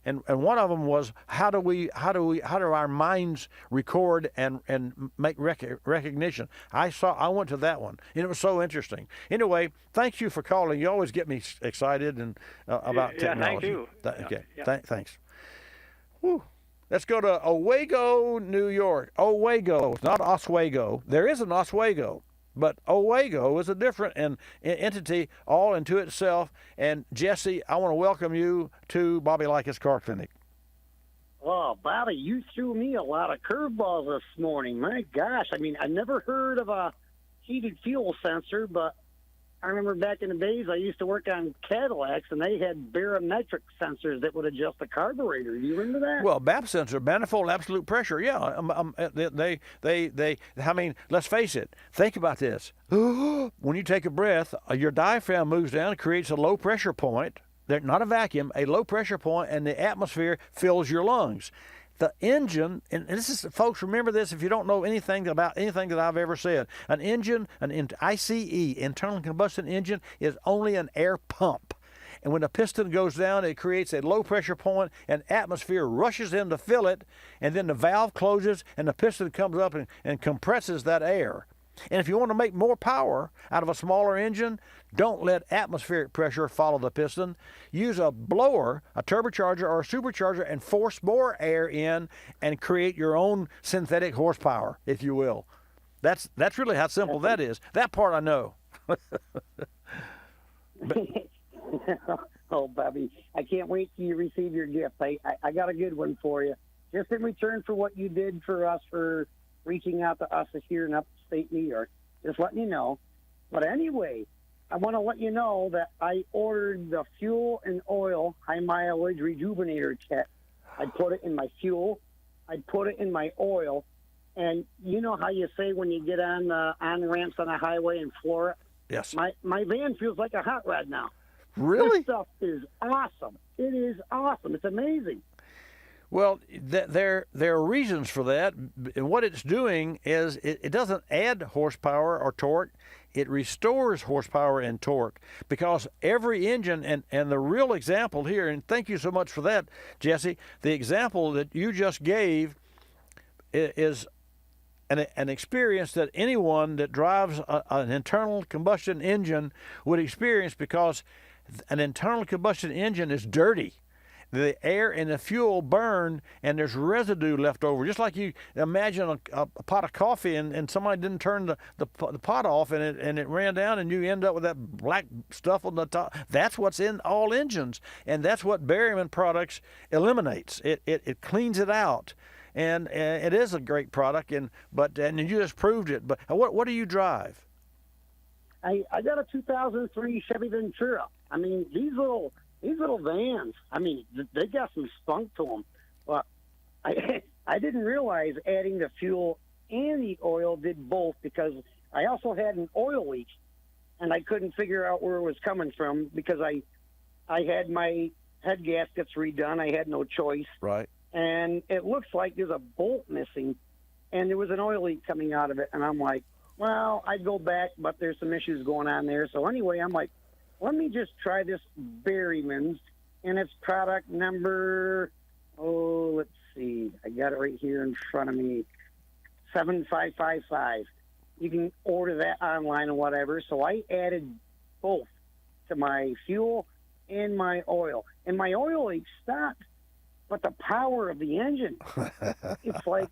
and one of them was how do our minds record and make recognition. I went to that one, and it was so interesting. Anyway, thank you for calling. You always get me excited and about technology. Thank you. Thanks. Whew. Let's go to Owego, New York. Owego, not Oswego. There is an Oswego, but Owego is a different entity all into itself. And Jesse, I want to welcome you to Bobby Likis Car Clinic. Oh, Bobby, you threw me a lot of curveballs this morning. My gosh, I mean, I never heard of a heated fuel sensor, but I remember back in the days I used to work on Cadillacs, and they had barometric sensors that would adjust the carburetor. Do you remember that? Well, BAP sensor, manifold absolute pressure. Yeah, they. I mean, let's face it. Think about this. When you take a breath, your diaphragm moves down, and creates a low pressure point. They're not a vacuum, a low pressure point, and the atmosphere fills your lungs. the engine, and this is, folks, remember this if you don't know anything about anything that I've ever said. An engine, an ICE, internal combustion engine, is only an air pump. And when the piston goes down, it creates a low pressure point, and atmosphere rushes in to fill it, and then the valve closes, and the piston comes up and compresses that air. And if you want to make more power out of a smaller engine, don't let atmospheric pressure follow the piston. Use a blower, a turbocharger, or a supercharger, and force more air in and create your own synthetic horsepower, if you will. That's really how simple that is. That part I know. Oh, Bobby, I can't wait till you receive your gift. I got a good one for you. Just in return for what you did for us for reaching out to us here in upstate New York. Just letting you know. But anyway, I want to let you know that I ordered the fuel and oil high mileage rejuvenator kit. I put it in my fuel. I put it in my oil. And you know how you say when you get on ramps on a highway and floor it? Yes. My van feels like a hot rod now. Really? This stuff is awesome. It is awesome. It's amazing. Well, there are reasons for that. And what it's doing is it doesn't add horsepower or torque. It restores horsepower and torque, because every engine, and the real example here, and thank you so much for that, Jesse, the example that you just gave is an experience that anyone that drives an internal combustion engine would experience, because an internal combustion engine is dirty. The air and the fuel burn, and there's residue left over. Just like you imagine a pot of coffee, and somebody didn't turn the pot off, and it ran down, and you end up with that black stuff on the top. That's what's in all engines, and that's what Berryman Products eliminates. It cleans it out, and it is a great product. And you just proved it. But what do you drive? I got a 2003 Chevy Ventura. I mean, these little vans, I mean, they got some spunk to them. But I didn't realize adding the fuel and the oil did both, because I also had an oil leak, and I couldn't figure out where it was coming from, because I had my head gaskets redone. I had no choice. Right. And it looks like there's a bolt missing, and there was an oil leak coming out of it. And I'm like, well, I'd go back, but there's some issues going on there. So anyway, I'm like, let me just try this Berryman's, and it's product number, let's see. I got it right here in front of me, 7555. You can order that online or whatever. So I added both to my fuel and my oil. And my oil leak stopped, but the power of the engine, it's like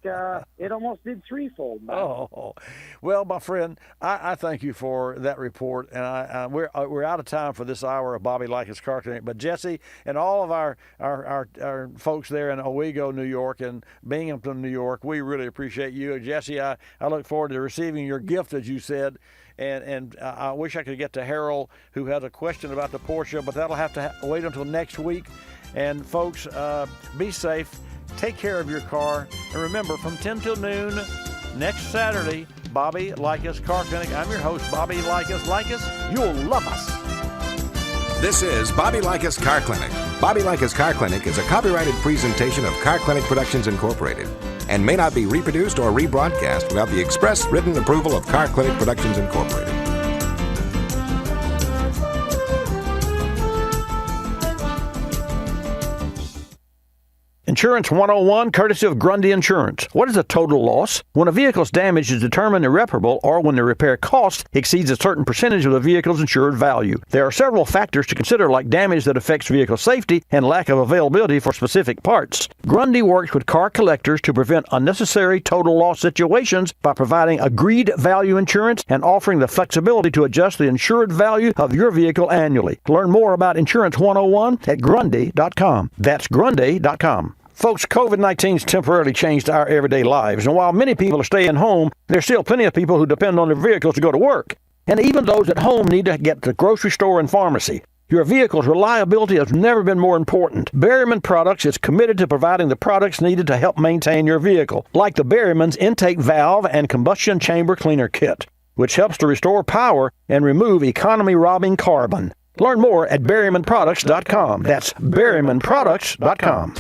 it almost did threefold. Oh, well, my friend, I thank you for that report, and we're out of time for this hour of Bobby Likis Car Clinic. But Jesse and all of our folks there in Owego, New York, and Binghamton, New York, we really appreciate you. Jesse, I look forward to receiving your gift, as you said. And I wish I could get to Harold, who has a question about the Porsche, but that'll have to wait until next week. And folks, be safe, take care of your car, and remember, from 10 till noon next Saturday, Bobby Likis Car Clinic. I'm your host, Bobby Likis. Likis, you'll love us. This is Bobby Likis Car Clinic. Bobby Likis Car Clinic is a copyrighted presentation of Car Clinic Productions Incorporated and may not be reproduced or rebroadcast without the express written approval of Car Clinic Productions Incorporated. Insurance 101, courtesy of Grundy Insurance. What is a total loss? When a vehicle's damage is determined irreparable, or when the repair cost exceeds a certain percentage of the vehicle's insured value. There are several factors to consider, like damage that affects vehicle safety and lack of availability for specific parts. Grundy works with car collectors to prevent unnecessary total loss situations by providing agreed value insurance and offering the flexibility to adjust the insured value of your vehicle annually. Learn more about Insurance 101 at Grundy.com. That's Grundy.com. Folks, COVID-19's temporarily changed our everyday lives, and while many people are staying home, there's still plenty of people who depend on their vehicles to go to work. And even those at home need to get to the grocery store and pharmacy. Your vehicle's reliability has never been more important. Berryman Products is committed to providing the products needed to help maintain your vehicle, like the Berryman's Intake Valve and Combustion Chamber Cleaner Kit, which helps to restore power and remove economy-robbing carbon. Learn more at BerrymanProducts.com. That's BerrymanProducts.com.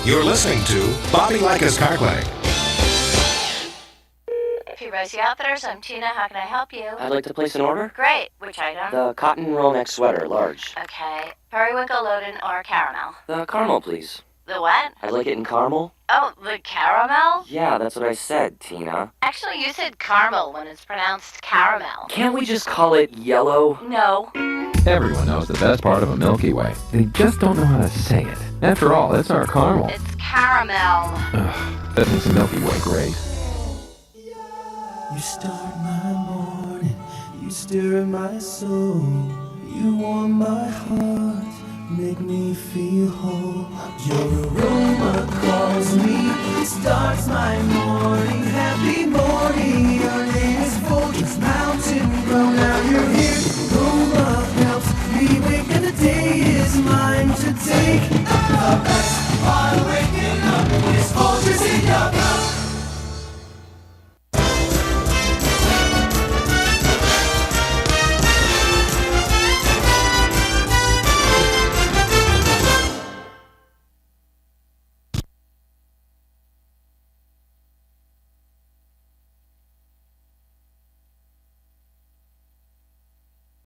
You're listening to Bobby Likis Car Clinic. P-Rossi Outfitters, I'm Tina. How can I help you? I'd like to place an order. Great. Which item? The cotton roll neck sweater, large. Okay. Periwinkle, Loden, or caramel? The caramel, please. The what? I'd like it in caramel. Oh, the caramel? Yeah, that's what I said, Tina. Actually, you said caramel when it's pronounced caramel. Can't we just call it yellow? No. Everyone knows the best part of a Milky Way. They just don't know how to say it. After all, it's our caramel. It's caramel. That makes a Milky Way great. You start my morning, you stir my soul, you warm my heart, make me feel whole. Your aroma calls me, starts my morning, happy morning.